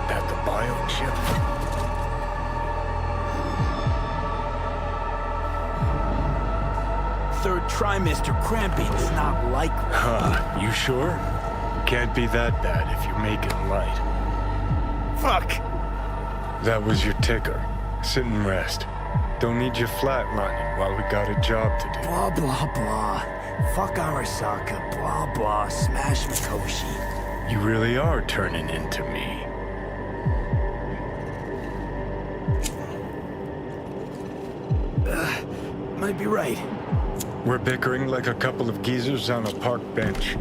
At the biochip. Third trimester cramping is not likely. Huh, you sure? Can't be that bad if you're making light. Fuck! That was your ticker. Sit and rest. Don't need you flatlining while we got a job to do. Blah, blah, blah. Fuck Arasaka. Blah, blah. Smash Mikoshi. You really are turning into me. Might be right. We're bickering like a couple of geezers on a park bench.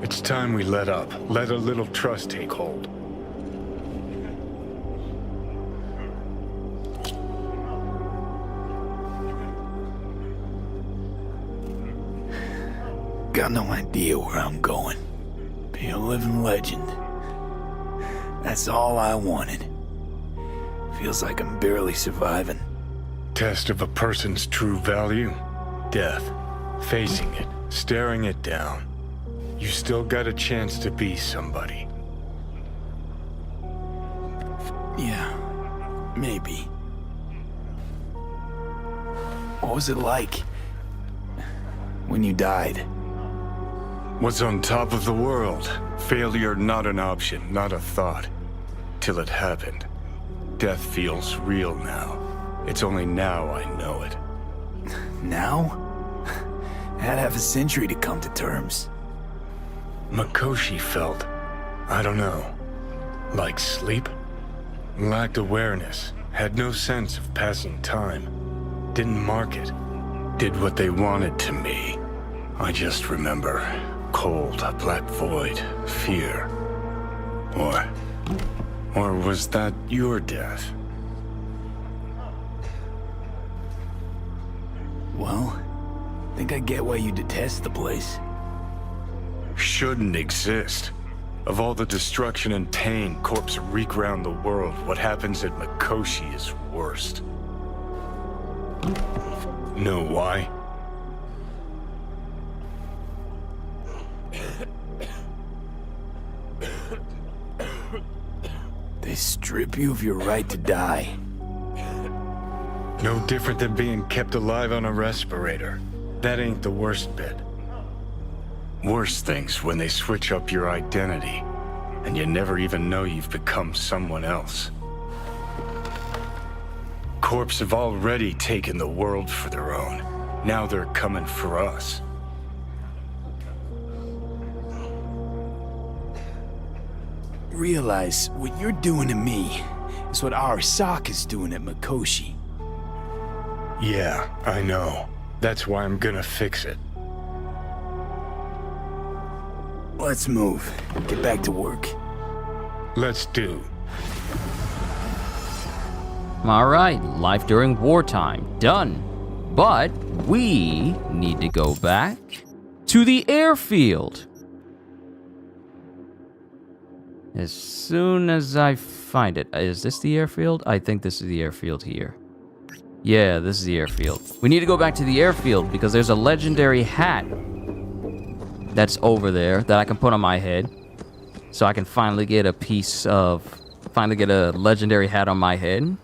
It's time we let up. Let a little trust take hold. Got no idea where I'm going. Be a living legend. That's all I wanted. Feels like I'm barely surviving. Test of a person's true value? Death. Facing it. Staring it down. You still got a chance to be somebody. Yeah, maybe. What was it like when you died? Was on top of the world. Failure not an option, not a thought. Till it happened. Death feels real now. It's only now I know it. Now? Had half a century to come to terms. Mikoshi felt, I don't know, like sleep? Lacked awareness, had no sense of passing time. Didn't mark it. Did what they wanted to me. I just remember cold, a black void, fear. Or was that your death? Well, think I get why you detest the place. Shouldn't exist. Of all the destruction and pain corpses wreak round the world, what happens at Mikoshi is worst. Know why? They strip you of your right to die. No different than being kept alive on a respirator. That ain't the worst bit. Worse things when they switch up your identity, and you never even know you've become someone else. Corps have already taken the world for their own. Now they're coming for us. Realize what you're doing to me That's what Arasaka's doing at Mikoshi. Yeah, I know. That's why I'm gonna fix it. Let's move. Get back to work. Let's do. All right, life during wartime, done. But we need to go back to the airfield. As soon as I find it. Is this the airfield? I think this is the airfield here. Yeah, this is the airfield. We need to go back to the airfield because there's a legendary hat that's over there that I can put on my head. So I can finally get a legendary hat on my head.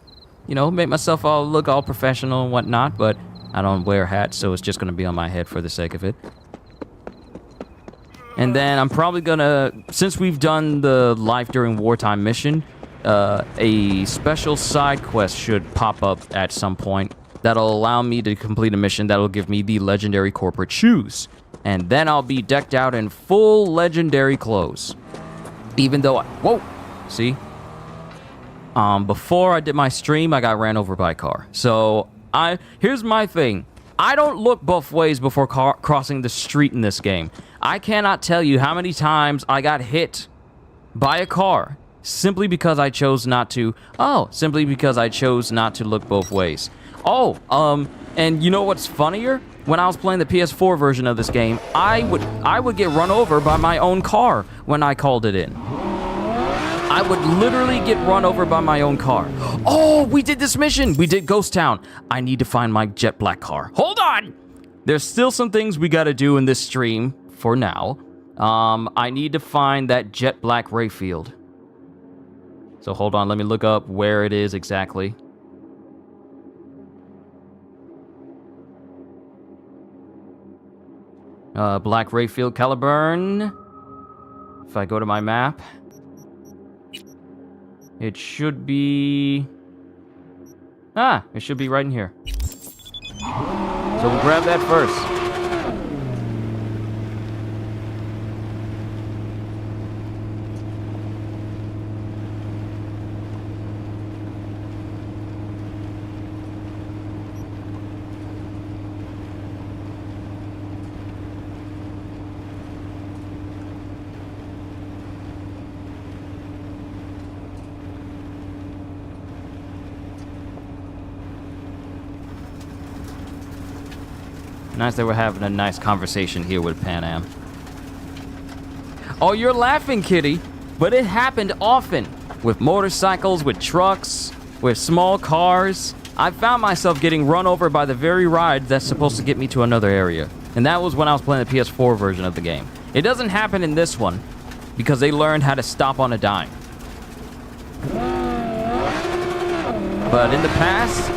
You know, make myself look all professional and whatnot, but I don't wear hats, so it's just gonna be on my head for the sake of it. And then I'm probably gonna, since we've done the life during wartime mission, a special side quest should pop up at some point that'll allow me to complete a mission that'll give me the legendary corporate shoes. And then I'll be decked out in full legendary clothes. Even though whoa, see? Before I did my stream, I got ran over by a car. So, here's my thing. I don't look both ways before crossing the street in this game. I cannot tell you how many times I got hit by a car simply because I chose not to. Simply because I chose not to look both ways. And you know what's funnier? When I was playing the PS4 version of this game, I would get run over by my own car when I called it in. I would literally get run over by my own car. Oh, we did this mission. We did Ghost Town. I need to find my jet black car. Hold on. There's still some things we got to do in this stream for now. I need to find that jet black Rayfield. So hold on. Let me look up where it is exactly. Black Rayfield Caliburn. If I go to my map, it should be... it should be right in here. So we'll grab that first. Nice that we're having a nice conversation here with Pan Am. Oh, you're laughing, kitty. But it happened often. With motorcycles, with trucks, with small cars. I found myself getting run over by the very ride that's supposed to get me to another area. And that was when I was playing the PS4 version of the game. It doesn't happen in this one because they learned how to stop on a dime. But in the past,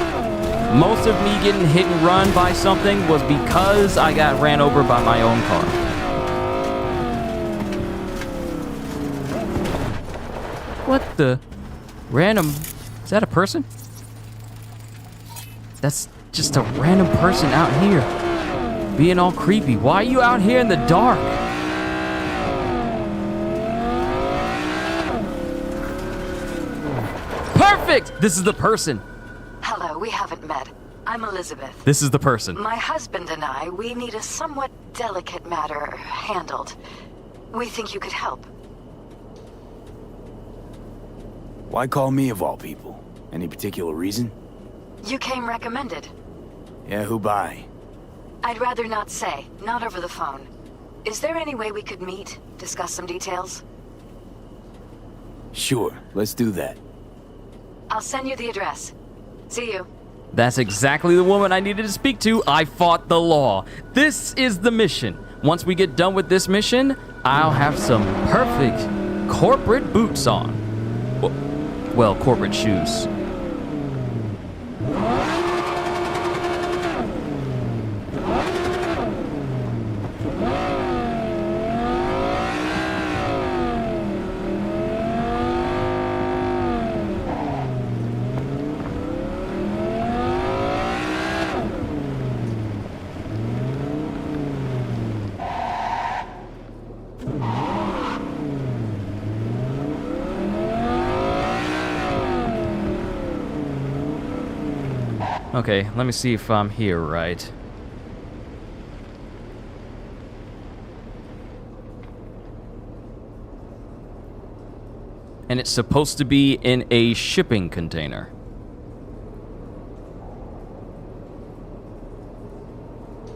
most of me getting hit and run by something was because I got ran over by my own car. What the? Random... Is that a person? That's just a random person out here. Being all creepy. Why are you out here in the dark? Perfect! This is the person. Hello, we haven't met. I'm Elizabeth. This is the person. My husband and I, we need a somewhat delicate matter handled. We think you could help. Why call me of all people? Any particular reason? You came recommended. Yeah, who by? I'd rather not say, not over the phone. Is there any way we could meet, discuss some details? Sure, let's do that. I'll send you the address. See you. That's exactly the woman I needed to speak to. I fought the law. This is the mission. Once we get done with this mission, I'll have some perfect corporate boots on. Well, corporate shoes. Okay, let me see if I'm here right. And it's supposed to be in a shipping container.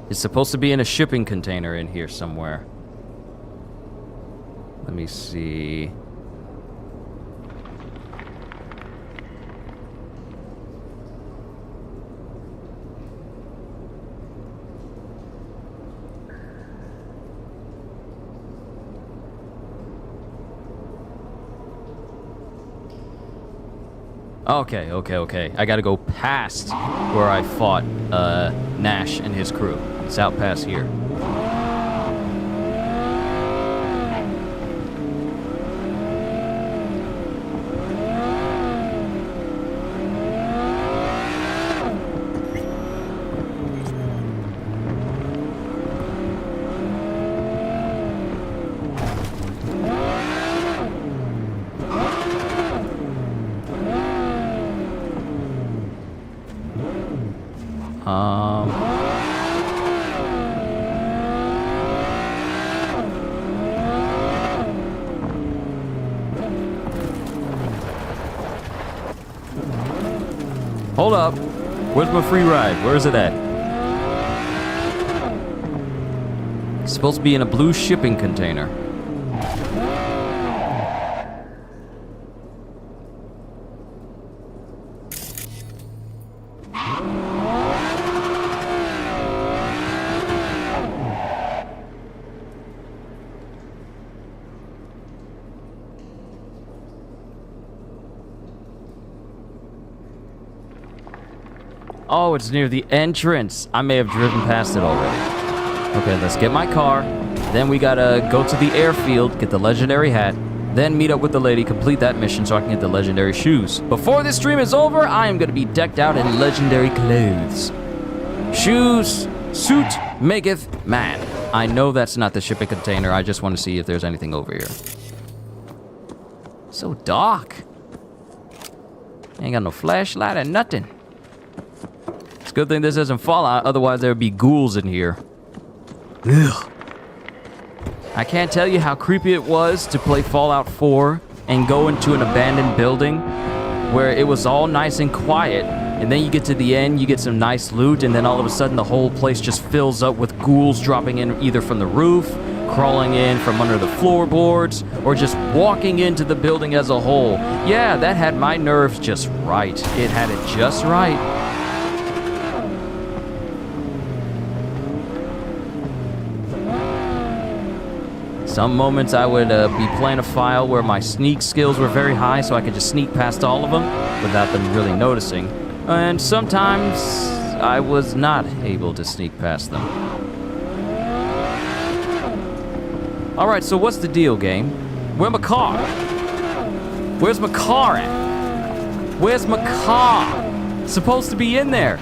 It's supposed to be in a shipping container in here somewhere. Let me see. Okay. I gotta go past where I fought Nash and his crew. It's out past here. Hold up. Where's my free ride? Where is it at? It's supposed to be in a blue shipping container. Oh, it's near the entrance. I may have driven past it already. Okay, let's get my car. Then we gotta go to the airfield, get the legendary hat, then meet up with the lady, complete that mission so I can get the legendary shoes. Before this stream is over, I am gonna be decked out in legendary clothes. Shoes, suit, maketh man. I know that's not the shipping container. I just want to see if there's anything over here. So dark. Ain't got no flashlight or nothing. Good thing this isn't Fallout, otherwise there would be ghouls in here. Ugh. I can't tell you how creepy it was to play Fallout 4 and go into an abandoned building where it was all nice and quiet, and then you get to the end, you get some nice loot, and then all of a sudden the whole place just fills up with ghouls dropping in either from the roof, crawling in from under the floorboards, or just walking into the building as a whole. Yeah, that had my nerves just right. It had it just right. Some moments I would be playing a file where my sneak skills were very high, so I could just sneak past all of them without them really noticing. And sometimes I was not able to sneak past them. Alright, so what's the deal, game? Where's my car? Where's my car at? Where's my car? It's supposed to be in there.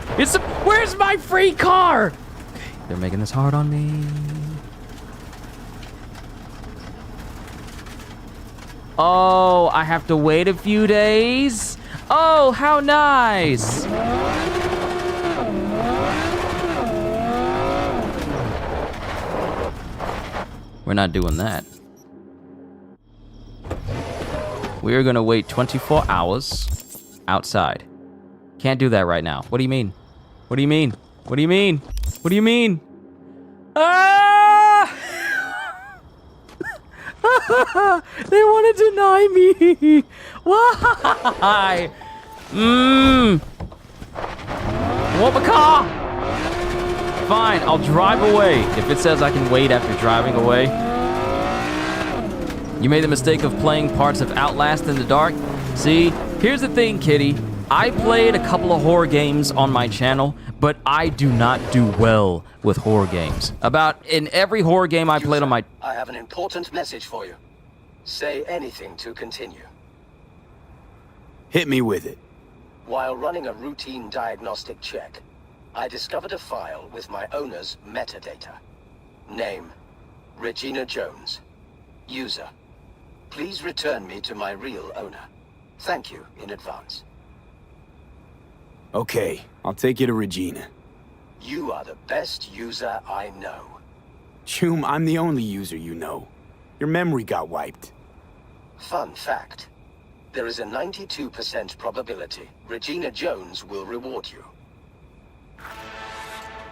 Where's my free car? Okay, they're making this hard on me. Oh, I have to wait a few days? Oh, how nice! We're not doing that. We're gonna wait 24 hours outside. Can't do that right now. What do you mean? What do you mean? What do you mean? What do you mean? Ah! They want to deny me. Why? I want my car. Fine, I'll drive away. If it says I can wait after driving away. You made the mistake of playing parts of Outlast in the dark. See, here's the thing, kitty. I played a couple of horror games on my channel, but I do not do well with horror games. About in every horror game I played on my... I have an important message for you. Say anything to continue. Hit me with it. While running a routine diagnostic check, I discovered a file with my owner's metadata. Name, Regina Jones. User, please return me to my real owner. Thank you in advance. Okay, I'll take you to Regina. You are the best user I know. Hume, I'm the only user you know. Your memory got wiped. Fun fact. There is a 92% probability Regina Jones will reward you.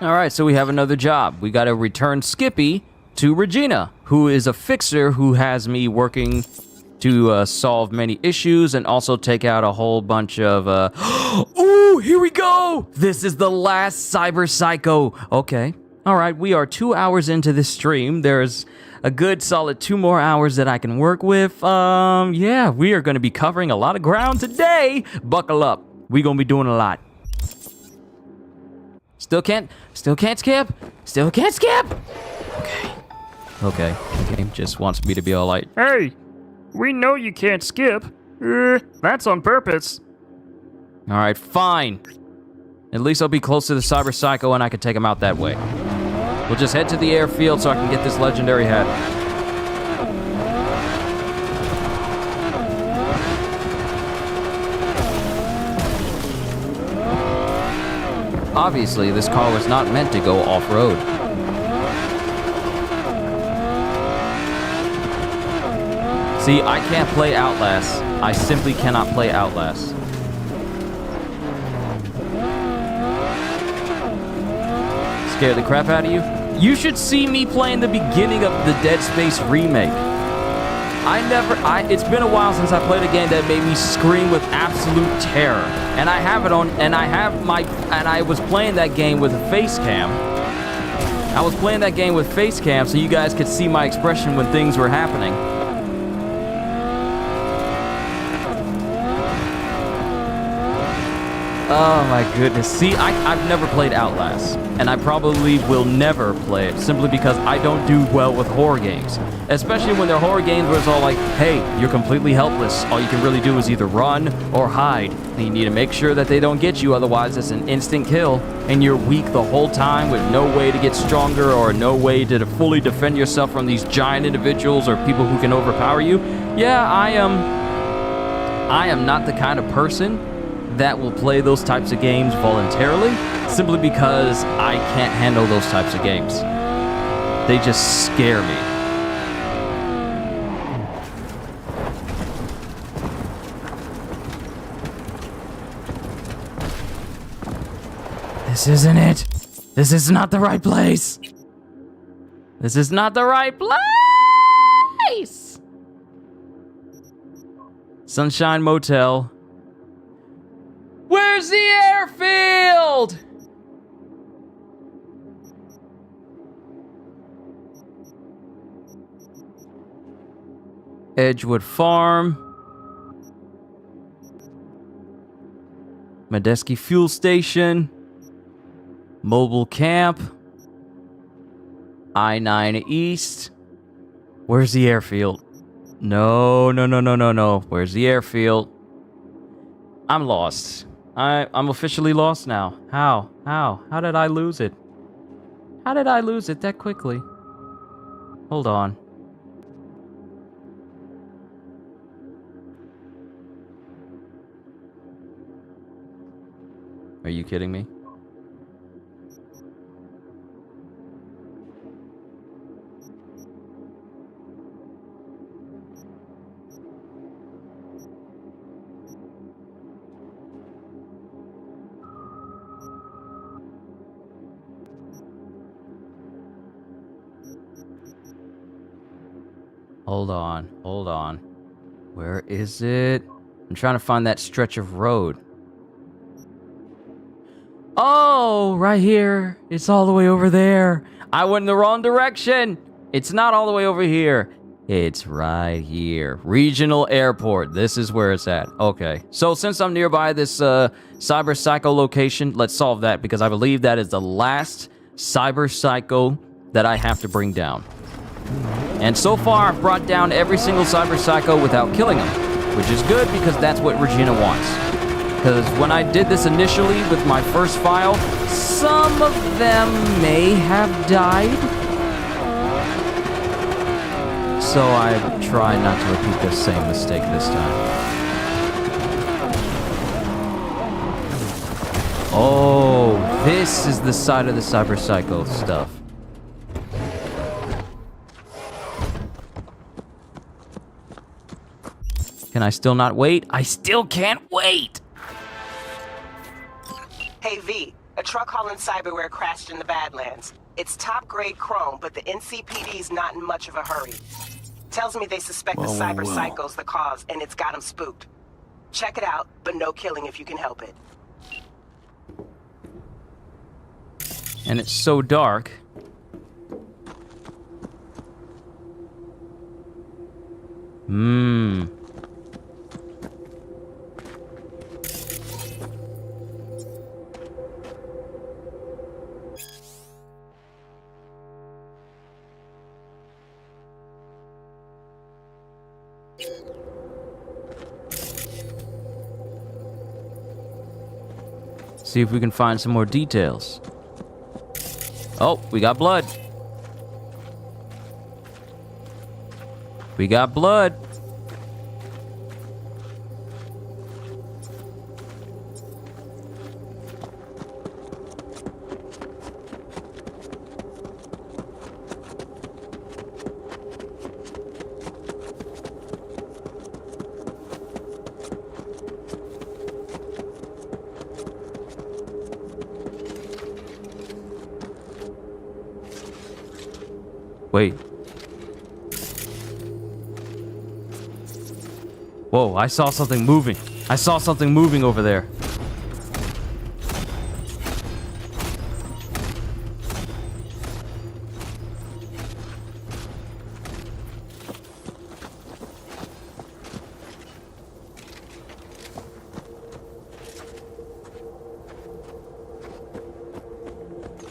Alright, so we have another job. We gotta return Skippy to Regina, who is a fixer who has me working to solve many issues and also take out a whole bunch of, Ooh, here we go! This is the last Cyber Psycho. Okay. Alright, we are 2 hours into this stream. There's a good solid 2 more hours that I can work with. Yeah, we are gonna be covering a lot of ground today. Buckle up. We gonna be doing a lot. Still can't skip. Still can't skip. Okay. The game just wants me to be all like, hey, we know you can't skip. That's on purpose. All right, fine. At least I'll be close to the Cyber Psycho and I can take him out that way. We'll just head to the airfield so I can get this legendary hat. Obviously, this car was not meant to go off-road. See, I can't play Outlast. I simply cannot play Outlast. Scare the crap out of you? You should see me playing the beginning of the Dead Space remake. It's been a while since I played a game that made me scream with absolute terror. And I have it on, and I was playing that game with a face cam. I was playing that game with face cam so you guys could see my expression when things were happening. Oh my goodness. See, I've never played Outlast, and I probably will never play it simply because I don't do well with horror games. Especially when they're horror games where it's all like, hey, you're completely helpless. All you can really do is either run or hide. And you need to make sure that they don't get you, otherwise it's an instant kill, and you're weak the whole time with no way to get stronger or no way to fully defend yourself from these giant individuals or people who can overpower you. Yeah, I am not the kind of person that will play those types of games voluntarily, simply because I can't handle those types of games. They just scare me. This isn't it. This is not the right place. This is not the right place. Sunshine Motel. Where's the airfield? Edgewood Farm. Medeski Fuel Station. Mobile Camp. I-9 East. Where's the airfield? No. Where's the airfield? I'm lost. I'm officially lost now. How? How did I lose it? How did I lose it that quickly? Hold on. Are you kidding me? Hold on. Where is it? I'm trying to find that stretch of road. Oh, right here. It's all the way over there. I went in the wrong direction. It's not all the way over here. It's right here. Regional Airport. This is where it's at. Okay. So since I'm nearby this Cyber Psycho location, let's solve that because I believe that is the last Cyber Psycho that I have to bring down. And so far, I've brought down every single Cyber Psycho without killing him, which is good because that's what Regina wants. Because when I did this initially with my first file, some of them may have died. So I try not to repeat the same mistake this time. Oh, this is the side of the cyberpsycho stuff. Can I still not wait? I still can't wait! Hey V, a truck hauling cyberware crashed in the Badlands. It's top-grade chrome, but the NCPD's not in much of a hurry. Tells me they suspect the cyberpsycho's the cause, and it's got them spooked. Check it out, but no killing if you can help it. And it's so dark. See if we can find some more details. Oh, we got blood. We got blood. Wait. Whoa, I saw something moving. I saw something moving over there.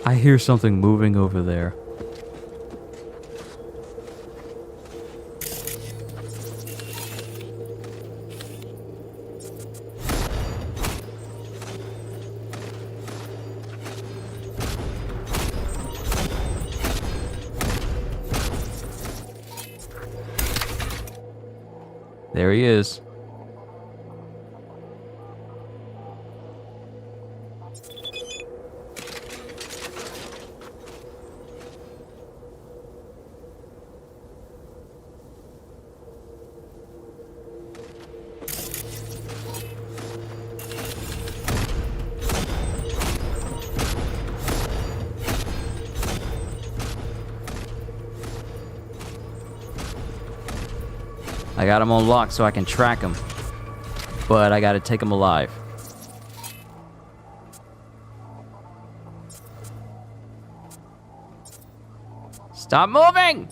I hear something moving over there. There he is. I got him on lock so I can track him, but I gotta take him alive. Stop moving!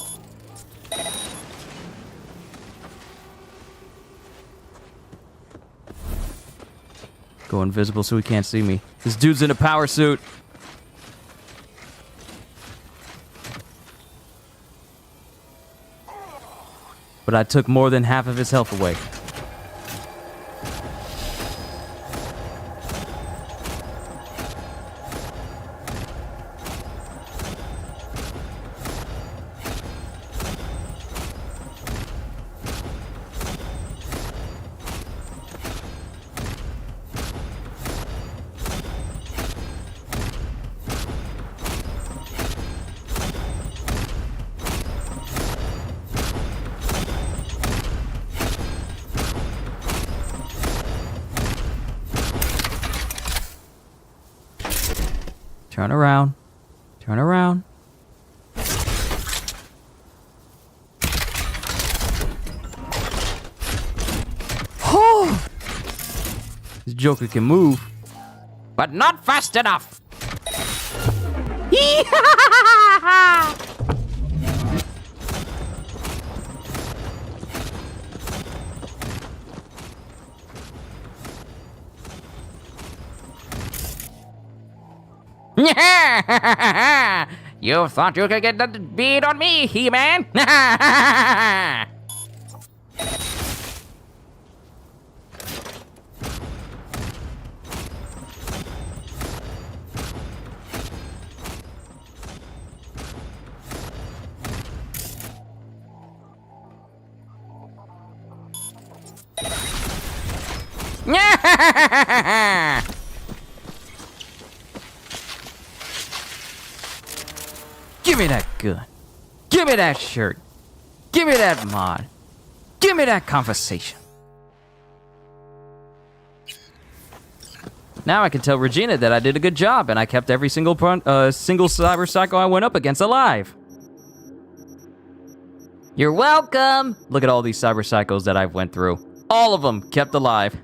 Go invisible so he can't see me. This dude's in a power suit. But I took more than half of his health away. Turn around. Turn around. Oh! This Joker can move, but not fast enough. You thought you could get the beat on me, He-Man? Give me that gun. Give me that shirt. Give me that mod. Give me that conversation. Now I can tell Regina that I did a good job and I kept every single cyber psycho I went up against alive. You're welcome. Look at all these cyber psychos that I've went through. All of them kept alive.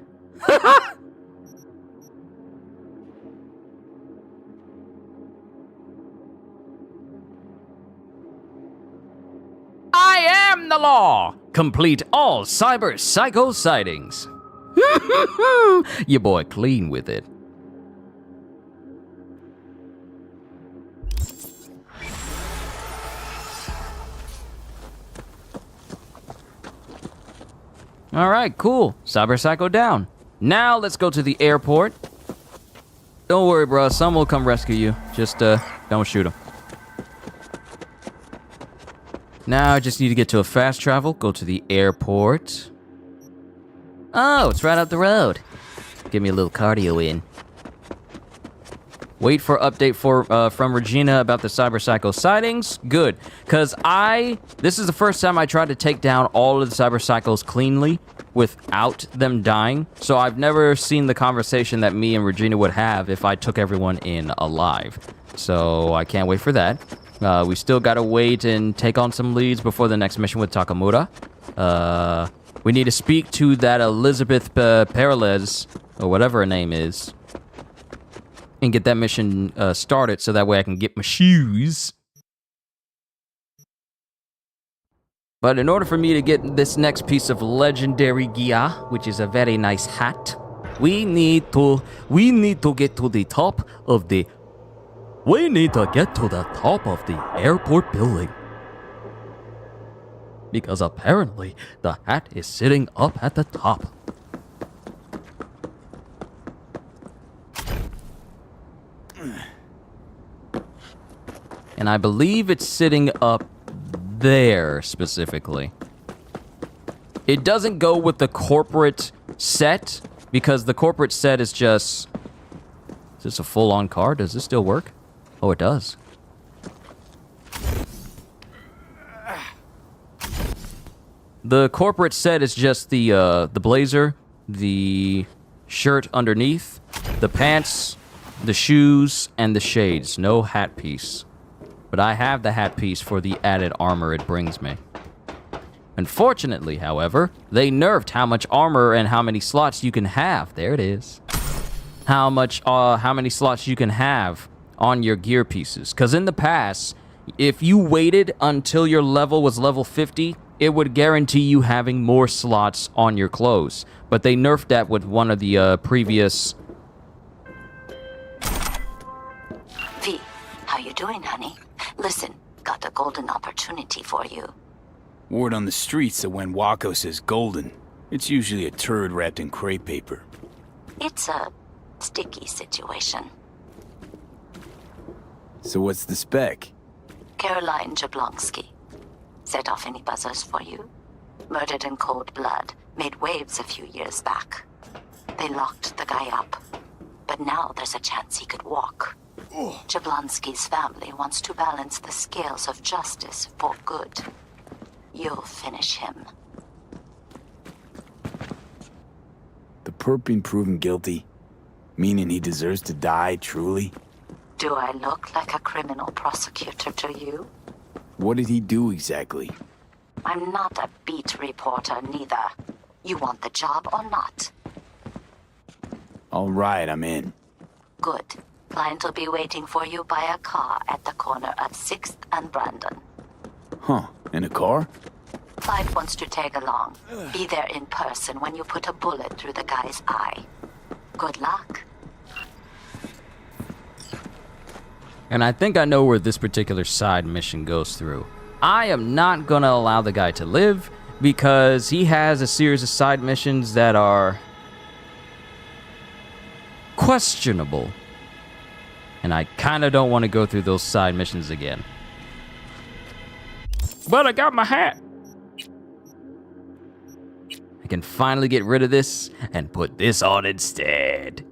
I am the law. Complete all cyber psycho sightings. Your boy clean with it. All right, cool. Cyber Psycho down. Now let's go to the airport. Don't worry, bro. Someone will come rescue you. Just don't shoot him. Now I just need to get to a fast travel. Go to the airport. Oh, it's right up the road. Give me a little cardio in. Wait for update from Regina about the Cyber Psycho sightings. Good, because this is the first time I tried to take down all of the Cyber Psychos cleanly without them dying. So I've never seen the conversation that me and Regina would have if I took everyone in alive. So I can't wait for that. We still gotta wait and take on some leads before the next mission with Takamura. We need to speak to that Elizabeth Peralez, or whatever her name is, and get that mission started so that way I can get my shoes. But in order for me to get this next piece of legendary gear, which is a very nice hat, we need to get to the top of the airport building. Because apparently the hat is sitting up at the top. And I believe it's sitting up there specifically. It doesn't go with the corporate set because the corporate set is just... Is this a full-on car? Does this still work? Oh, it does. The corporate set is just the blazer, the shirt underneath, the pants, the shoes, and the shades. No hat piece. But I have the hat piece for the added armor it brings me. Unfortunately, however, they nerfed how much armor and how many slots you can have. There it is. How many slots you can have on your gear pieces. Because in the past, if you waited until your level was level 50, it would guarantee you having more slots on your clothes. But they nerfed that with one of the previous... V, how you doing, honey? Listen, got a golden opportunity for you. Word on the streets that when Wako says golden, it's usually a turd wrapped in crepe paper. It's a sticky situation. So what's the spec? Caroline Jablonski. Set off any buzzers for you? Murdered in cold blood. Made waves a few years back. They locked the guy up. But now there's a chance he could walk. Jablonski's family wants to balance the scales of justice for good. You'll finish him. The perp being proven guilty? Meaning he deserves to die, truly? Do I look like a criminal prosecutor to you? What did he do exactly? I'm not a beat reporter, neither. You want the job or not? All right, I'm in. Good. Client will be waiting for you by a car at the corner of 6th and Brandon. Huh, in a car? Client wants to tag along. Be there in person when you put a bullet through the guy's eye. Good luck. And I think I know where this particular side mission goes through. I am not gonna allow the guy to live because he has a series of side missions that are questionable. And I kinda don't want to go through those side missions again. But I got my hat. I can finally get rid of this and put this on instead.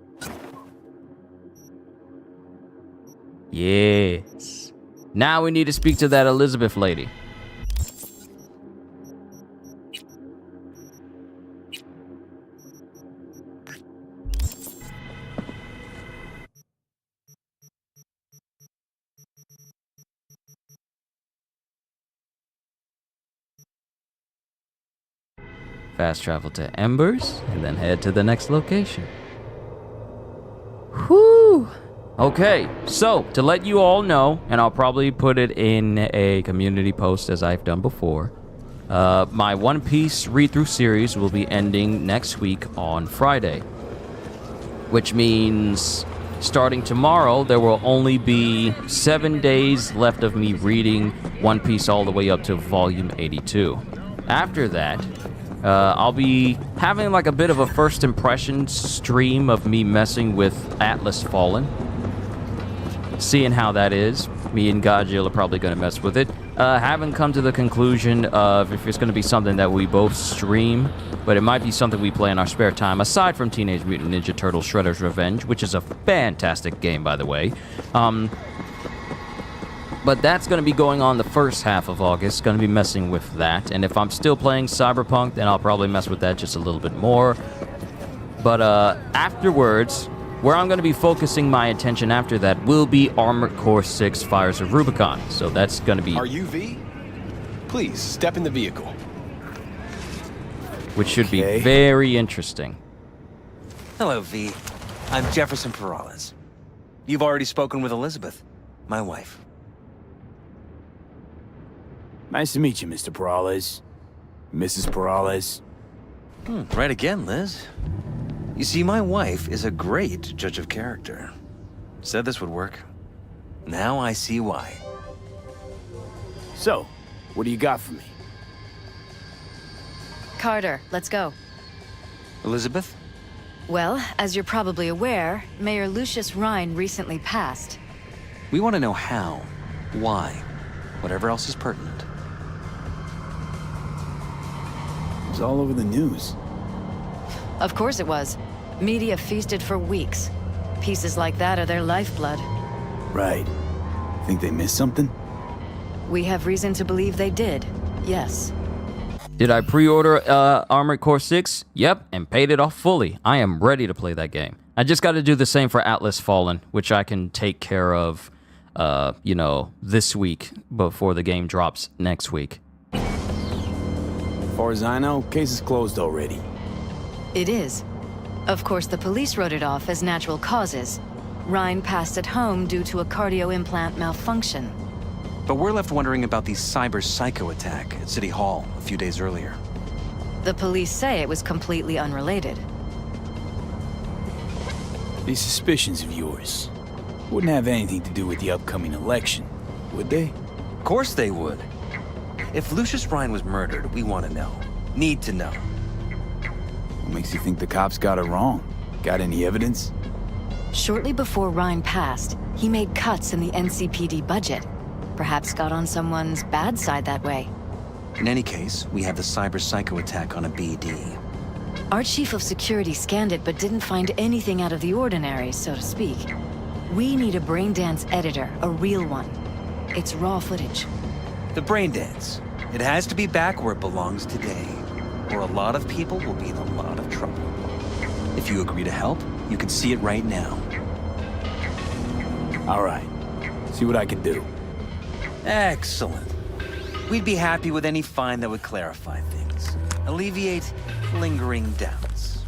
Yes. Now we need to speak to that Elizabeth lady. Fast travel to Embers, and then head to the next location. Whew! Okay, so, to let you all know, and I'll probably put it in a community post as I've done before, my One Piece read-through series will be ending next week on Friday. Which means, starting tomorrow, there will only be 7 days left of me reading One Piece all the way up to Volume 82. After that, I'll be having like a bit of a first impression stream of me messing with Atlas Fallen. Seeing how that is. Me and Godjill are probably going to mess with it. Haven't come to the conclusion of if it's going to be something that we both stream, but it might be something we play in our spare time, aside from Teenage Mutant Ninja Turtles Shredder's Revenge, which is a fantastic game, by the way. But that's going to be going on the first half of August. Going to be messing with that. And if I'm still playing Cyberpunk, then I'll probably mess with that just a little bit more. But afterwards, where I'm going to be focusing my attention after that will be Armored Core 6 Fires of Rubicon. So that's going to be... Are you V? Please, step in the vehicle. Which should be very interesting. Hello, V. I'm Jefferson Perales. You've already spoken with Elizabeth, my wife. Nice to meet you, Mr. Perales. Mrs. Perales. Right again, Liz. You see, my wife is a great judge of character. Said this would work. Now I see why. So, what do you got for me? Carter, let's go. Elizabeth? Well, as you're probably aware, Mayor Lucius Rhine recently passed. We want to know how, why, whatever else is pertinent. It was all over the news. Of course it was. Media feasted for weeks. Pieces like that are their lifeblood. Right. Think they missed something? We have reason to believe they did, yes. Did I pre-order Armored Core 6? Yep, and paid it off fully. I am ready to play that game. I just got to do the same for Atlas Fallen, which I can take care of, you know, this week before the game drops next week. As far as I know, case is closed already. It is. Of course, the police wrote it off as natural causes. Rhine passed at home due to a cardio implant malfunction. But we're left wondering about the cyber psycho attack at City Hall a few days earlier. The police say it was completely unrelated. These suspicions of yours wouldn't have anything to do with the upcoming election, would they? Of course they would. If Lucius Rhine was murdered, we want to know. Need to know. What makes you think the cops got it wrong? Got any evidence? Shortly before Rhine passed, he made cuts in the NCPD budget. Perhaps got on someone's bad side that way. In any case, we have the cyber psycho attack on a BD. Our chief of security scanned it but didn't find anything out of the ordinary, so to speak. We need a braindance editor, a real one. It's raw footage. The braindance. It has to be back where it belongs today, or a lot of people will be in a lot of trouble. If you agree to help, you can see it right now. All right. See what I can do. Excellent. We'd be happy with any find that would clarify things, alleviate lingering doubts.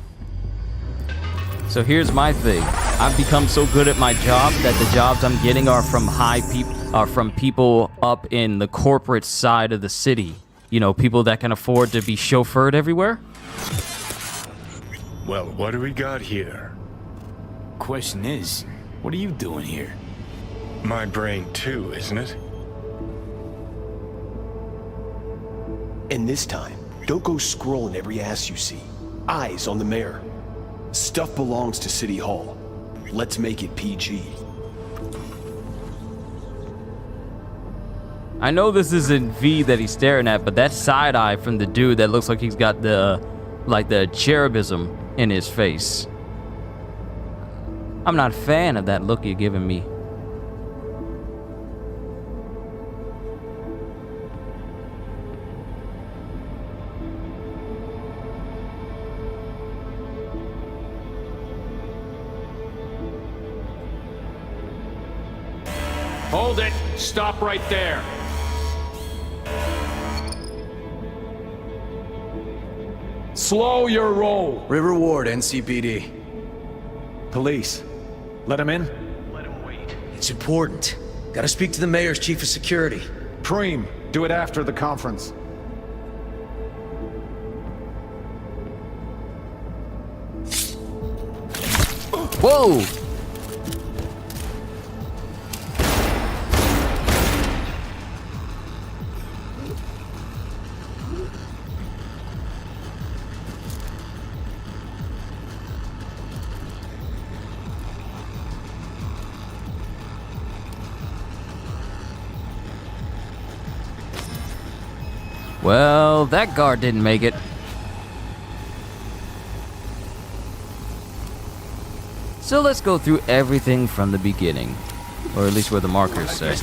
So here's my thing. I've become so good at my job that the jobs I'm getting are from people up in the corporate side of the city. You know, people that can afford to be chauffeured everywhere. Well, what do we got here? Question is, what are you doing here? My brain too, isn't it? And this time, don't go scrolling every ass you see. Eyes on the mayor. Stuff belongs to City Hall. Let's make it PG. I know this isn't V that he's staring at, but that side eye from the dude that looks like he's got the cherubism in his face. I'm not a fan of that look you're giving me. Hold it! Stop right there! Slow your roll! River Ward, NCPD. Police. Let him in? It's important. Gotta speak to the mayor's chief of security. Preem, do it after the conference. Whoa! Well, that guard didn't make it. So let's go through everything from the beginning. Or at least where the markers say.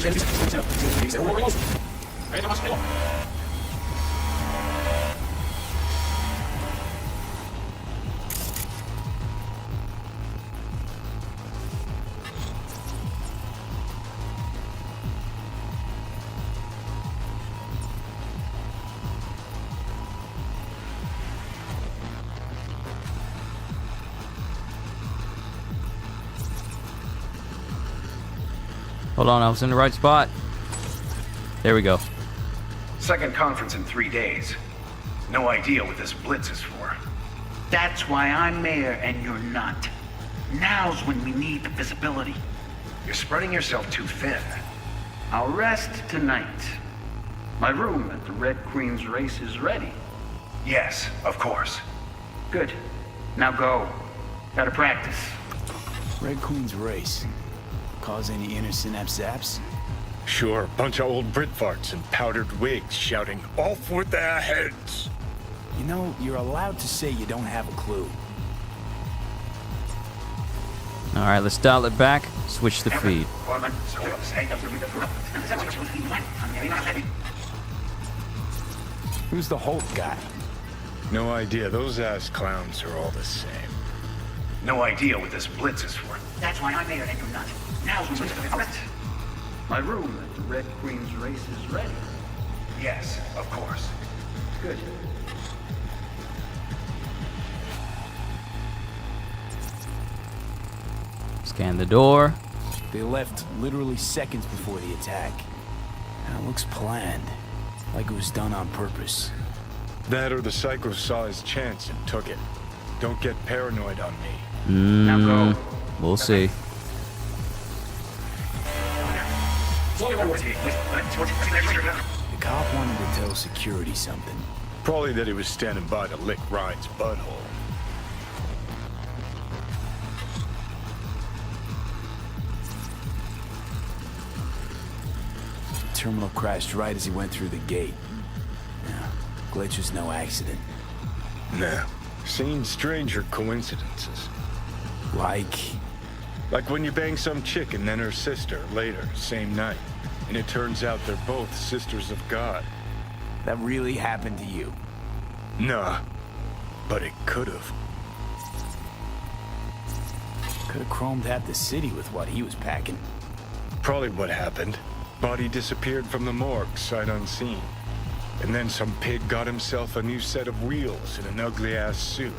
Hold on, I was in the right spot. There we go. Second conference in 3 days. No idea what this blitz is for. That's why I'm mayor and you're not. Now's when we need the visibility. You're spreading yourself too thin. I'll rest tonight. My room at the Red Queen's race is ready. Yes, of course. Good. Now go. Gotta practice. Red Queen's race. Cause any innocent zaps? Sure, bunch of old Brit farts in powdered wigs shouting, "Off with their heads!" You know, you're allowed to say you don't have a clue. Alright, let's dial it back, switch the feed. Who's the Hulk guy? No idea, those ass clowns are all the same. No idea what this blitz is for. That's why I'm mayor and you're not. Now's when we need it. My room at the Red Queen's race is ready. Yes, of course. Good. Scan the door. They left literally seconds before the attack. And it looks planned. Like it was done on purpose. That or the psycho saw his chance and took it. Don't get paranoid on me. Now go. We'll see. The cop wanted to tell security something. Probably that he was standing by to lick Ryan's butthole. Terminal crashed right as he went through the gate. Yeah, glitch was no accident. Nah. Seen stranger coincidences. Like when you bang some chick and then her sister later, same night. And it turns out they're both sisters of God. That really happened to you? Nah. But it could've. Could've chromed half the city with what he was packing. Probably what happened. Body disappeared from the morgue, sight unseen. And then some pig got himself a new set of wheels in an ugly-ass suit.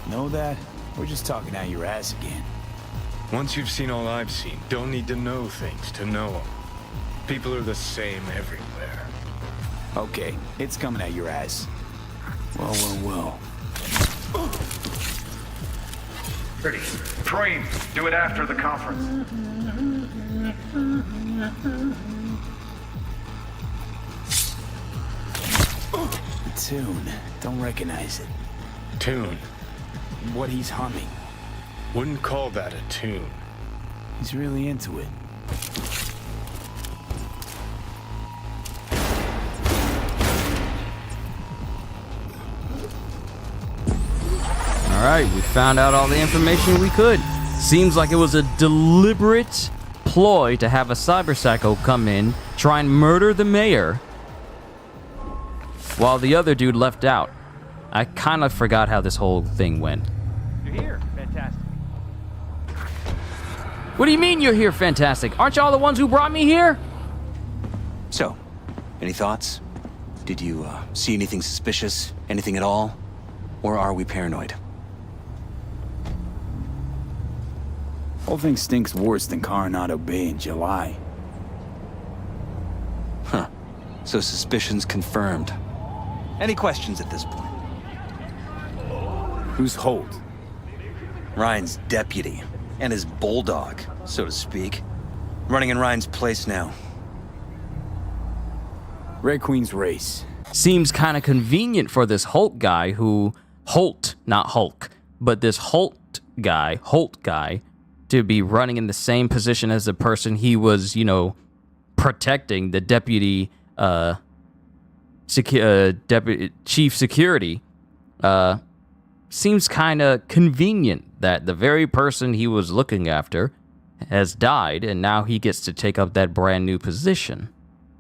Know that? We're just talking out your ass again. Once you've seen all I've seen, don't need to know things to know them. People are the same everywhere. Okay, it's coming at your ass. Well. Ready. Preem, do it after the conference. The tune. Don't recognize it. Tune? What he's humming. Wouldn't call that a tune. He's really into it. Alright, we found out all the information we could. Seems like it was a deliberate ploy to have a cyber psycho come in, try and murder the mayor, while the other dude left out. I kind of forgot how this whole thing went. You're here. Fantastic. What do you mean you're here, Fantastic? Aren't y'all the ones who brought me here? So, any thoughts? Did you see anything suspicious? Anything at all? Or are we paranoid? Whole thing stinks worse than Coronado Bay in July. Huh. So suspicions confirmed. Any questions at this point? Who's Holt? Ryan's deputy. And his bulldog, so to speak. Running in Ryan's place now. Red Queen's race. Seems kind of convenient for this Holt guy who... Holt, not Hulk. But this Holt guy, to be running in the same position as the person he was, you know, protecting, the deputy, deputy chief security. Seems kind of convenient that the very person he was looking after has died, and now he gets to take up that brand new position.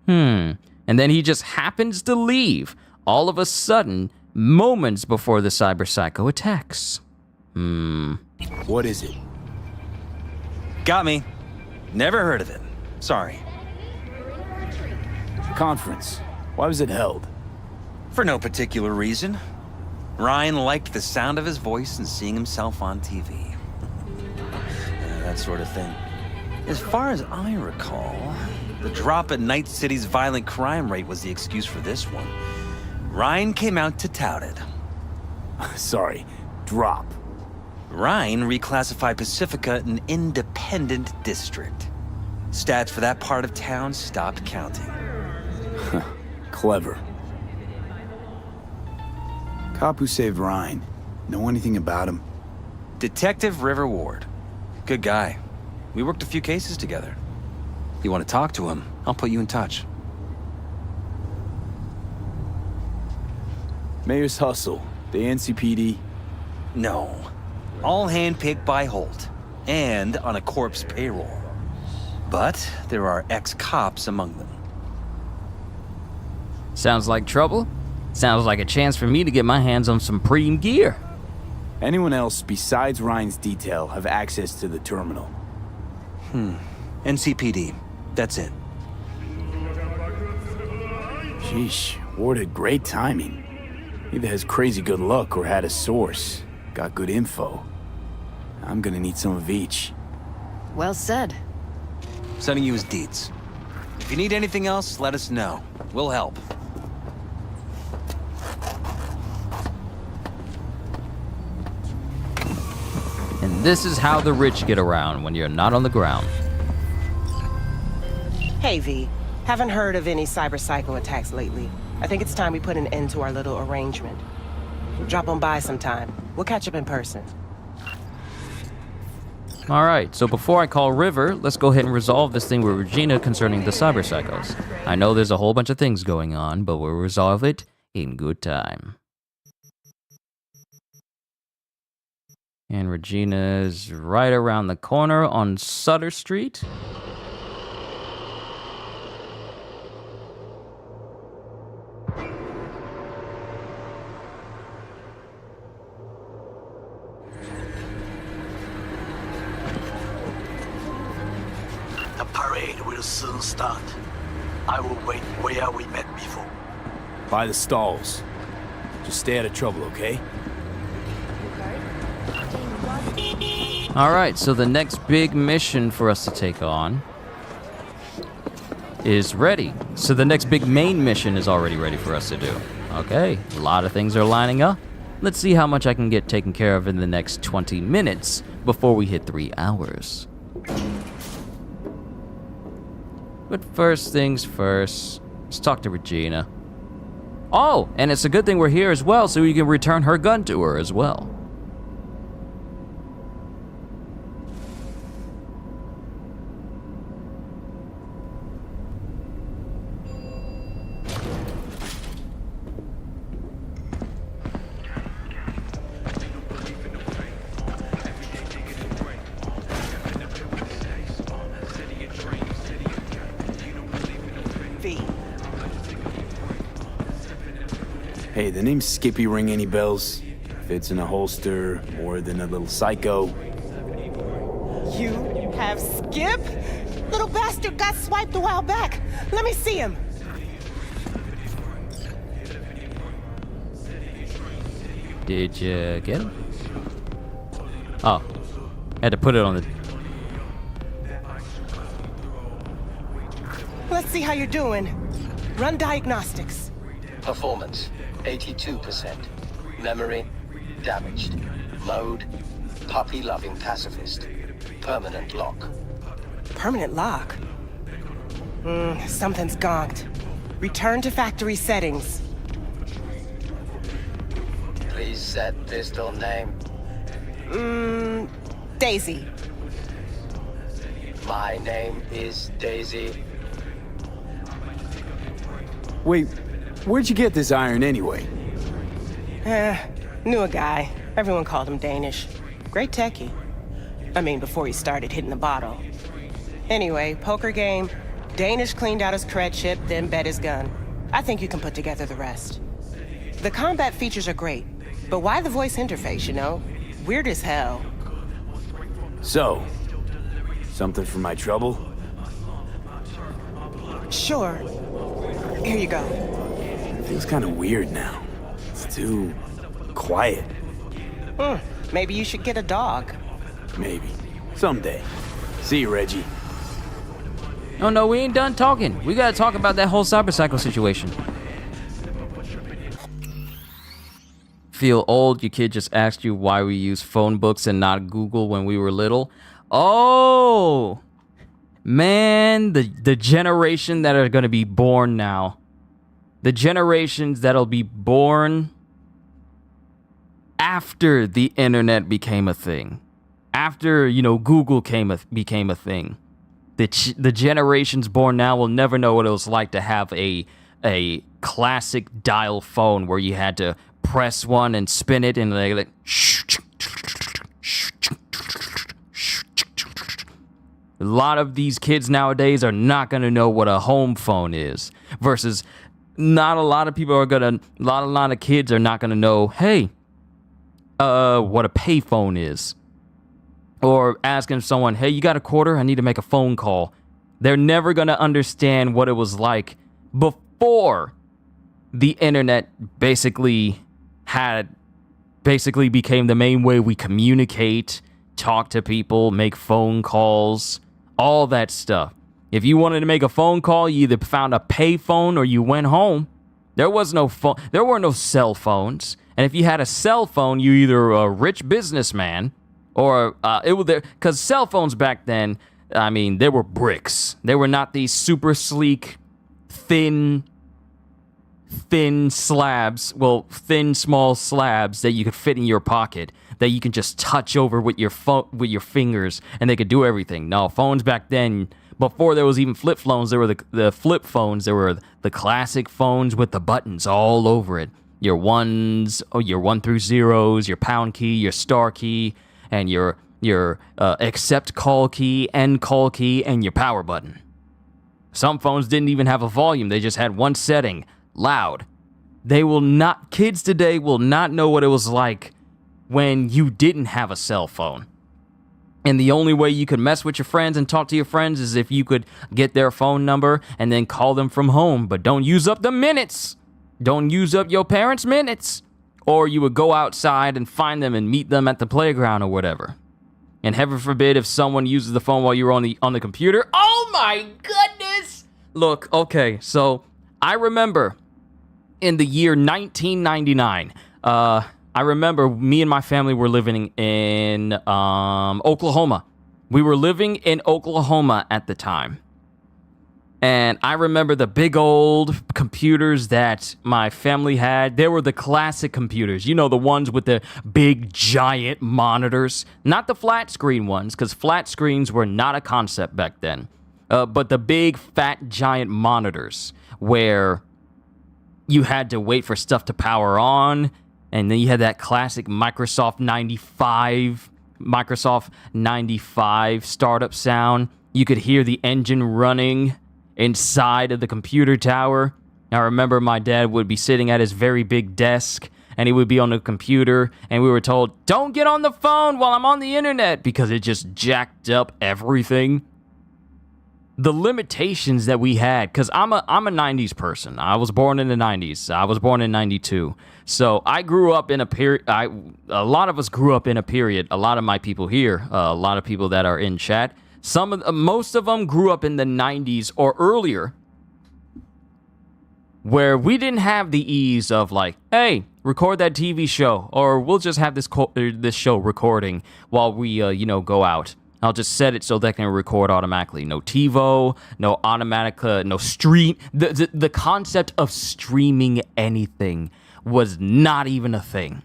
And then he just happens to leave, all of a sudden, moments before the Cyber Psycho attacks. What is it? Got me. Never heard of it. Sorry. Conference. Why was it held? For no particular reason. Ryan liked the sound of his voice and seeing himself on TV. That sort of thing. As far as I recall, the drop at Night City's violent crime rate was the excuse for this one. Ryan came out to tout it. Sorry, drop. Ryan reclassified Pacifica an independent district. Stats for that part of town stopped counting. Clever. Cop who saved Ryan. Know anything about him? Detective River Ward. Good guy. We worked a few cases together. You want to talk to him? I'll put you in touch. Mayor's Hustle. The NCPD? No. All handpicked by Holt. And on a corpse payroll. But there are ex-cops among them. Sounds like trouble. Sounds like a chance for me to get my hands on some premium gear. Anyone else besides Ryan's detail have access to the terminal? NCPD. That's it. Sheesh, Ward had great timing. Either has crazy good luck or had a source. Got good info. I'm gonna need some of each. Well said. Sending you his deeds. If you need anything else, let us know. We'll help. And this is how the rich get around when you're not on the ground. Hey, V. Haven't heard of any cyber psycho attacks lately. I think it's time we put an end to our little arrangement. Drop on by sometime. We'll catch up in person. All right, so before I call River, let's go ahead and resolve this thing with Regina concerning the cyber psychos. I know there's a whole bunch of things going on, but we'll resolve it in good time. And Regina's right around the corner on Sutter Street. The parade will soon start. I will wait where we met before. By the stalls. Just stay out of trouble, okay? All right, so the next big mission for us to take on is ready. So the next big main mission is already ready for us to do. Okay, a lot of things are lining up. Let's see how much I can get taken care of in the next 20 minutes before we hit 3 hours. But first things first, let's talk to Regina. Oh, and it's a good thing we're here as well, so we can return her gun to her as well. Hey, the name Skippy ring any bells? Fits in a holster, more than a little psycho. You have Skip? Little bastard got swiped a while back. Let me see him. Did you get him? Oh. Had to put it on the... Let's see how you're doing. Run diagnostics. Performance, 82%. Memory, damaged. Mode, puppy-loving pacifist. Permanent lock. Permanent lock? Something's gonked. Return to factory settings. Please set pistol name. Daisy. My name is Daisy. Wait, where'd you get this iron anyway? Knew a guy. Everyone called him Danish. Great techie. I mean, before he started hitting the bottle. Anyway, poker game. Danish cleaned out his cred chip, then bet his gun. I think you can put together the rest. The combat features are great, but why the voice interface, you know? Weird as hell. So, something for my trouble? Sure. Here you go. It feels kind of weird now. It's too quiet. Maybe you should get a dog. Maybe. Someday. See you, Reggie. Oh no, we ain't done talking. We gotta talk about that whole Cyberpunk situation. Feel old? Your kid just asked you why we use phone books and not Google when we were little. Oh! Man, the generation that are gonna be born now. The generations that'll be born after the internet became a thing. After, you know, Google became a thing. The generations born now will never know what it was like to have a classic dial phone where you had to press one and spin it and like a lot of these kids nowadays are not going to know what a home phone is versus not a lot of people are going to a lot of kids are not going to know, hey, what a payphone is. Or asking someone, hey, you got a quarter? I need to make a phone call. They're never going to understand what it was like before the internet basically became the main way we communicate, talk to people, make phone calls, all that stuff. If you wanted to make a phone call, you either found a payphone or you went home. There was no phone. There were no cell phones. And if you had a cell phone, you either a rich businessman or it was there, because cell phones back then, I mean, they were bricks. They were not these super sleek, thin slabs. Well, thin, small slabs that you could fit in your pocket that you can just touch over with your fingers, and they could do everything. No, phones back then, before there was even flip phones, there were the flip phones. There were the classic phones with the buttons all over it. Your ones, your 1 through 0s, your pound key, your star key, and your accept call key, end call key, and your power button. Some phones didn't even have a volume. They just had one setting, loud. Kids today will not know what it was like when you didn't have a cell phone. And the only way you could mess with your friends and talk to your friends is if you could get their phone number and then call them from home. But don't use up the minutes. Don't use up your parents' minutes. Or you would go outside and find them and meet them at the playground or whatever. And heaven forbid if someone uses the phone while you're on the computer. Oh my goodness! Look, okay, so I remember in the year 1999, I remember me and my family were living in Oklahoma. We were living in Oklahoma at the time. And I remember the big old computers that my family had. They were the classic computers. You know, the ones with the big, giant monitors. Not the flat screen ones, because flat screens were not a concept back then. But the big, fat, giant monitors where you had to wait for stuff to power on. And then you had that classic Microsoft 95 startup sound. You could hear the engine running inside of the computer tower. I remember my dad would be sitting at his very big desk, and he would be on the computer, and we were told, don't get on the phone while I'm on the internet, because it just jacked up everything. The limitations that we had, because I'm a 90s person. I was born in the 90s. I was born in 92. So I grew up in a period, a lot of us grew up in a period, a lot of my people here, a lot of people that are in chat, most of them grew up in the 90s or earlier, where we didn't have the ease of like, hey, record that TV show, or we'll just have this show recording while we, go out. I'll just set it so they can record automatically. No TiVo, no automatic, no stream. The concept of streaming anything was not even a thing.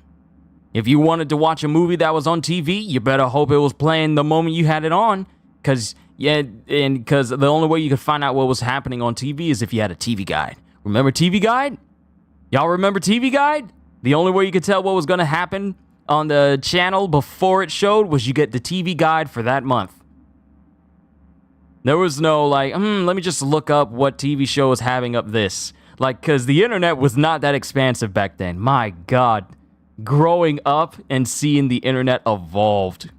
If you wanted to watch a movie that was on TV, you better hope it was playing the moment you had it on. Because the only way you could find out what was happening on TV is if you had a TV guide. Remember TV Guide? Y'all remember TV Guide? The only way you could tell what was going to happen on the channel before it showed was you get the TV Guide for that month. There was no like, let me just look up what TV show is having up this. Like, because the internet was not that expansive back then. My God. Growing up and seeing the internet evolved.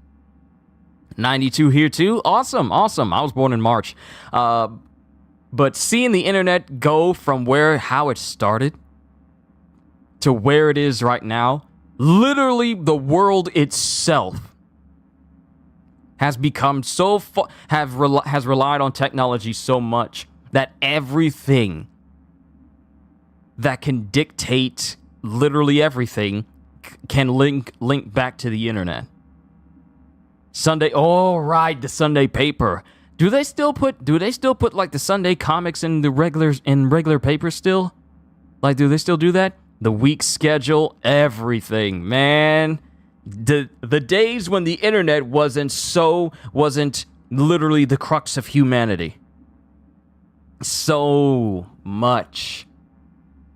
92 here too? Awesome. I was born in March. But seeing the internet go from how it started to where it is right now, literally the world itself has become has relied on technology so much that everything that can dictate literally everything can link back to the internet. Sunday, the Sunday paper. Do they still put like the Sunday comics in the regular paper still? Like, do they still do that? The week schedule, everything, man. The days when the internet wasn't literally the crux of humanity. So much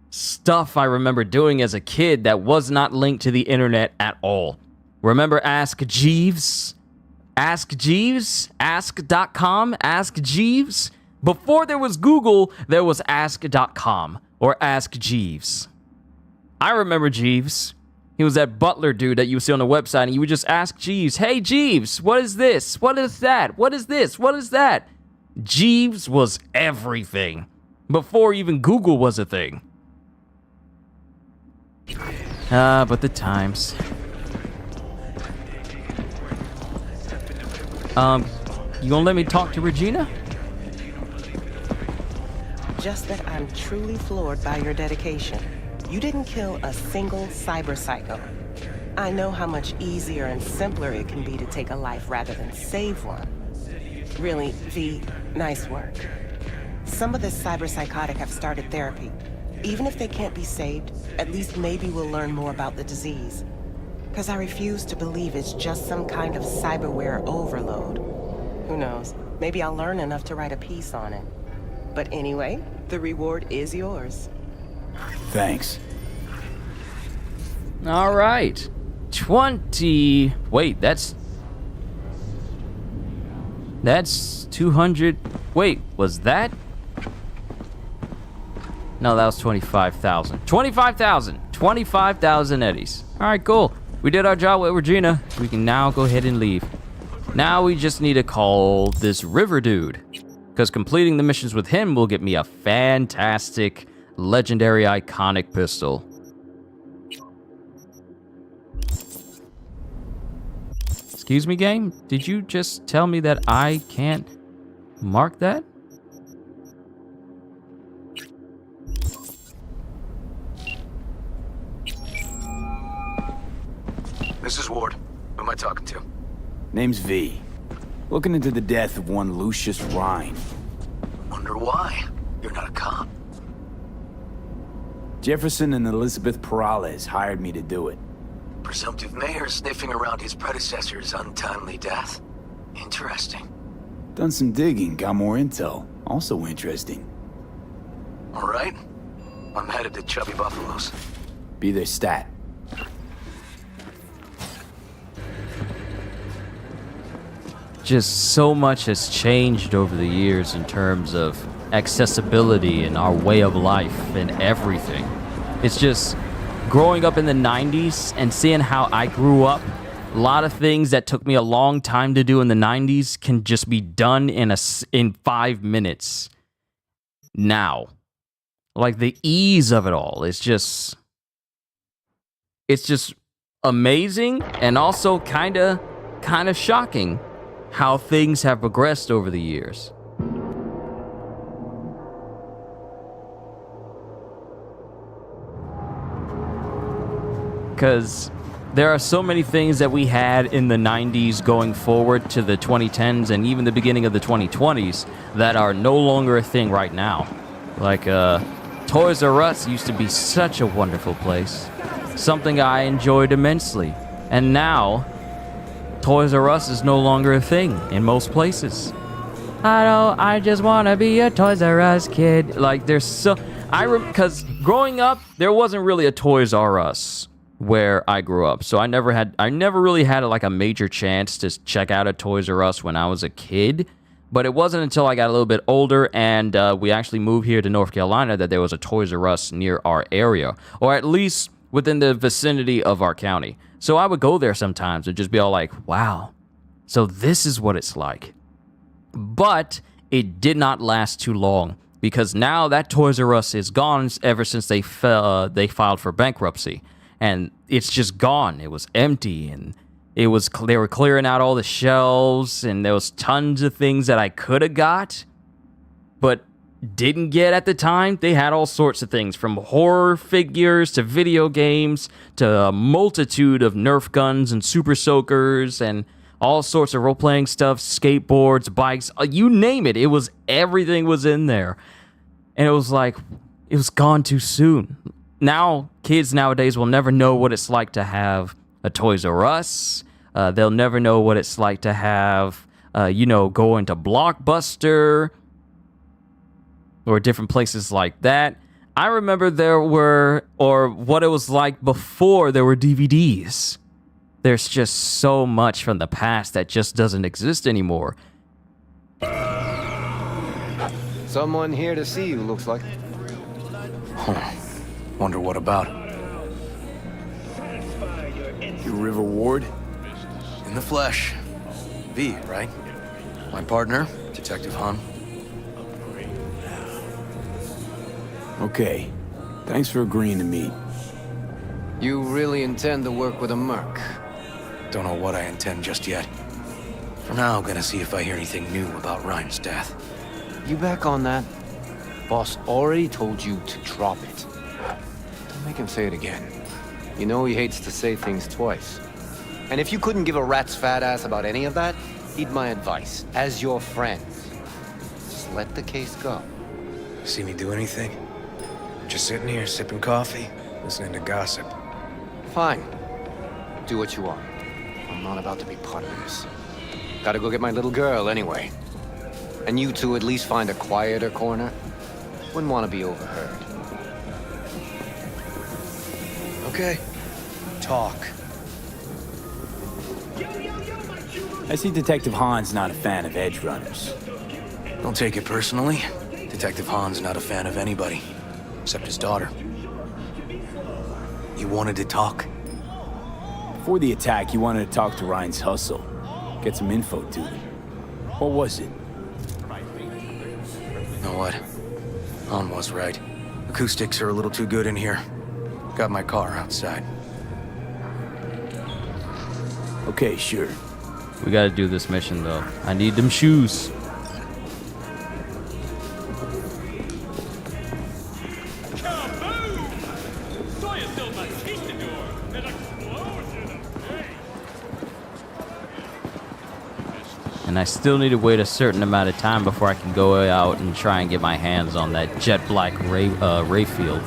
stuff I remember doing as a kid that was not linked to the internet at all. Remember Ask Jeeves? Ask Jeeves? Ask.com? Ask Jeeves? Before there was Google, there was Ask.com or Ask Jeeves. I remember Jeeves. He was that butler dude that you would see on the website, and you would just ask Jeeves, hey, Jeeves, what is this? What is that? What is this? What is that? Jeeves was everything before even Google was a thing. But the times. You gonna let me talk to Regina? Just that I'm truly floored by your dedication. You didn't kill a single cyber psycho. I know how much easier and simpler it can be to take a life rather than save one. Really, V, nice work. Some of the cyber psychotic have started therapy. Even if they can't be saved, at least maybe we'll learn more about the disease. Because I refuse to believe it's just some kind of cyberware overload. Who knows? Maybe I'll learn enough to write a piece on it. But anyway, the reward is yours. Thanks. All right. 20... Wait, that's 200... Wait, was that? No, that was 25,000. 25,000! 25,000 eddies. All right, cool. We did our job with Regina. We can now go ahead and leave. Now we just need to call this river dude, because completing the missions with him will get me a fantastic, legendary, iconic pistol. Excuse me, game? Did you just tell me that I can't mark that? This is Ward. Who am I talking to? Name's V. Looking into the death of one Lucius Rhine. Wonder why? You're not a cop. Jefferson and Elizabeth Perales hired me to do it. Presumptive mayor sniffing around his predecessor's untimely death. Interesting. Done some digging, got more intel. Also interesting. All right. I'm headed to Chubby Buffalo's. Be their stat. Just so much has changed over the years in terms of accessibility and our way of life and everything. It's just growing up in the 90s and seeing how I grew up, a lot of things that took me a long time to do in the 90s can just be done in 5 minutes now. Like the ease of it all, it's just amazing, and also kind of shocking how things have progressed over the years. Because there are so many things that we had in the 90s going forward to the 2010s and even the beginning of the 2020s that are no longer a thing right now. Like, Toys R Us used to be such a wonderful place. Something I enjoyed immensely. And now, Toys R Us is no longer a thing in most places. I just want to be a Toys R Us kid. Like, there's so... because growing up, there wasn't really a Toys R Us where I grew up. So I never really had like a major chance to check out a Toys R Us when I was a kid. But it wasn't until I got a little bit older and we actually moved here to North Carolina that there was a Toys R Us near our area, or at least within the vicinity of our county. So I would go there sometimes and just be all like, wow, so this is what it's like. But it did not last too long, because now that Toys R Us is gone ever since they filed for bankruptcy. And it's just gone. It was empty, and they were clearing out all the shelves, and there was tons of things that I could have got, but didn't get at the time. They had all sorts of things, from horror figures to video games to a multitude of Nerf guns and super soakers and all sorts of role-playing stuff, skateboards, bikes, you name it. Everything was in there. And it was like, it was gone too soon. Now, kids nowadays will never know what it's like to have a Toys R Us. They'll never know what it's like to have, go into Blockbuster or different places like that. I remember what it was like before there were DVDs. There's just so much from the past that just doesn't exist anymore. Someone here to see you, looks like. Wonder what about? You River Ward? In the flesh. V, right? My partner, Detective Han. Okay. Thanks for agreeing to meet. You really intend to work with a merc? Don't know what I intend just yet. For now, I'm gonna see if I hear anything new about Ryan's death. You back on that? Boss already told you to drop it. Don't make him say it again. You know he hates to say things twice. And if you couldn't give a rat's fat ass about any of that, heed my advice. As your friend, just let the case go. See me do anything? Just sitting here, sipping coffee, listening to gossip. Fine. Do what you want. I'm not about to be part of this. Gotta go get my little girl anyway. And you two at least find a quieter corner. Wouldn't want to be overheard. Okay. Talk. I see Detective Han's not a fan of edge runners. Don't take it personally. Detective Han's not a fan of anybody, except his daughter. You wanted to talk? Before the attack, you wanted to talk to Ryan's hustle. Get some info to him. What was it? You know what? Han was right. Acoustics are a little too good in here. Got my car outside. Okay, sure. We gotta do this mission, though. I need them shoes. And I still need to wait a certain amount of time before I can go out and try and get my hands on that jet black ray field.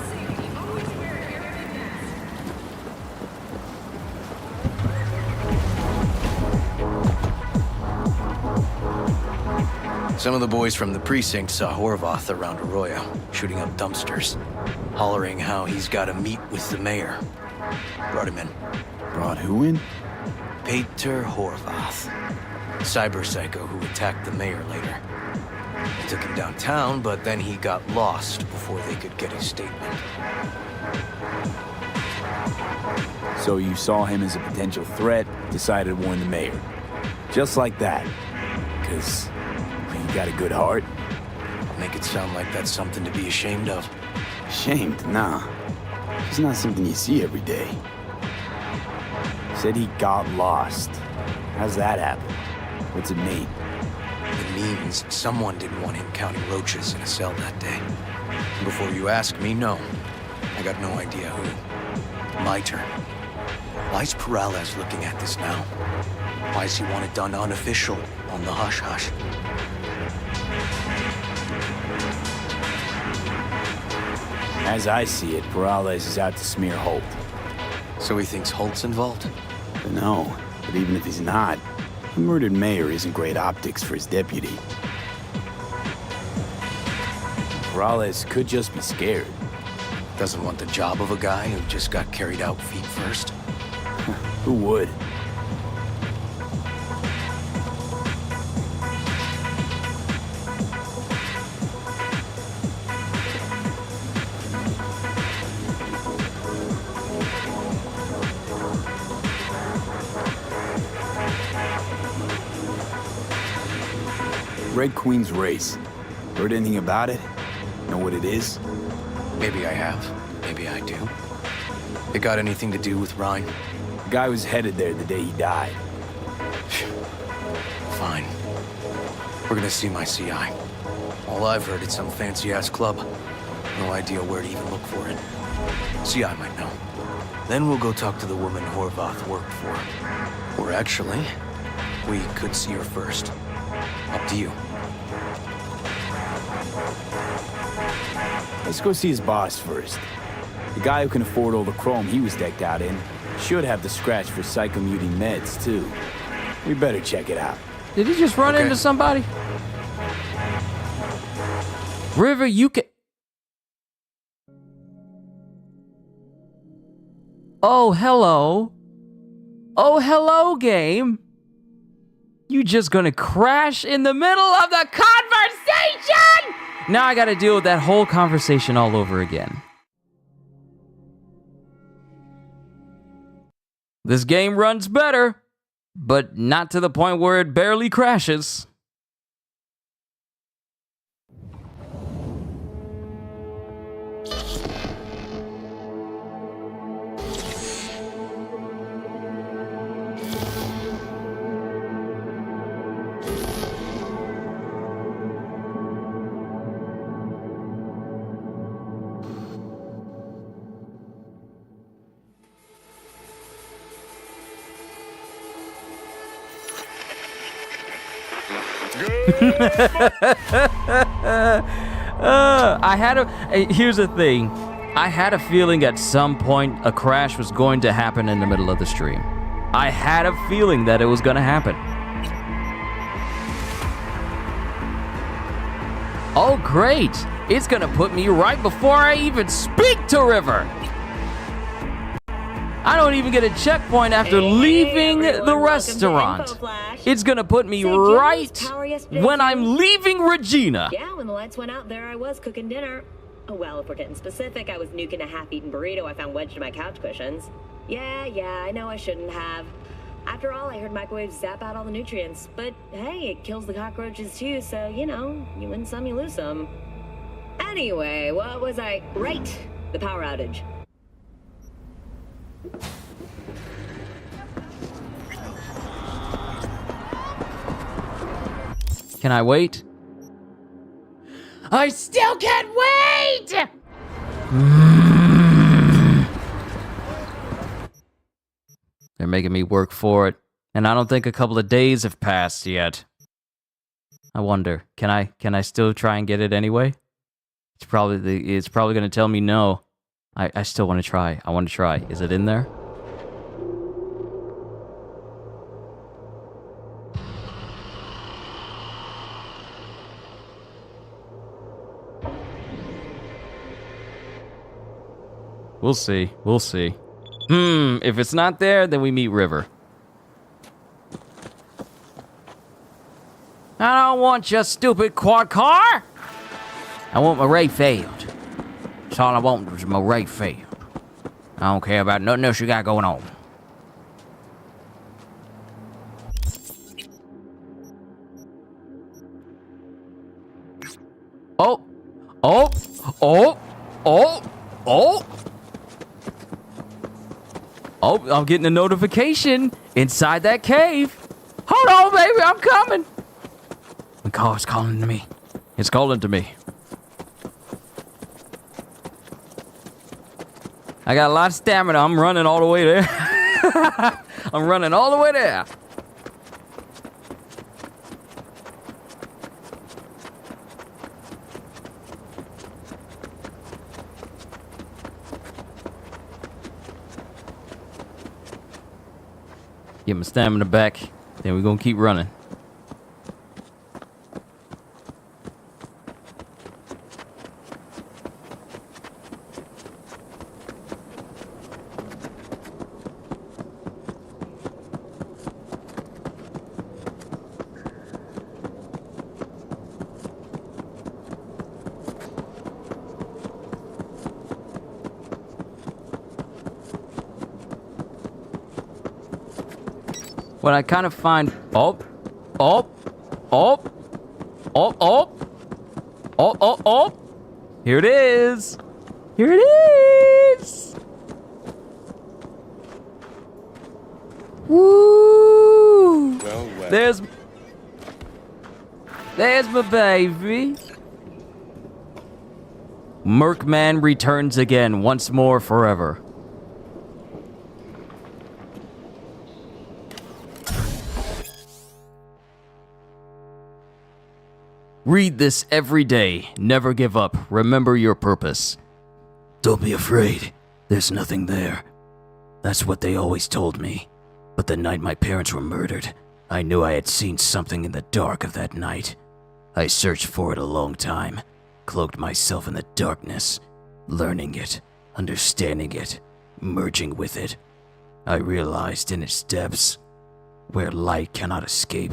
Some of the boys from the precinct saw Horvath around Arroyo, shooting up dumpsters, hollering how he's got to meet with the mayor. Brought him in. Brought who in? Peter Horvath. Cyber psycho who attacked the mayor later. They took him downtown, but then he got lost before they could get his statement. So you saw him as a potential threat, decided to warn the mayor. Just like that. Because you got a good heart. Make it sound like that's something to be ashamed of. Ashamed? Nah. It's not something you see every day. Said he got lost. How's that happen? What's it mean? It means someone didn't want him counting roaches in a cell that day. And before you ask me, no. I got no idea who. My turn. Why's Peralez looking at this now? Why's he want it done unofficial, on the hush-hush? As I see it, Peralez is out to smear Holt. So he thinks Holt's involved? No, but even if he's not, the murdered mayor isn't great optics for his deputy. Peralez could just be scared. Doesn't want the job of a guy who just got carried out feet first? Who would? Red Queen's race. Heard anything about it? Know what it is? Maybe I have. Maybe I do. It got anything to do with Ryan? The guy was headed there the day he died. Fine. We're gonna see my CI. All I've heard, it's some fancy-ass club. No idea where to even look for it. CI might know. Then we'll go talk to the woman Horvath worked for. Or actually, we could see her first. Up to you. Let's go see his boss first. The guy who can afford all the chrome he was decked out in should have the scratch for psychomuting meds, too. We better check it out. Did he just run into somebody? River, you can... Oh, hello. Oh, hello, game. You just gonna crash in the middle of the conversation? Now I gotta deal with that whole conversation all over again. This game runs better, but not to the point where it barely crashes. Here's the thing. I had a feeling at some point a crash was going to happen in the middle of the stream. I had a feeling that it was going to happen. Oh, great. It's going to put me right before I even speak to River. I don't even get a checkpoint after leaving the restaurant. It's gonna put me right when I'm leaving Regina. Yeah, when the lights went out, there I was cooking dinner. Oh, well, if we're getting specific, I was nuking a half-eaten burrito I found wedged in my couch cushions. Yeah, I know I shouldn't have. After all, I heard microwaves zap out all the nutrients. But hey, it kills the cockroaches too, so, you know, you win some, you lose some. Anyway, what was I... Right, the power outage. Can I wait? I still can't wait! They're making me work for it, and I don't think a couple of days have passed yet. I wonder, can I still try and get it anyway? It's probably gonna tell me no. I still want to try. I want to try. Is it in there? We'll see. We'll see. If it's not there, then we meet River. I don't want your stupid quad car. I want my ray failed. That's all I want is my ray failed. I don't care about nothing else you got going on. Oh, oh, oh, oh, oh. Oh, I'm getting a notification inside that cave. Hold on, baby, I'm coming. The car's calling to me. It's calling to me. I got a lot of stamina. I'm running all the way there. I'm running all the way there. Get my stamina back. Then we're gonna keep running. What I kind of find... Oh. Here it is. Here it is. Woo. Well. There's my baby. Mercman returns again, once more, forever. Read this every day. Never give up. Remember your purpose. Don't be afraid. There's nothing there. That's what they always told me. But the night my parents were murdered, I knew I had seen something in the dark of that night. I searched for it a long time, cloaked myself in the darkness, learning it, understanding it, merging with it. I realized in its depths, where light cannot escape,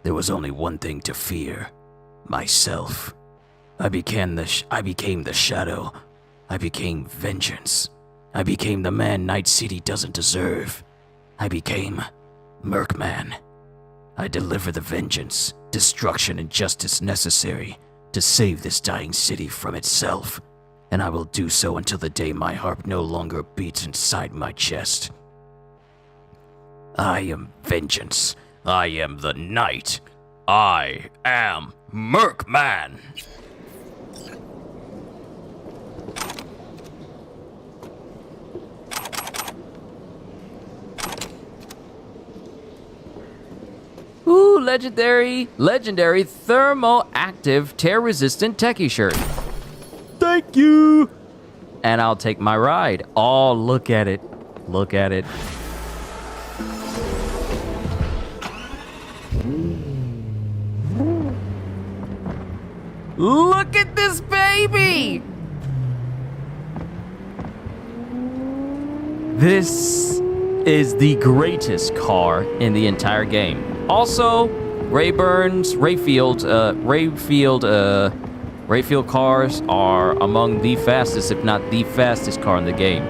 there was only one thing to fear. Myself. I became the shadow. I became vengeance. I became the man Night City doesn't deserve. I became Mercman. I deliver the vengeance, destruction, and justice necessary to save this dying city from itself, and I will do so until the day my heart no longer beats inside my chest. I am vengeance. I am the night. I am Mercman. Ooh, legendary thermal-active, tear-resistant techie shirt. Thank you. And I'll take my ride. Oh, look at it. Look at it. Look at this baby! This is the greatest car in the entire game. Also, Rayfield cars are among the fastest, if not the fastest car in the game.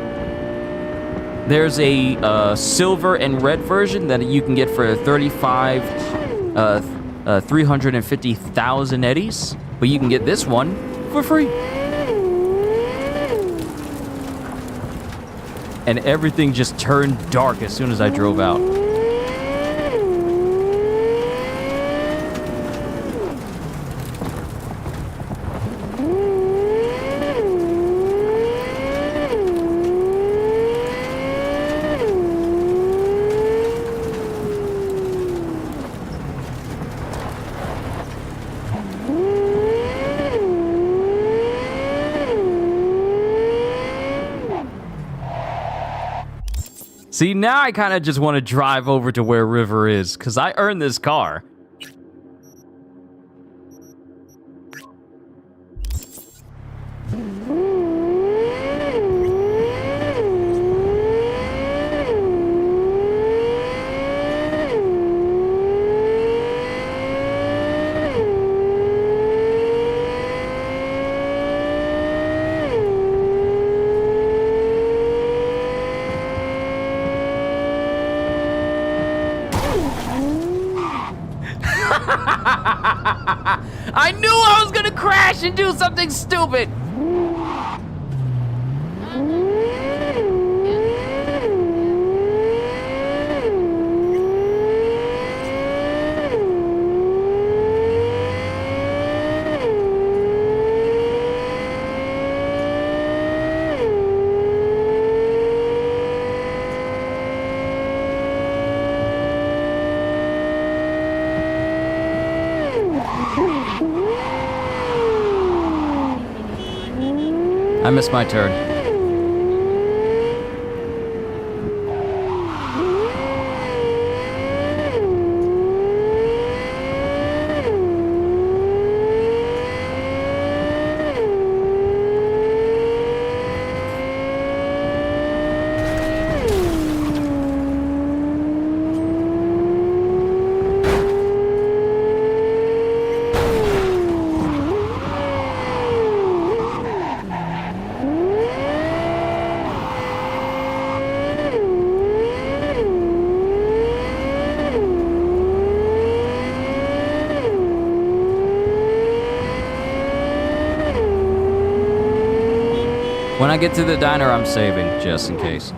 There's a silver and red version that you can get for 350,000 eddies, but you can get this one for free. And everything just turned dark as soon as I drove out. See, now I kind of just want to drive over to where River is, because I earned this car. I knew I was gonna crash and do something stupid. I missed my turn. When I get to the diner, I'm saving, just in case.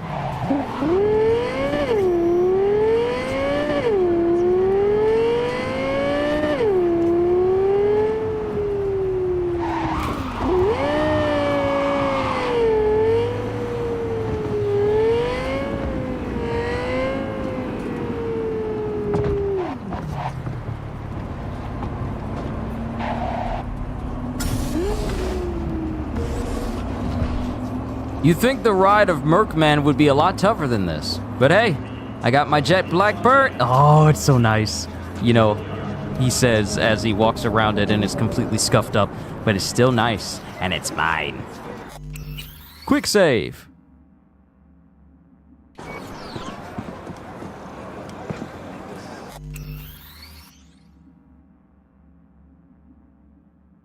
You'd think the ride of Merkman would be a lot tougher than this. But hey, I got my jet black bird. Oh, it's so nice. You know, he says as he walks around it and is completely scuffed up, but it's still nice, and it's mine. Quick save.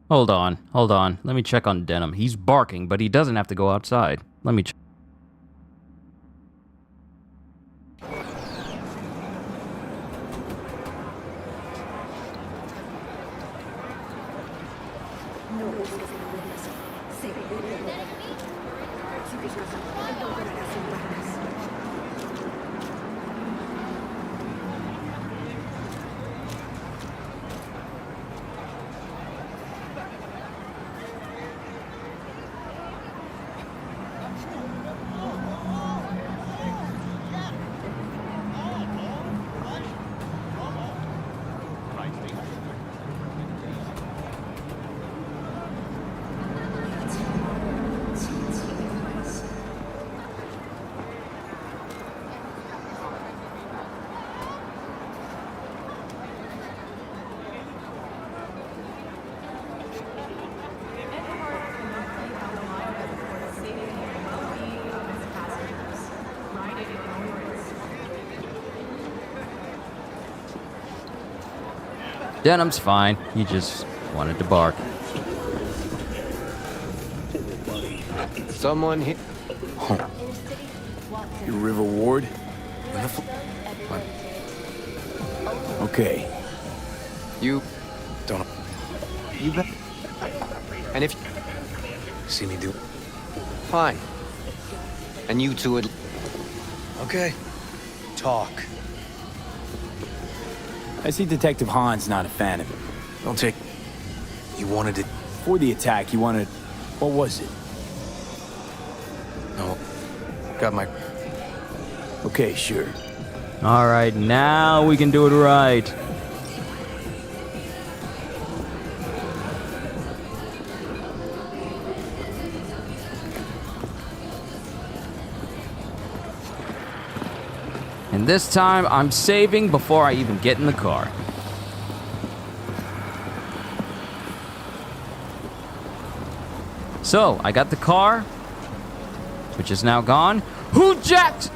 Hold on. Let me check on Denim. He's barking, but he doesn't have to go outside. Let me check. Denim's fine. He just wanted to bark. Someone hit. You River Ward? Okay. You don't. You bet. And if See me do. fine. And you two would. Okay. Talk. I see Detective Hahn's not a fan of it. Don't take. You wanted it. Before the attack, you wanted... What was it? No. Got my. Okay, sure. All right, now we can do it right. And this time, I'm saving before I even get in the car. So, I got the car, which is now gone. Who jacked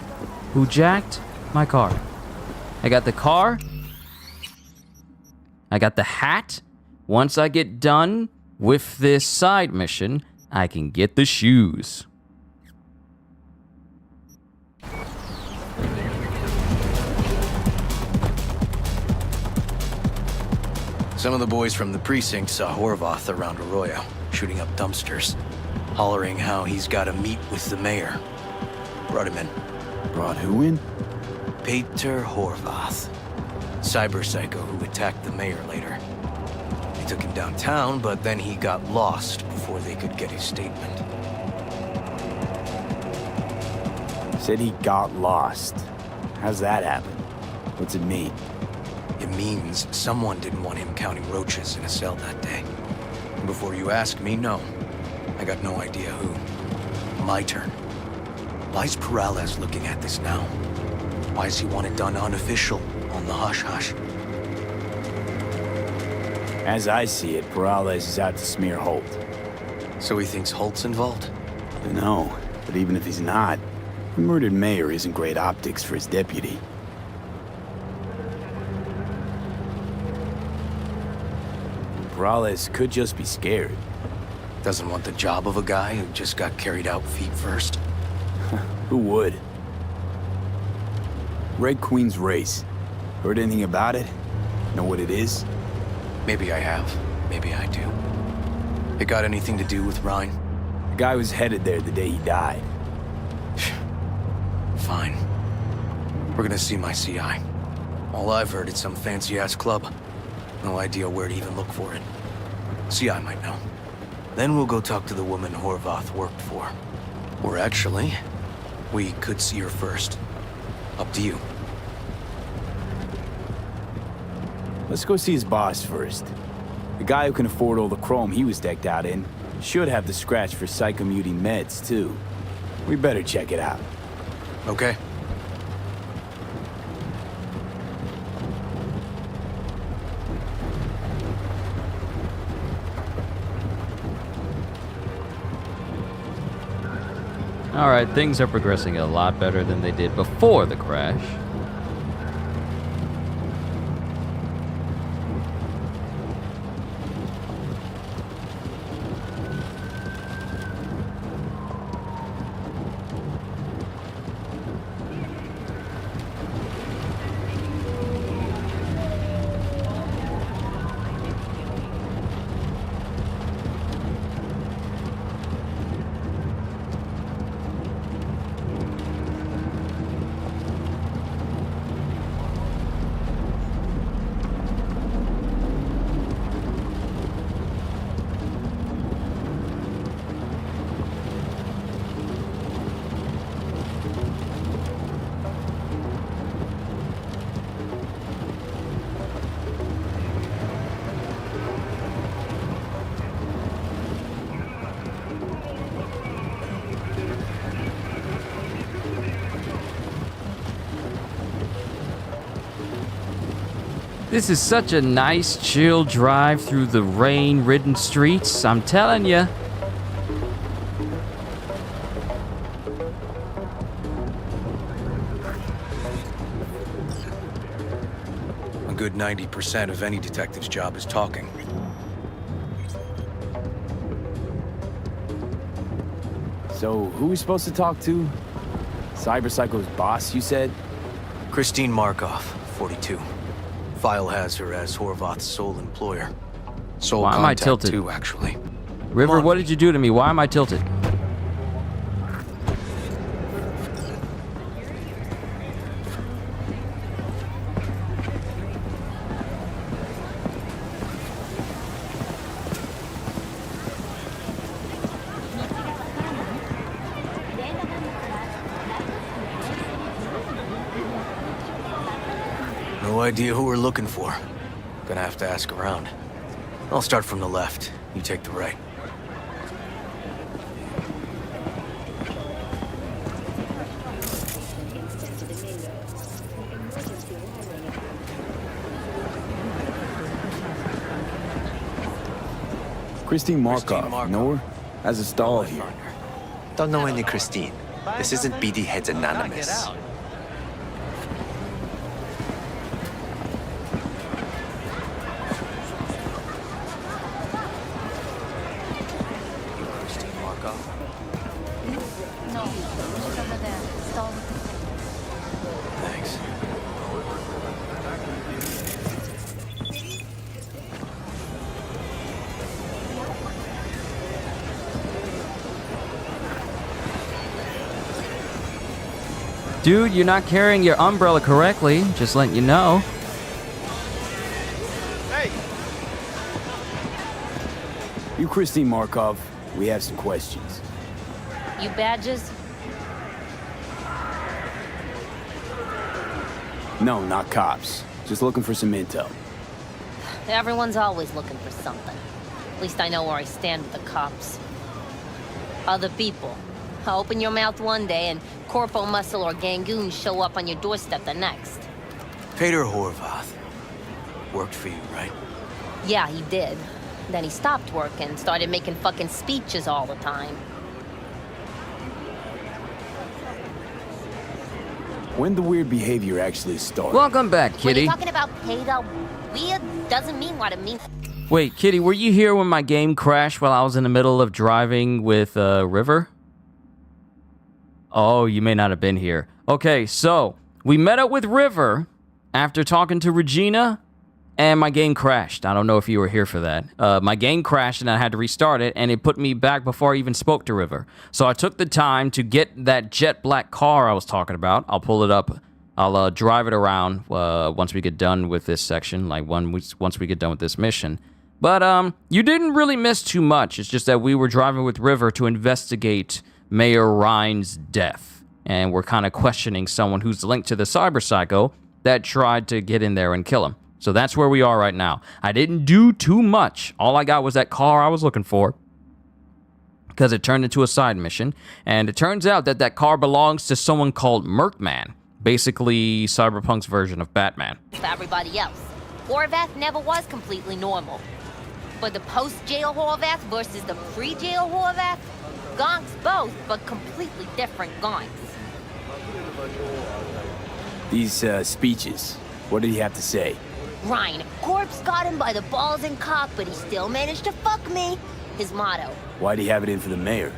my car? I got the car. I got the hat. Once I get done with this side mission, I can get the shoes. Some of the boys from the precinct saw Horvath around Arroyo, shooting up dumpsters, hollering how he's got to meet with the mayor. Brought him in. Brought who in? Peter Horvath. Cyber psycho who attacked the mayor later. They took him downtown, but then he got lost before they could get his statement. Said he got lost. How's that happen? What's it mean? It means someone didn't want him counting roaches in a cell that day. And before you ask me, no. I got no idea who. My turn. Why's Peralez looking at this now? Why does he want it done unofficial, on the hush-hush? As I see it, Peralez is out to smear Holt. So he thinks Holt's involved? No, but even if he's not, the murdered mayor isn't great optics for his deputy. Peralez could just be scared. Doesn't want the job of a guy who just got carried out feet first? Who would? Red Queen's race. Heard anything about it? Know what it is? Maybe I have. Maybe I do. It got anything to do with Ryan? The guy was headed there the day he died. Fine. We're gonna see my CI. All I've heard is some fancy-ass club. No idea where to even look for it. CI might know. Then we'll go talk to the woman Horvath worked for. Or actually, we could see her first. Up to you. Let's go see his boss first. The guy who can afford all the chrome he was decked out in should have the scratch for psychomuting meds, too. We better check it out. Okay. Alright, things are progressing a lot better than they did before the crash. This is such a nice, chill drive through the rain-ridden streets, I'm telling ya. A good 90% of any detective's job is talking. So, who are we supposed to talk to? Cyber Psycho's boss, you said? Christine Markov, 42. File has her as Horvath's sole employer. Sole Why am I contact, tilted? too, actually. River, what did you do to me? Why am I tilted? No idea who we're looking for. Gonna have to ask around. I'll start from the left. You take the right. Christine Markov. Know her? Has a stall here. Don't know any Christine. This isn't BD Heads Anonymous. Dude, you're not carrying your umbrella correctly. Just letting you know. Hey! You, Christine Markov, we have some questions. You badges? No, not cops. Just looking for some intel. Everyone's always looking for something. At least I know where I stand with the cops. Other people. Open your mouth one day and Corpo Muscle or Gangoon show up on your doorstep the next. Peter Horvath. Worked for you, right? Yeah, he did. Then he stopped working, started making fucking speeches all the time. When the weird behavior actually started? Welcome back, Kitty. When you're talking about Peter, weird doesn't mean what it means. Wait, Kitty, were you here when my game crashed while I was in the middle of driving with River? Oh, you may not have been here. Okay, so we met up with River after talking to Regina, and my game crashed. I don't know if you were here for that. My game crashed, and I had to restart it, and it put me back before I even spoke to River. So I took the time to get that jet black car I was talking about. I'll pull it up. I'll drive it around once we get done with this section, like once we get done with this mission. But you didn't really miss too much. It's just that we were driving with River to investigate Mayor Ryan's death, and we're kind of questioning someone who's linked to the cyber psycho that tried to get in there and kill him. So that's where we are right now. I didn't do too much. All I got was that car I was looking for, because it turned into a side mission, and it turns out that that car belongs to someone called Merkman, basically Cyberpunk's version of Batman. For everybody else, Horvath never was completely normal. But the post-jail Horvath versus the pre-jail Horvath, gonks both, but completely different gonks. These speeches, what did he have to say? Ryan, corpse got him by the balls and cock, but he still managed to fuck me. His motto. Why'd he have it in for the mayor?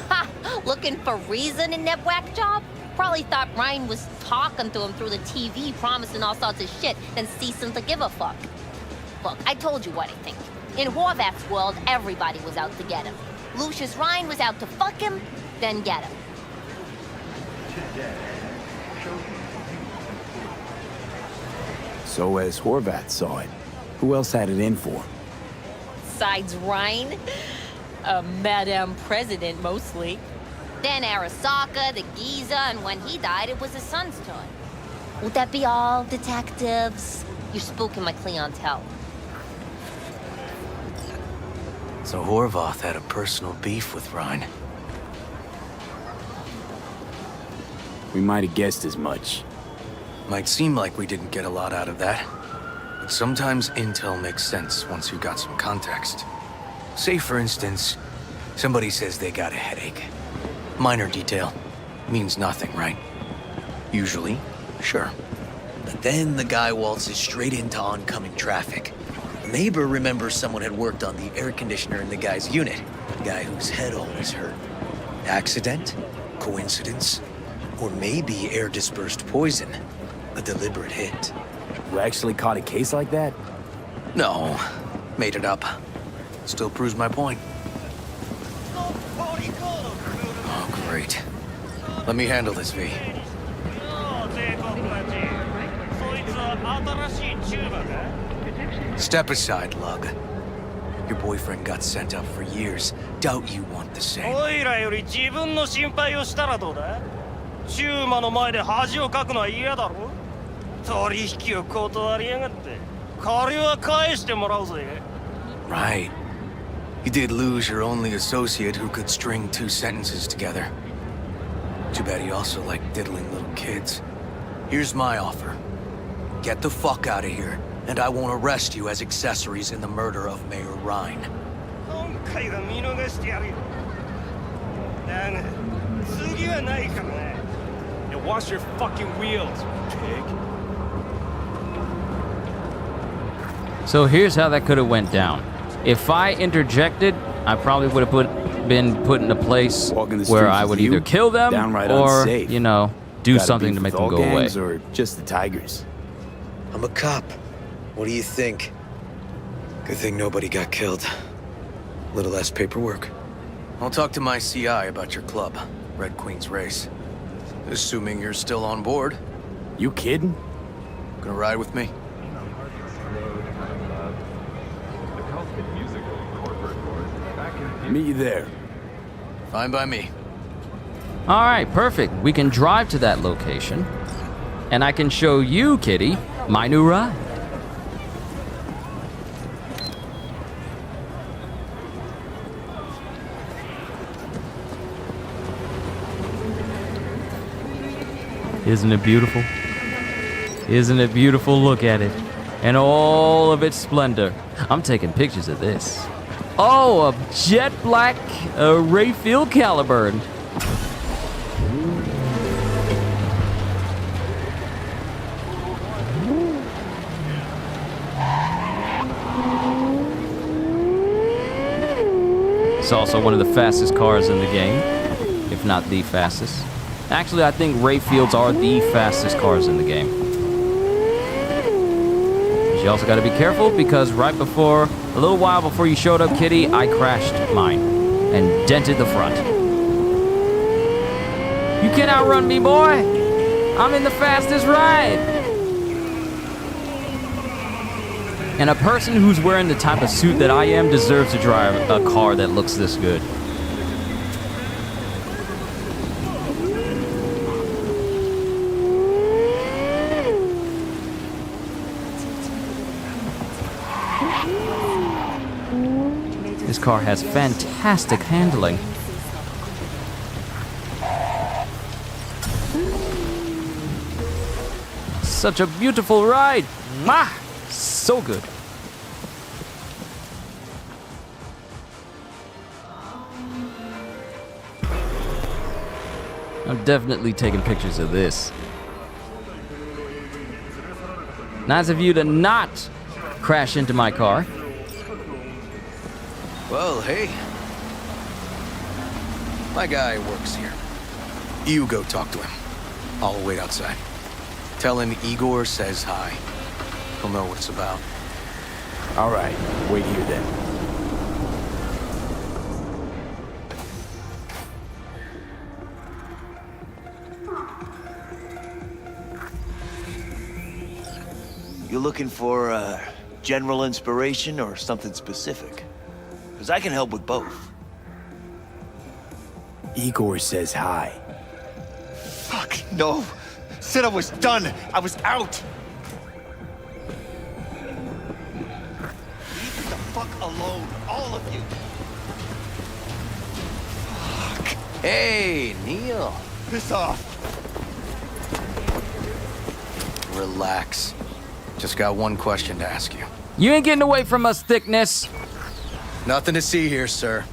Ha! Looking for reason in that whack job? Probably thought Ryan was talking to him through the TV, promising all sorts of shit, and ceasing to give a fuck. Look, I told you what I think. In Horvath's world, everybody was out to get him. Lucius Ryan was out to fuck him, then get him. So as Horvath saw it, who else had it in for him? Besides Ryan, Madame President mostly. Then Arasaka, the Giza, and when he died, it was his son's turn. Would that be all, detectives? You're spooking my clientele. So Horvath had a personal beef with Ryan. We might have guessed as much. Might seem like we didn't get a lot out of that. But sometimes intel makes sense once you got some context. Say, for instance, somebody says they got a headache. Minor detail. Means nothing, right? Usually, sure. But then the guy waltzes straight into oncoming traffic. The neighbor remembers someone had worked on the air conditioner in the guy's unit. The guy whose head always hurt. Accident? Coincidence? Or maybe air-dispersed poison. A deliberate hit. You actually caught a case like that? No. Made it up. Still proves my point. Oh, great. Let me handle this, V. Step aside, Lug. Your boyfriend got sent up for years. Doubt you want the same. おいらより自分の心配をしたらどうだ？チューマの前で恥をかくのは嫌だろ？取引を断りやがって。借りは返してもらうぜ。Right. You did lose your only associate who could string two sentences together. Too bad he also liked diddling little kids. Here's my offer. Get the fuck out of here, and I won't arrest you as accessories in the murder of Mayor Ryan. 今回は見逃してやるよ。だが、次はないからな。And wash your fucking wheels, pig. So here's how that could have went down. If I interjected, I probably would have been put in a place where I would either kill them or, unsafe. you know, do Gotta something beef to make with them all go away. gangs or just the Tigers? I'm a cop. What do you think? Good thing nobody got killed. A little less paperwork. I'll talk to my CI about your club, Red Queen's Race. Assuming you're still on board. You kidding? Gonna ride with me? Meet you there. Fine by me. All right, perfect. We can drive to that location, and I can show you, Kitty, my new ride. Isn't it beautiful? Isn't it beautiful? Look at it. And all of its splendor. I'm taking pictures of this. Oh, a jet black Rayfield caliber. It's also one of the fastest cars in the game, if not the fastest. Actually, I think Rayfields are the fastest cars in the game. But you also got to be careful because a little while before you showed up, Kitty, I crashed mine and dented the front. You can't outrun me, boy. I'm in the fastest ride. And a person who's wearing the type of suit that I am deserves to drive a car that looks this good. This car has fantastic handling. Such a beautiful ride. Mwah! So good. I'm definitely taking pictures of this. Nice of you to not crash into my car. Well, hey. My guy works here. You go talk to him. I'll wait outside. Tell him Igor says hi. He'll know what it's about. All right, wait here then. You looking for general inspiration or something specific? Because I can help with both. Igor says hi. Fuck, no. Said I was done. I was out. Leave the fuck alone, all of you. Fuck. Hey, Neil. Piss off. Relax. Just got one question to ask you. You ain't getting away from us, thickness. Nothing to see here, sir.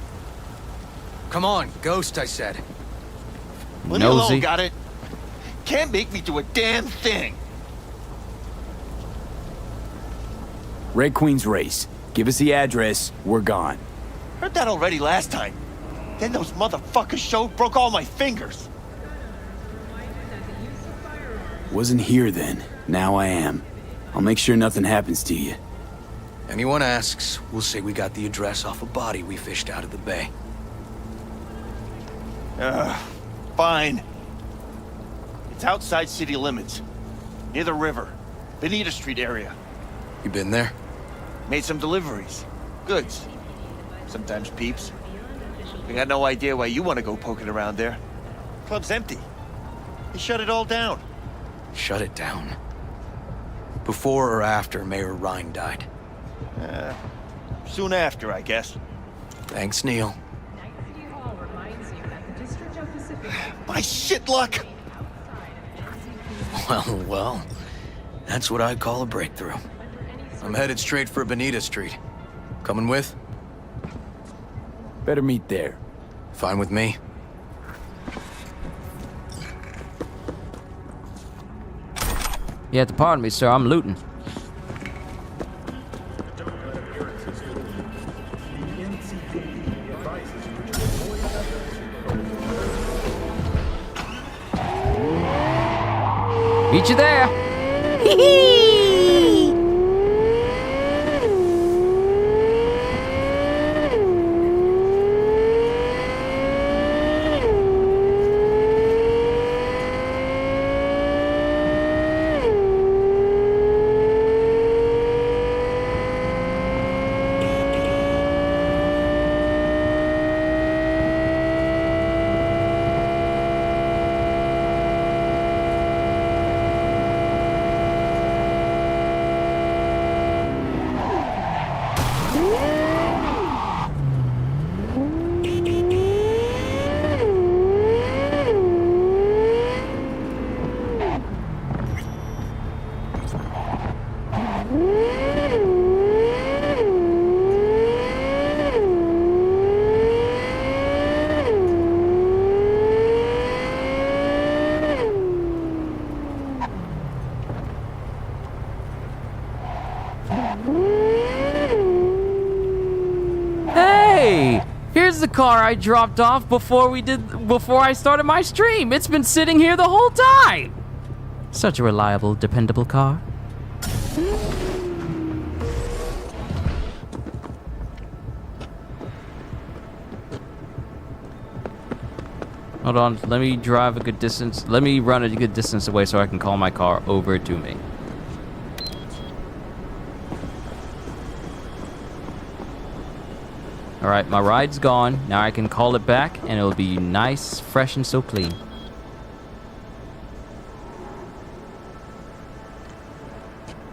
Come on, ghost, I said. Leave me alone, got it? Can't make me do a damn thing. Red Queen's race. Give us the address, we're gone. Heard that already last time. Then those motherfuckers showed, broke all my fingers. Wasn't here then. Now I am. I'll make sure nothing happens to you. Anyone asks, we'll say we got the address off a body we fished out of the bay. Fine. It's outside city limits. Near the river. Benita Street area. You been there? Made some deliveries. Goods. Sometimes peeps. I got no idea why you want to go poking around there. Club's empty. They shut it all down. Shut it down? Before or after Mayor Rhine died? Soon after, I guess. Thanks, Neil. My shit luck! Well, that's what I'd call a breakthrough. I'm headed straight for Benita Street. Coming with? Better meet there. Fine with me. You have to pardon me, sir. I'm looting. Meet you there. Hey! Here's the car I dropped off before I started my stream. It's been sitting here the whole time. Such a reliable, dependable car. Hold on, let me drive a good distance. Let me run a good distance away so I can call my car over to me. Alright, my ride's gone. Now I can call it back and it'll be nice, fresh, and so clean.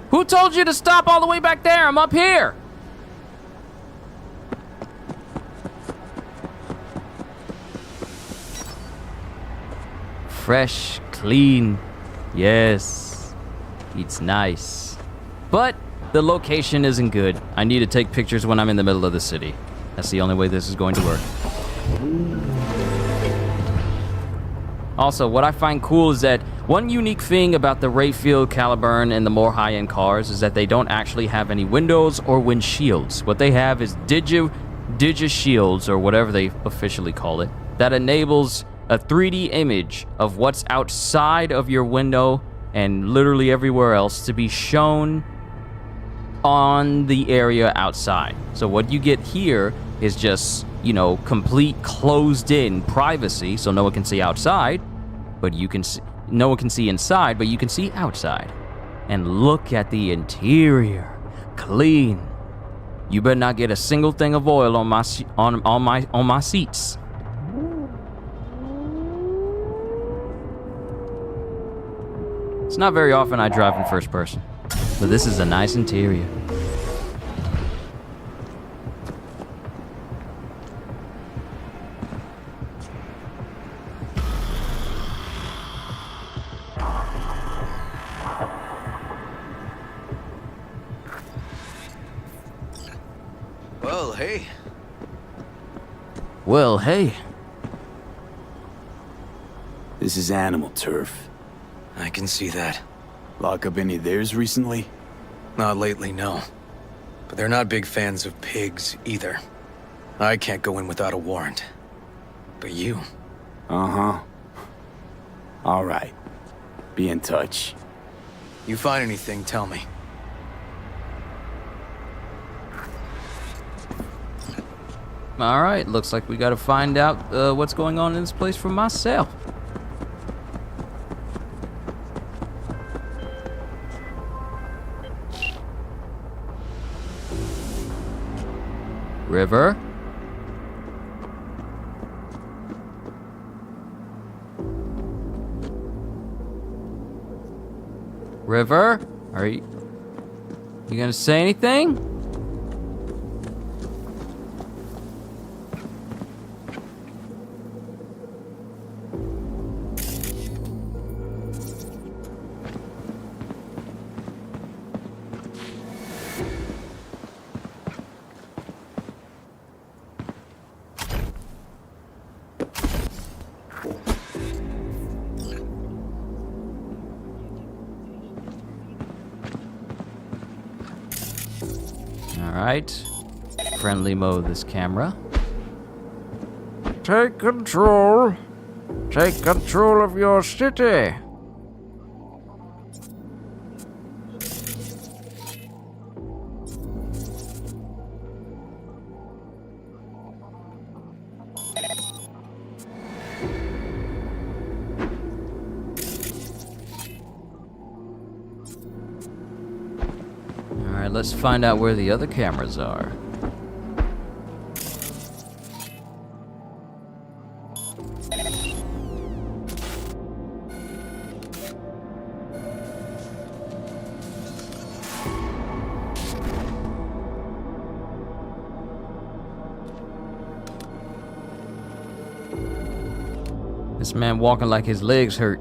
Who told you to stop all the way back there? I'm up here! Fresh, clean. Yes. It's nice. But the location isn't good. I need to take pictures when I'm in the middle of the city. That's the only way this is going to work. Also, what I find cool is that one unique thing about the Rayfield, Caliburn, and the more high-end cars is that they don't actually have any windows or windshields. What they have is digi shields, or whatever they officially call it, that enables a 3D image of what's outside of your window and literally everywhere else to be shown on the area outside. So what you get here is just, you know, complete closed-in privacy, so no one can see outside, but you can see, no one can see inside, but you can see outside. And look at the interior, clean. You better not get a single thing of oil on my seats. It's not very often I drive in first person, but this is a nice interior. Well, hey. Well, hey. This is animal turf. I can see that. Lock up any of theirs recently? Not lately, no. But they're not big fans of pigs either. I can't go in without a warrant. But you? Uh-huh. All right. Be in touch. You find anything, tell me. All right, looks like we gotta find out what's going on in this place for myself. River? River? Are you gonna say anything? Alright. Friendly mode this camera. Take control. Take control of your city. Alright, let's find out where the other cameras are. This man walking like his legs hurt.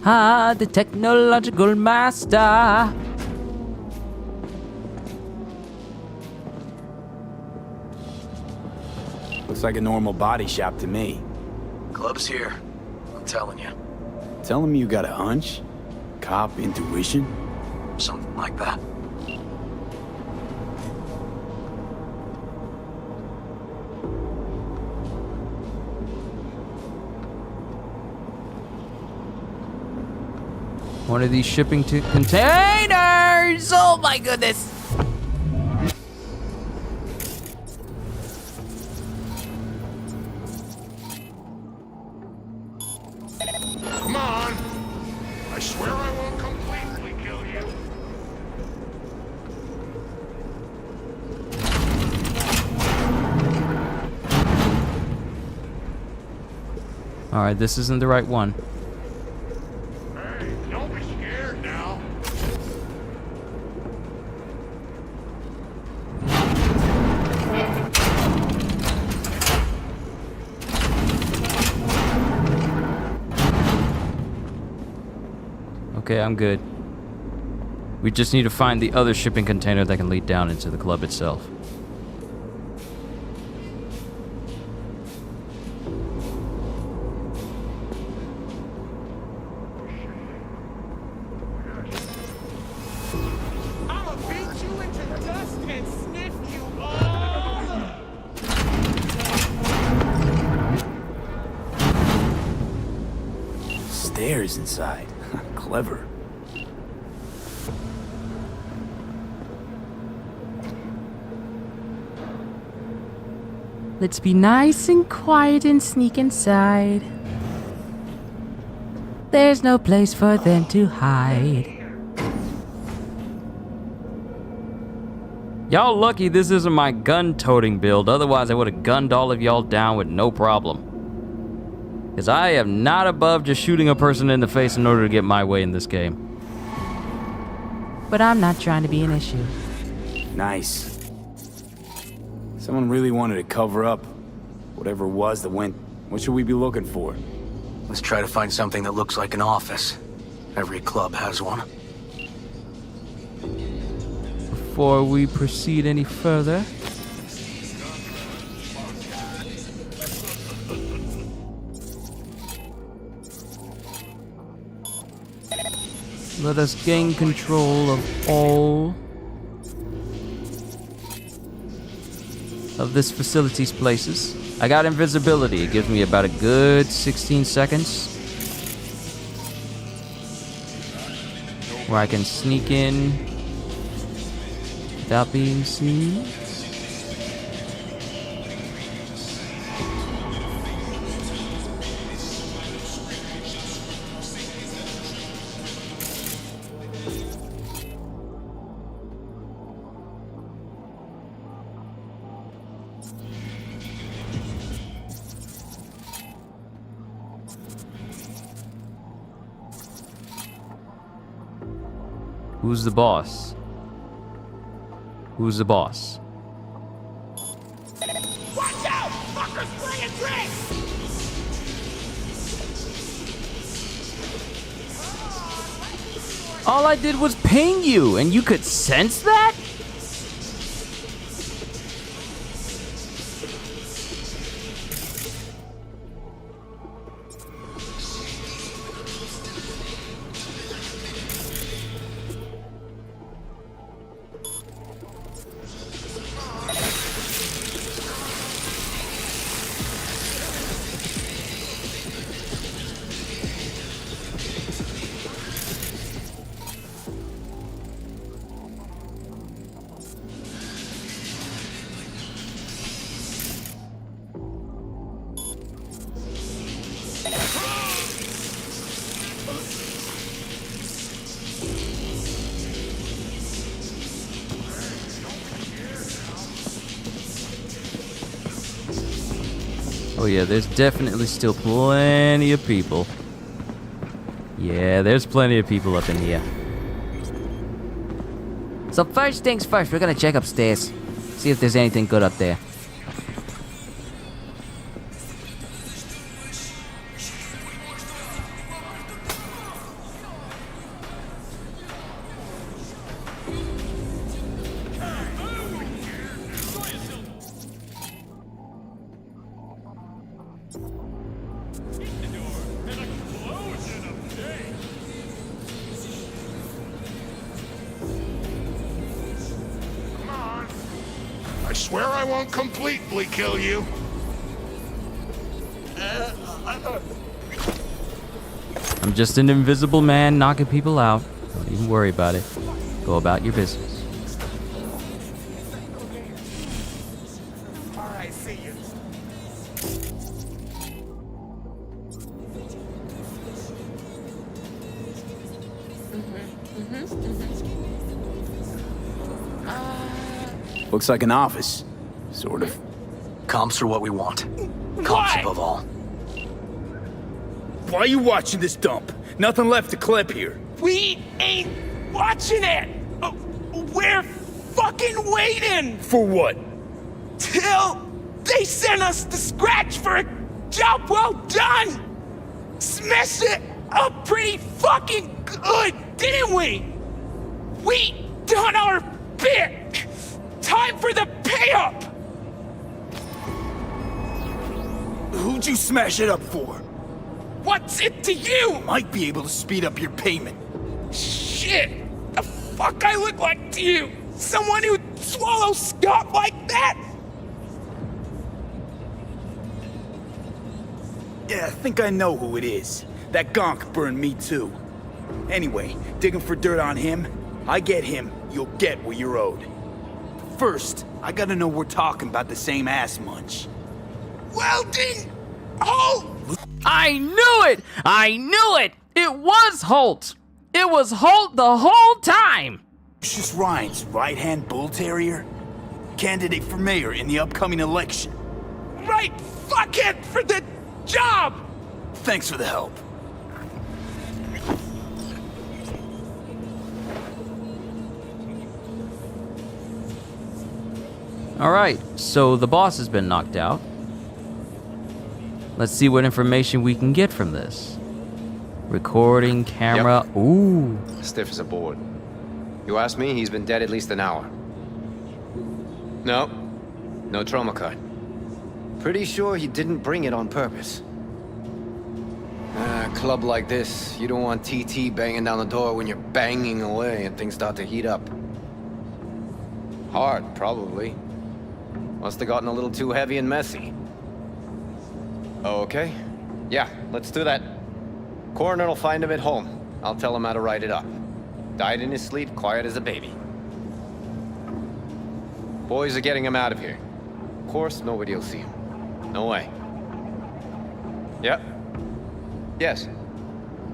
ha, the technological master. Looks like a normal body shop to me. Club's here. I'm telling you. Telling me you got a hunch? Cop intuition? Something like that. One of these shipping containers! Oh my goodness! Come on! I swear I won't completely kill you. Alright, this isn't the right one. Hey, don't be scared now. Okay, I'm good. We just need to find the other shipping container that can lead down into the club itself. I'ma beat you into dust and sniff you all. Stairs inside. Clever. Let's be nice and quiet and sneak inside. There's no place for them to hide. Y'all lucky this isn't my gun-toting build, otherwise I would have gunned all of y'all down with no problem. Because I am not above just shooting a person in the face in order to get my way in this game. But I'm not trying to be an issue. Nice. Someone really wanted to cover up whatever it was that went. What should we be looking for? Let's try to find something that looks like an office. Every club has one. Before we proceed any further, let us gain control of all of this facility's places. I got invisibility. It gives me about a good 16 seconds where I can sneak in without being seen. Who's the boss? Who's the boss? Watch out! Fuckers playing tricks! All I did was ping you, and you could sense that? Oh yeah, there's definitely still plenty of people. Yeah, there's plenty of people up in here. So first things first, we're gonna check upstairs. See if there's anything good up there. swear I won't completely kill you. I'm just an invisible man knocking people out. Don't even worry about it. Go about your business. Alright, see you. Looks like an office. Sort of. Comps are what we want. Comps above all. Why are you watching this dump? Nothing left to clip here. We ain't watching it! We're fucking waiting! For what? Till they send us the scratch for a job well done! Smashed it up pretty fucking good, didn't we? We done our bit! Time for the pay-up! Who'd you smash it up for? What's it to you? Might be able to speed up your payment. Shit! The fuck I look like to you? Someone who'd swallow Scott like that? Yeah, I think I know who it is. That gonk burned me too. Anyway, digging for dirt on him, I get him, you'll get what you're owed. First, I gotta know we're talking about the same ass munch. Welding! Oh! I knew it! I knew it! It was Holt! It was Holt the whole time! Lucius Ryan's right-hand bull terrier? Candidate for mayor in the upcoming election. Right fuckhead for the job! Thanks for the help. Alright, so the boss has been knocked out. Let's see what information we can get from this. Recording, camera, ooh. Stiff as a board. You ask me, he's been dead at least an hour. No trauma card. Pretty sure he didn't bring it on purpose. A club like this, you don't want TT banging down the door when you're banging away and things start to heat up. Hard, probably. Must have gotten a little too heavy and messy. Okay. Yeah, let's do that. Coroner will find him at home. I'll tell him how to write it up. Died in his sleep, quiet as a baby. Boys are getting him out of here. Of course, nobody will see him. No way. Yep. Yes.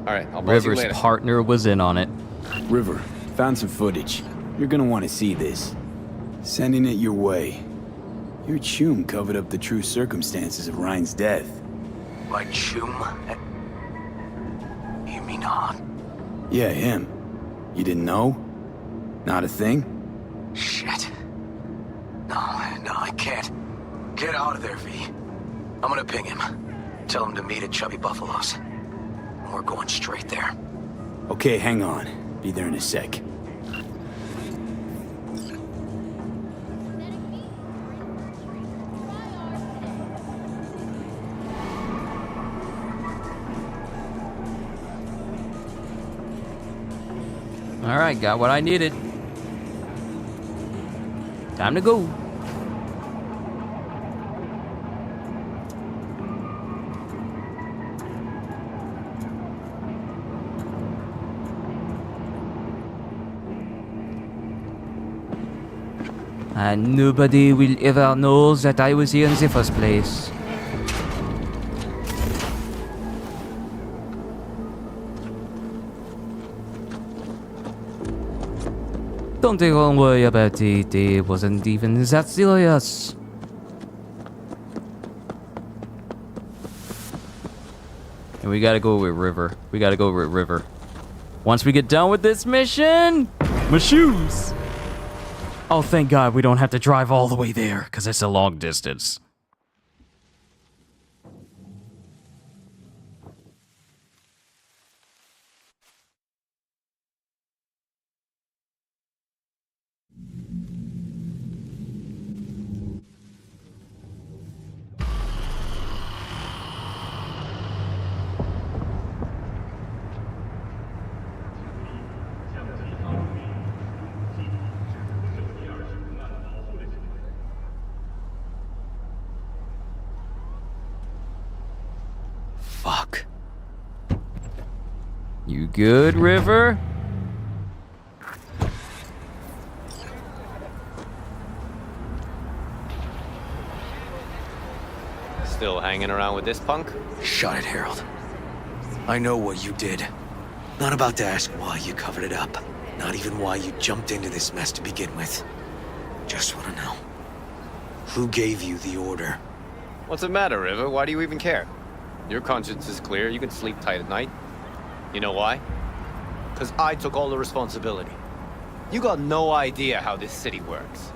All right, I'll buzz you River's later. partner was in on it. River, found some footage. You're gonna want to see this. Sending it your way. Your chum covered up the true circumstances of Ryan's death. My chum? You mean Han? Yeah, him. You didn't know? Not a thing? Shit. No, I can't. Get out of there, V. I'm gonna ping him. Tell him to meet at Chubby Buffalo's. We're going straight there. Okay, hang on. Be there in a sec. Alright, got what I needed. Time to go. And nobody will ever know that I was here in the first place. Don't even worry about it, it wasn't even that serious. And we gotta go with River. We gotta go with River. Once we get done with this mission, my shoes! Oh, thank God we don't have to drive all the way there, because it's a long distance. Fuck. You good, River? Still hanging around with this punk? Shut it, Harold. I know what you did. Not about to ask why you covered it up. Not even why you jumped into this mess to begin with. Just want to know. Who gave you the order? What's the matter, River? Why do you even care? Your conscience is clear. You can sleep tight at night. You know why? Because I took all the responsibility. You got no idea how this city works.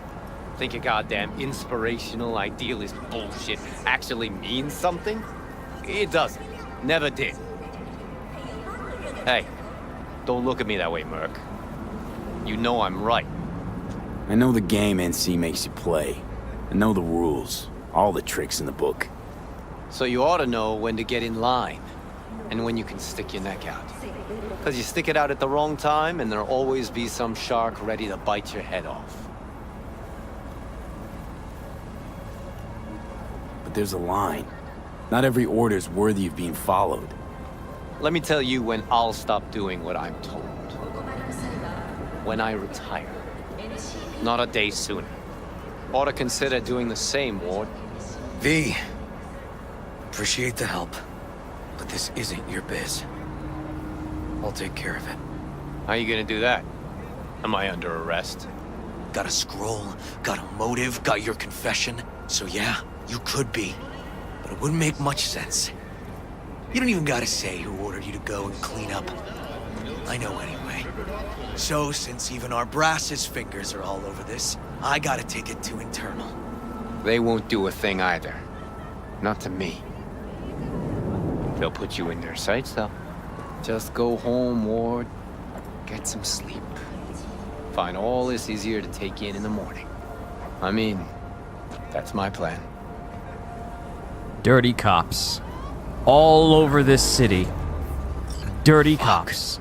Think your goddamn inspirational, idealist bullshit actually means something? It doesn't. Never did. Hey, don't look at me that way, Merc. You know I'm right. I know the game NC makes you play. I know the rules. All the tricks in the book. So you ought to know when to get in line. And when you can stick your neck out. Because you stick it out at the wrong time, and there'll always be some shark ready to bite your head off. But there's a line. Not every order's worthy of being followed. Let me tell you when I'll stop doing what I'm told. When I retire. Not a day sooner. Ought to consider doing the same, Ward. V. Appreciate the help. But this isn't your biz. I'll take care of it. How you gonna do that? Am I under arrest? Got a scroll, got a motive, got your confession. So yeah, you could be. But it wouldn't make much sense. You don't even gotta say who ordered you to go and clean up. I know anyway. So, since even our brass's fingers are all over this, I gotta take it to internal. They won't do a thing either. Not to me. They'll put you in their sights, though. Just go home, Ward. Get some sleep. Find all this easier to take in the morning. I mean, that's my plan. Dirty cops. All over this city. Dirty cops.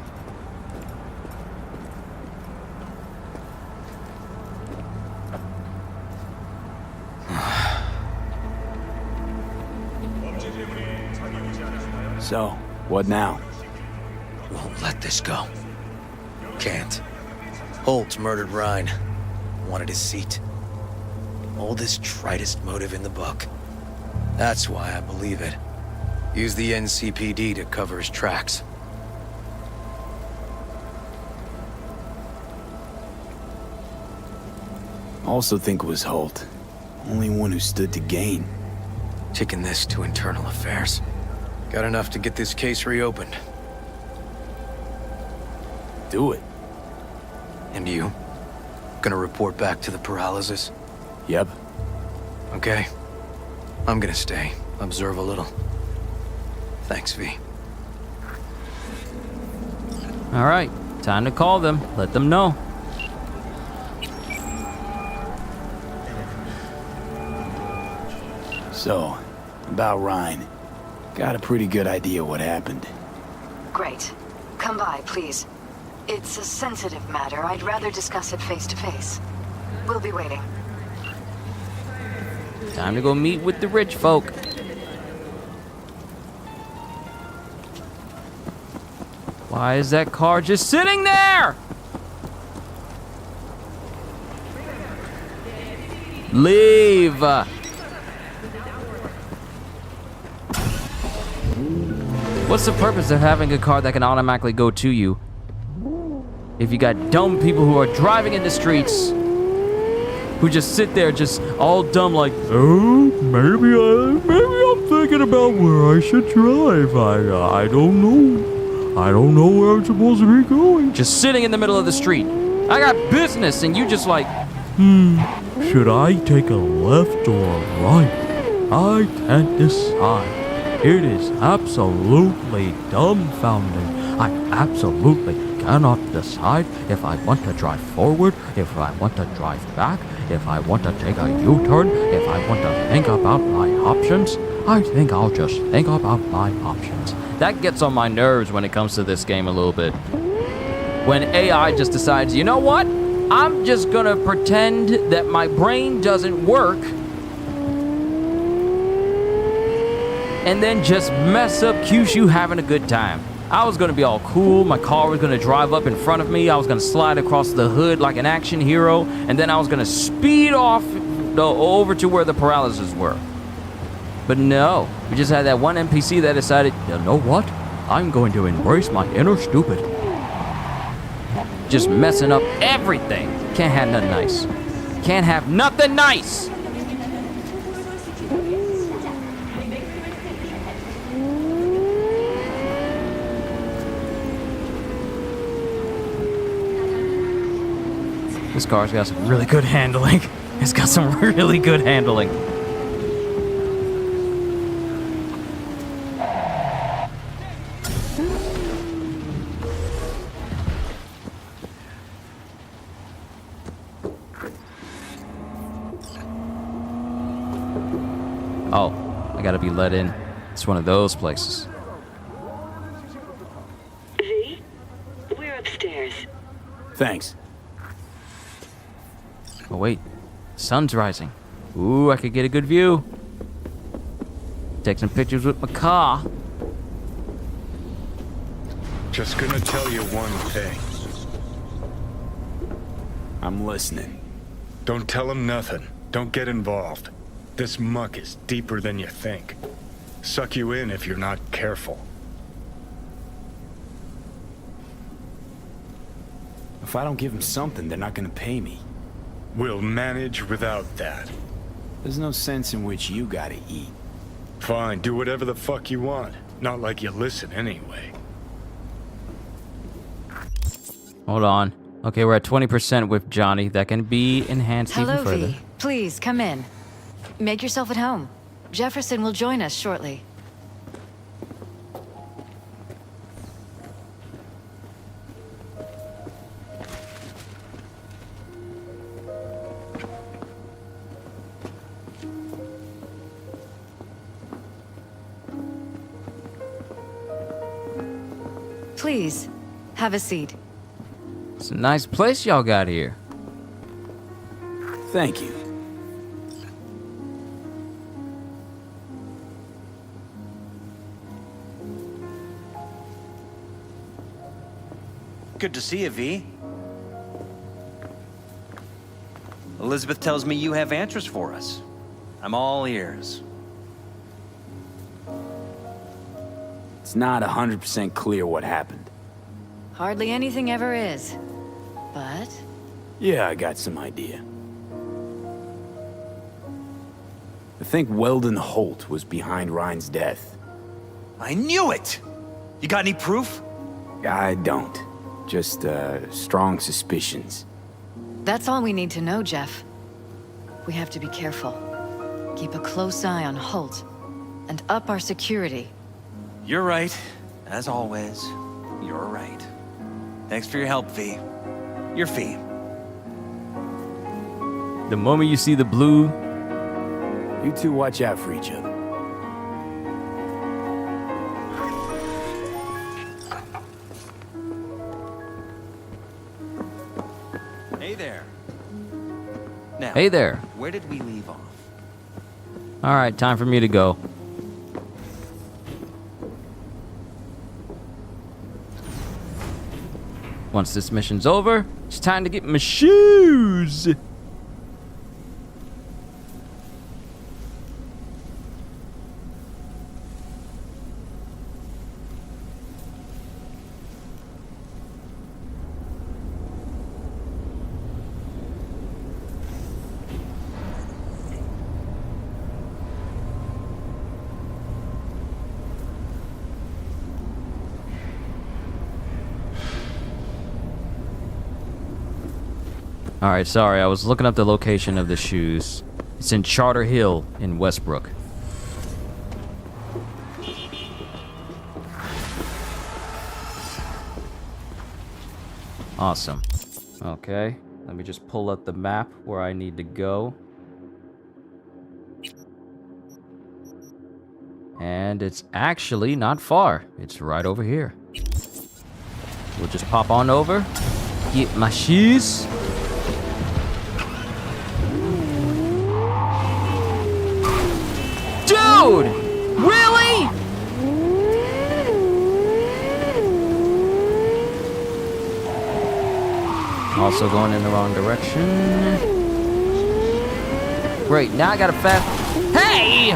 So, what now? Won't let this go. Can't. Holt murdered Rhine. Wanted his seat. Oldest, tritest motive in the book. That's why I believe it. Use the NCPD to cover his tracks. Also think it was Holt. Only one who stood to gain. Taking this to internal affairs. Got enough to get this case reopened. Do it. And you? Gonna report back to the paralysis? Yep. Okay. I'm gonna stay. Observe a little. Thanks, V. All right, time to call them. Let them know. So, about Rhine. Got a pretty good idea what happened. Great. Come by, please. It's a sensitive matter. I'd rather discuss it face to face. We'll be waiting. Time to go meet with the rich folk. Why is that car just sitting there? Leave. What's the purpose of having a car that can automatically go to you if you got dumb people who are driving in the streets who just sit there just all dumb like, oh, maybe I'm thinking about where I should drive. I don't know. I don't know where I'm supposed to be going. Just sitting in the middle of the street. I got business and you just like, should I take a left or a right? I can't decide. It is absolutely dumbfounding. I absolutely cannot decide if I want to drive forward, if I want to drive back, if I want to take a U-turn, if I want to think about my options. I think I'll just think about my options. That gets on my nerves when it comes to this game a little bit. When AI just decides, you know what? I'm just gonna pretend that my brain doesn't work and then just mess up Kyushu having a good time. I was gonna be all cool, my car was gonna drive up in front of me, I was gonna slide across the hood like an action hero, and then I was gonna speed off over to where the paralysis were. But no, we just had that one NPC that decided, you know what? I'm going to embrace my inner stupid. Just messing up everything. Can't have nothing nice. Can't have nothing nice! This car's got some really good handling. It's got some really good handling. Oh, I gotta be let in. It's one of those places. V, we're upstairs. Thanks. Oh wait, the sun's rising. Ooh, I could get a good view. Take some pictures with my car. Just gonna tell you one thing. I'm listening. Don't tell him nothing. Don't get involved. This muck is deeper than you think. Suck you in if you're not careful. If I don't give them something, they're not gonna pay me. We'll manage without that. There's no sense in which you gotta eat. Fine, do whatever the fuck you want. Not like you listen anyway. Hold on. Okay, we're at 20% with Johnny. That can be enhanced Hello, even further. V. Please, come in. Make yourself at home. Jefferson will join us shortly. Please, have a seat. It's a nice place y'all got here. Thank you. Good to see you, V. Elizabeth tells me you have answers for us. I'm all ears. It's not 100% clear what happened. Hardly anything ever is. But Yeah, I got some idea. I think Weldon Holt was behind Ryan's death. I knew it! You got any proof? I don't. Just, strong suspicions. that's all we need to know, Jeff. We have to be careful. Keep a close eye on Holt. And up our security. You're right. As always, you're right. Thanks for your help, V. Your fee. The moment you see the blue... You two watch out for each other. Hey there. Now, Hey there. where did we leave off? Alright, time for me to go. Once this mission's over, it's time to get my shoes. Alright, sorry, I was looking up the location of the shoes. It's in Charter Hill in Westbrook. Awesome. Okay, let me just pull up the map where I need to go. And it's actually not far. It's right over here. We'll just pop on over, get my shoes. Dude! Really? also going in the wrong direction. Great, now I gotta fast... Hey!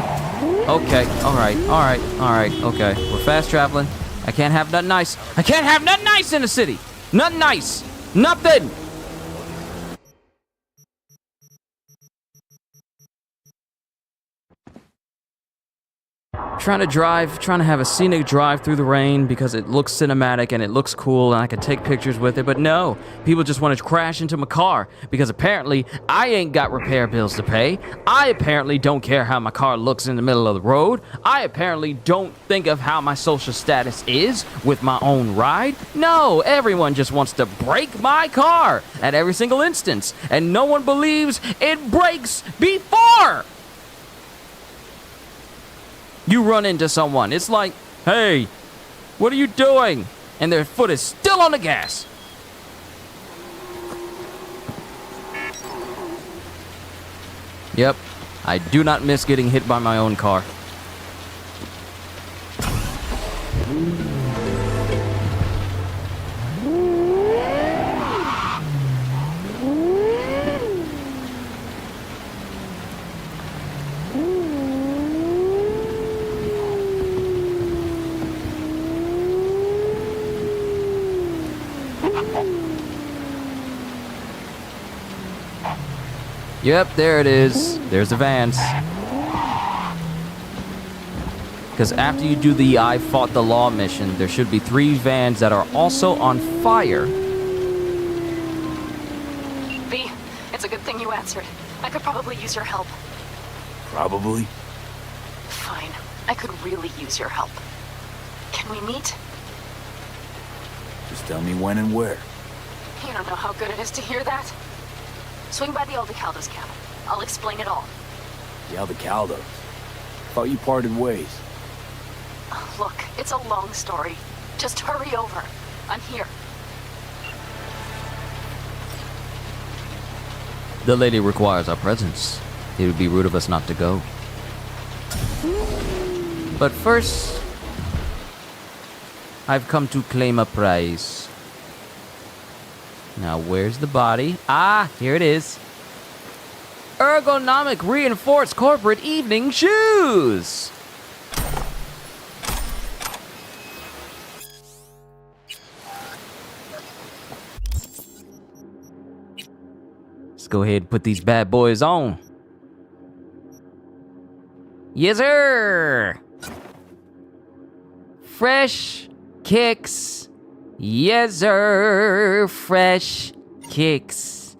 Okay, alright, okay. We're fast traveling. I can't have nothing nice. I can't have nothing nice in the city! Nothing nice! Nothing! Trying to have a scenic drive through the rain because it looks cinematic and it looks cool and I can take pictures with it, but no, people just want to crash into my car because apparently I ain't got repair bills to pay. I apparently don't care how my car looks in the middle of the road. I apparently don't think of how my social status is with my own ride. No, everyone just wants to break my car at every single instance, and no one believes it breaks before you run into someone. It's like, hey, what are you doing? And their foot is still on the gas. Yep, I do not miss getting hit by my own car. Yep, there it is. There's the vans. Because after you do the I Fought the Law mission, there should be 3 vans that are also on fire. V, it's a good thing you answered. I could probably use your help. Probably? Fine. I could really use your help. Can we meet? Just tell me when and where. You don't know how good it is to hear that. Swing by the Aldecaldo's cabin. I'll explain it all. The Aldecaldos? Thought you parted ways. Look, it's a long story. Just hurry over. I'm here. The lady requires our presence. It would be rude of us not to go. But first, I've come to claim a prize. Now, where's the body? Ah, here it is. Ergonomic reinforced corporate evening shoes! Let's go ahead and put these bad boys on. Yes, sir! Fresh kicks. Yes, sir. Fresh kicks.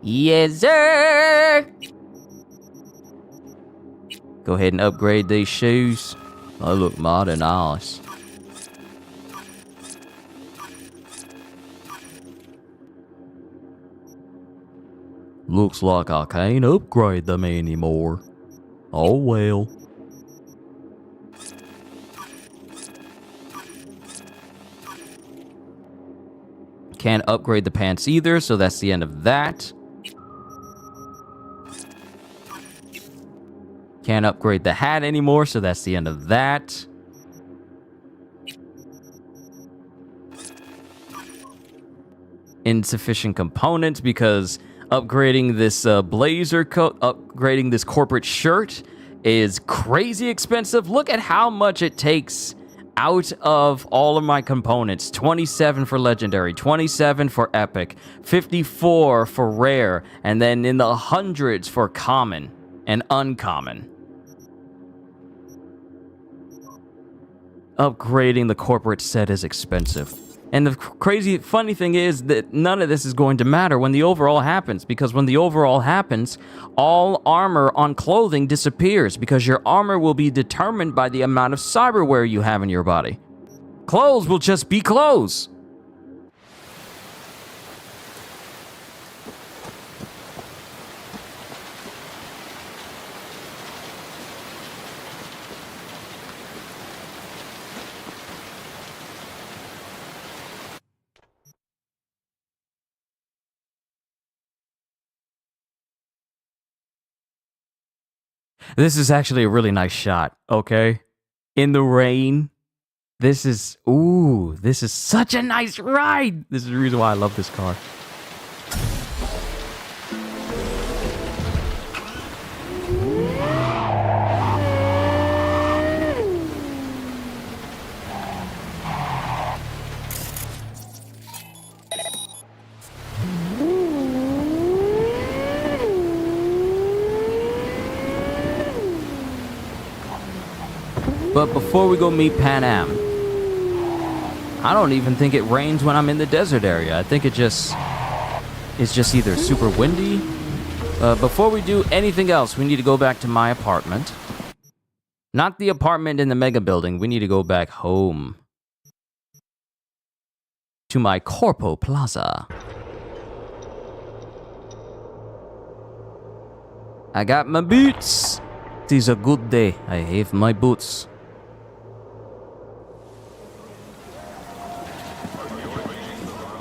Yes, sir. Go ahead and upgrade these shoes. They look mighty nice. Looks like I can't upgrade them anymore. Oh well. Can't upgrade the pants either, so that's the end of that. Can't upgrade the hat anymore, so that's the end of that. Insufficient components because upgrading this blazer coat, upgrading this corporate shirt is crazy expensive. Look at how much it takes out of all of my components. 27 for legendary, 27 for epic, 54 for rare, and then in the hundreds for common and uncommon. Upgrading the corporate set is expensive. And the crazy, funny thing is that none of this is going to matter when the overhaul happens, because when the overhaul happens, all armor on clothing disappears, because your armor will be determined by the amount of cyberware you have in your body. Clothes will just be clothes. This is actually a really nice shot, okay? In the rain. This is, ooh, this is such a nice ride. This is the reason why I love this car. But before we go meet Pan Am, I don't even think it rains when I'm in the desert area. I think it's just either super windy. Before we do anything else, we need to go back to my apartment. Not the apartment in the mega building. We need to go back home. To my Corpo Plaza. I got my boots. It is a good day. I have my boots.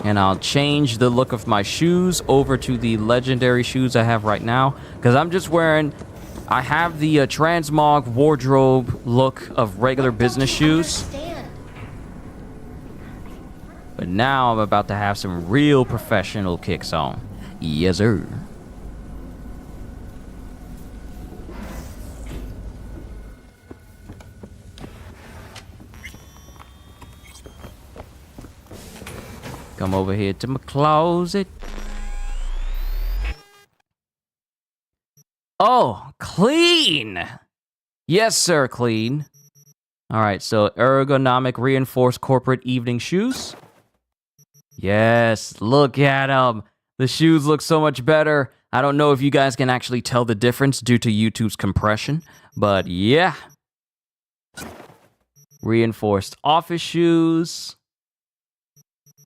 And I'll change the look of my shoes over to the legendary shoes I have right now. Because I'm just wearing... I have the transmog wardrobe look of regular business shoes. But now I'm about to have some real professional kicks on. Yes, sir. Come over here to my closet. Oh, clean! Yes, sir, clean. Alright, so ergonomic reinforced corporate evening shoes. Yes, look at them. The shoes look so much better. I don't know if you guys can actually tell the difference due to YouTube's compression, but yeah. Reinforced office shoes.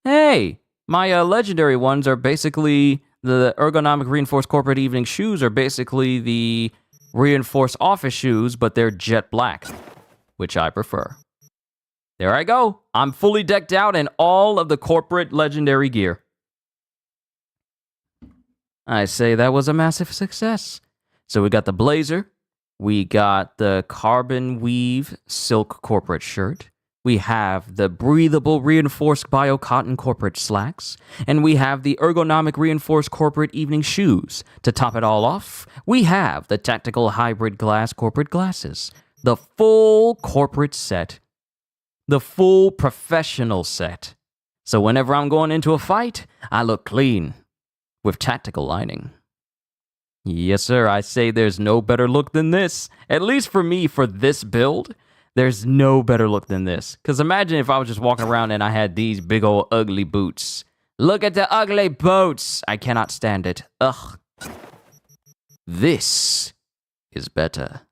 Hey, my legendary ones are basically... The ergonomic reinforced corporate evening shoes are basically the reinforced office shoes, but they're jet black, which I prefer. There I go. I'm fully decked out in all of the corporate legendary gear. I say that was a massive success. So we got the blazer. We got the carbon weave silk corporate shirt. We have the breathable reinforced bio-cotton corporate slacks, and we have the ergonomic reinforced corporate evening shoes. To top it all off, we have the tactical hybrid glass corporate glasses. The full corporate set. The full professional set. So whenever I'm going into a fight, I look clean, with tactical lining. Yes, sir, I say there's no better look than this. At least for me, for this build. There's no better look than this. Because imagine if I was just walking around and I had these big old ugly boots. Look at the ugly boots. I cannot stand it. Ugh. This is better.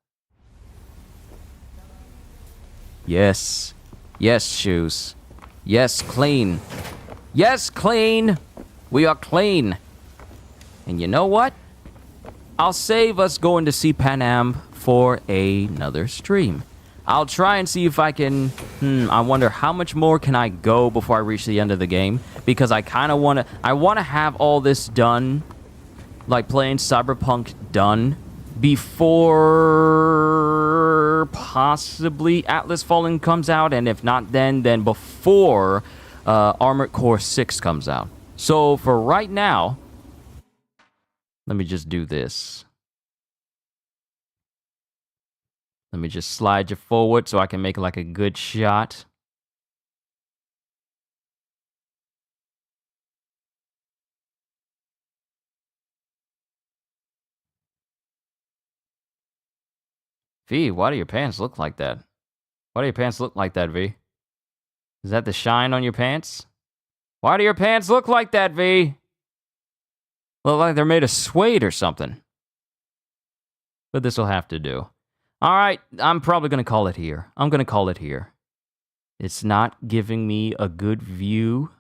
Yes. Yes, shoes. Yes, clean. Yes, clean. We are clean. And you know what? I'll save us going to see Pan Am for another stream. I'll try and see if I can... I wonder how much more can I go before I reach the end of the game. Because I kind of want to... I want to have all this done. Like playing Cyberpunk done. Before... possibly Atlas Fallen comes out. And if not then before Armored Core 6 comes out. So for right now... Let me just do this. Let me just slide you forward so I can make like a good shot. V, why do your pants look like that? Why do your pants look like that, V? Is that the shine on your pants? Why do your pants look like that, V? Look like they're made of suede or something. But this will have to do. Alright, I'm probably going to call it here. I'm going to call it here. It's not giving me a good view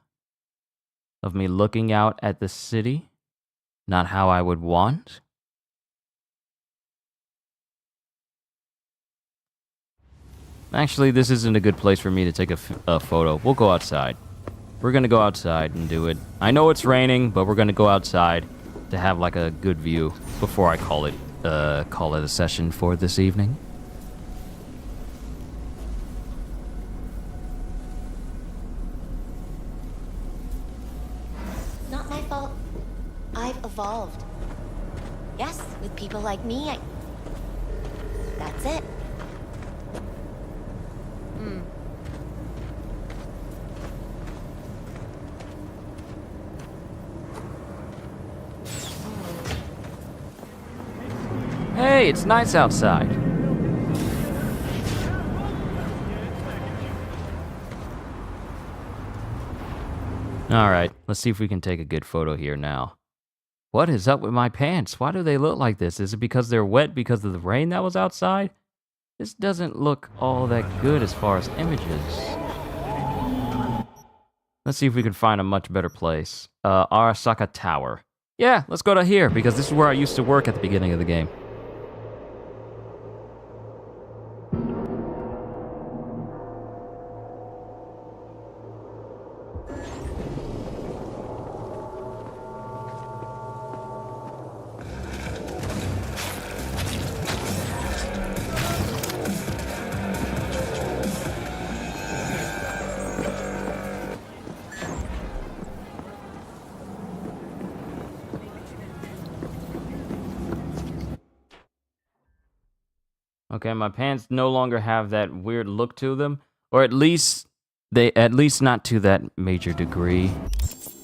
of me looking out at the city. Not how I would want. Actually, this isn't a good place for me to take a photo. We'll go outside. We're going to go outside and do it. I know it's raining, but we're going to go outside to have like a good view before I call it a session for this evening. Not my fault. I've evolved. Yes, with people like me, that's it. Hey, it's nice outside. Alright, let's see if we can take a good photo here now. What is up with my pants? Why do they look like this? Is it because they're wet because of the rain that was outside? This doesn't look all that good as far as images. Let's see if we can find a much better place. Arasaka Tower. Yeah, let's go to here, because this is where I used to work at the beginning of the game. Okay, my pants no longer have that weird look to them, or at least not to that major degree.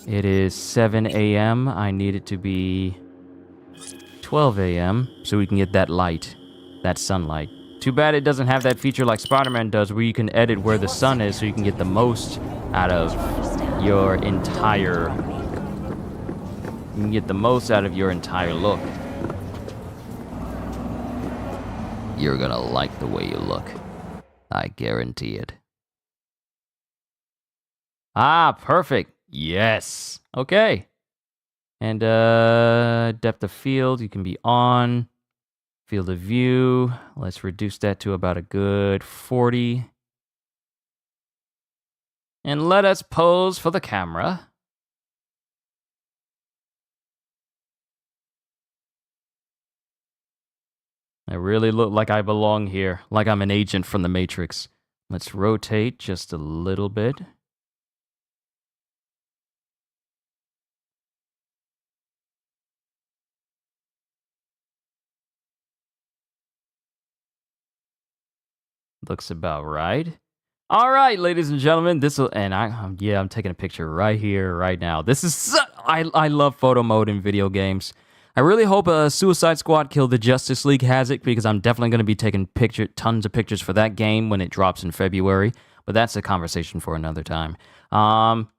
It is 7 a.m. I need it to be 12 a.m. so we can get that light, that sunlight. Too bad it doesn't have that feature like Spider-Man does, where you can edit where the sun is so you can get the most out of your entire. You can get the most out of your entire look. You're gonna like the way you look. I guarantee it. Ah, perfect. Yes. Okay. And depth of field, you can be on. Field of view, let's reduce that to about a good 40. And let us pose for the camera. I really look like I belong here, like I'm an agent from the Matrix. Let's rotate just a little bit. Looks about right. All right, ladies and gentlemen, I'm taking a picture right here, right now. This is I love photo mode in video games. I really hope Suicide Squad Kill the Justice League has it, because I'm definitely going to be taking tons of pictures for that game when it drops in February. But that's a conversation for another time.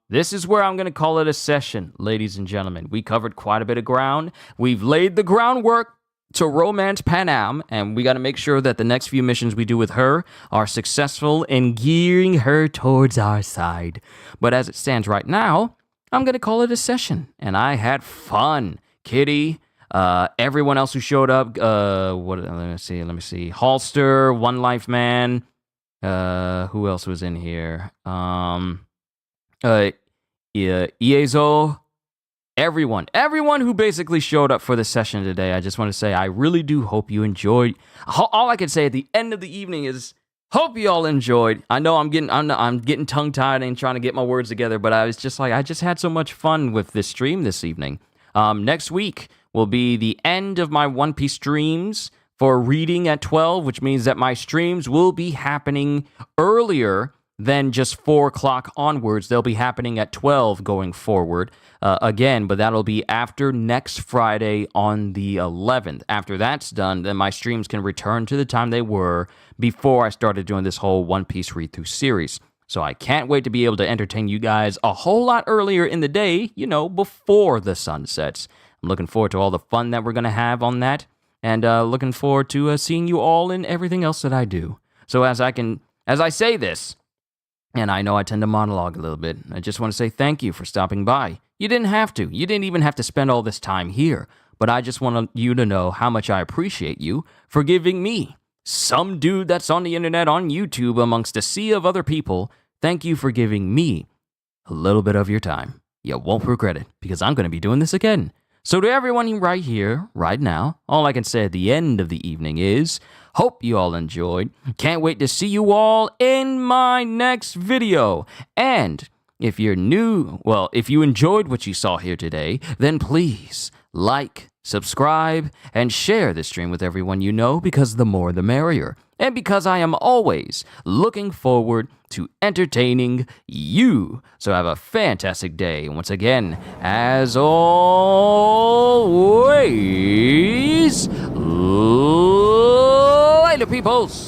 This is where I'm going to call it a session, ladies and gentlemen. We covered quite a bit of ground. We've laid the groundwork to romance Panam, and we got to make sure that the next few missions we do with her are successful in gearing her towards our side. But as it stands right now, I'm going to call it a session, and I had fun. Kitty, everyone else who showed up, let me see, Halster, One Life Man, who else was in here? Iezo, everyone who basically showed up for the session today. I just want to say I really do hope you enjoyed. All I can say at the end of the evening is hope you all enjoyed. I know I'm getting tongue tied and trying to get my words together, but I just had so much fun with this stream this evening. Next week will be the end of my One Piece streams for reading at 12, which means that my streams will be happening earlier than just 4 o'clock onwards. They'll be happening at 12 going forward again, but that'll be after next Friday on the 11th. After that's done, then my streams can return to the time they were before I started doing this whole One Piece read-through series. So I can't wait to be able to entertain you guys a whole lot earlier in the day, before the sun sets. I'm looking forward to all the fun that we're going to have on that, and looking forward to seeing you all in everything else that I do. So as I say this, and I know I tend to monologue a little bit, I just want to say thank you for stopping by. You didn't have to. You didn't even have to spend all this time here, but I just want you to know how much I appreciate you for giving me, some dude that's on the internet on YouTube amongst a sea of other people, thank you for giving me a little bit of your time. You won't regret it, because I'm going to be doing this again. So to everyone right here, right now, all I can say at the end of the evening is, hope you all enjoyed. Can't wait to see you all in my next video. And if you're new, if you enjoyed what you saw here today, then please like, subscribe, and share this stream with everyone you know, because the more the merrier. And because I am always looking forward to entertaining you. So have a fantastic day. Once again, as always, later, peoples.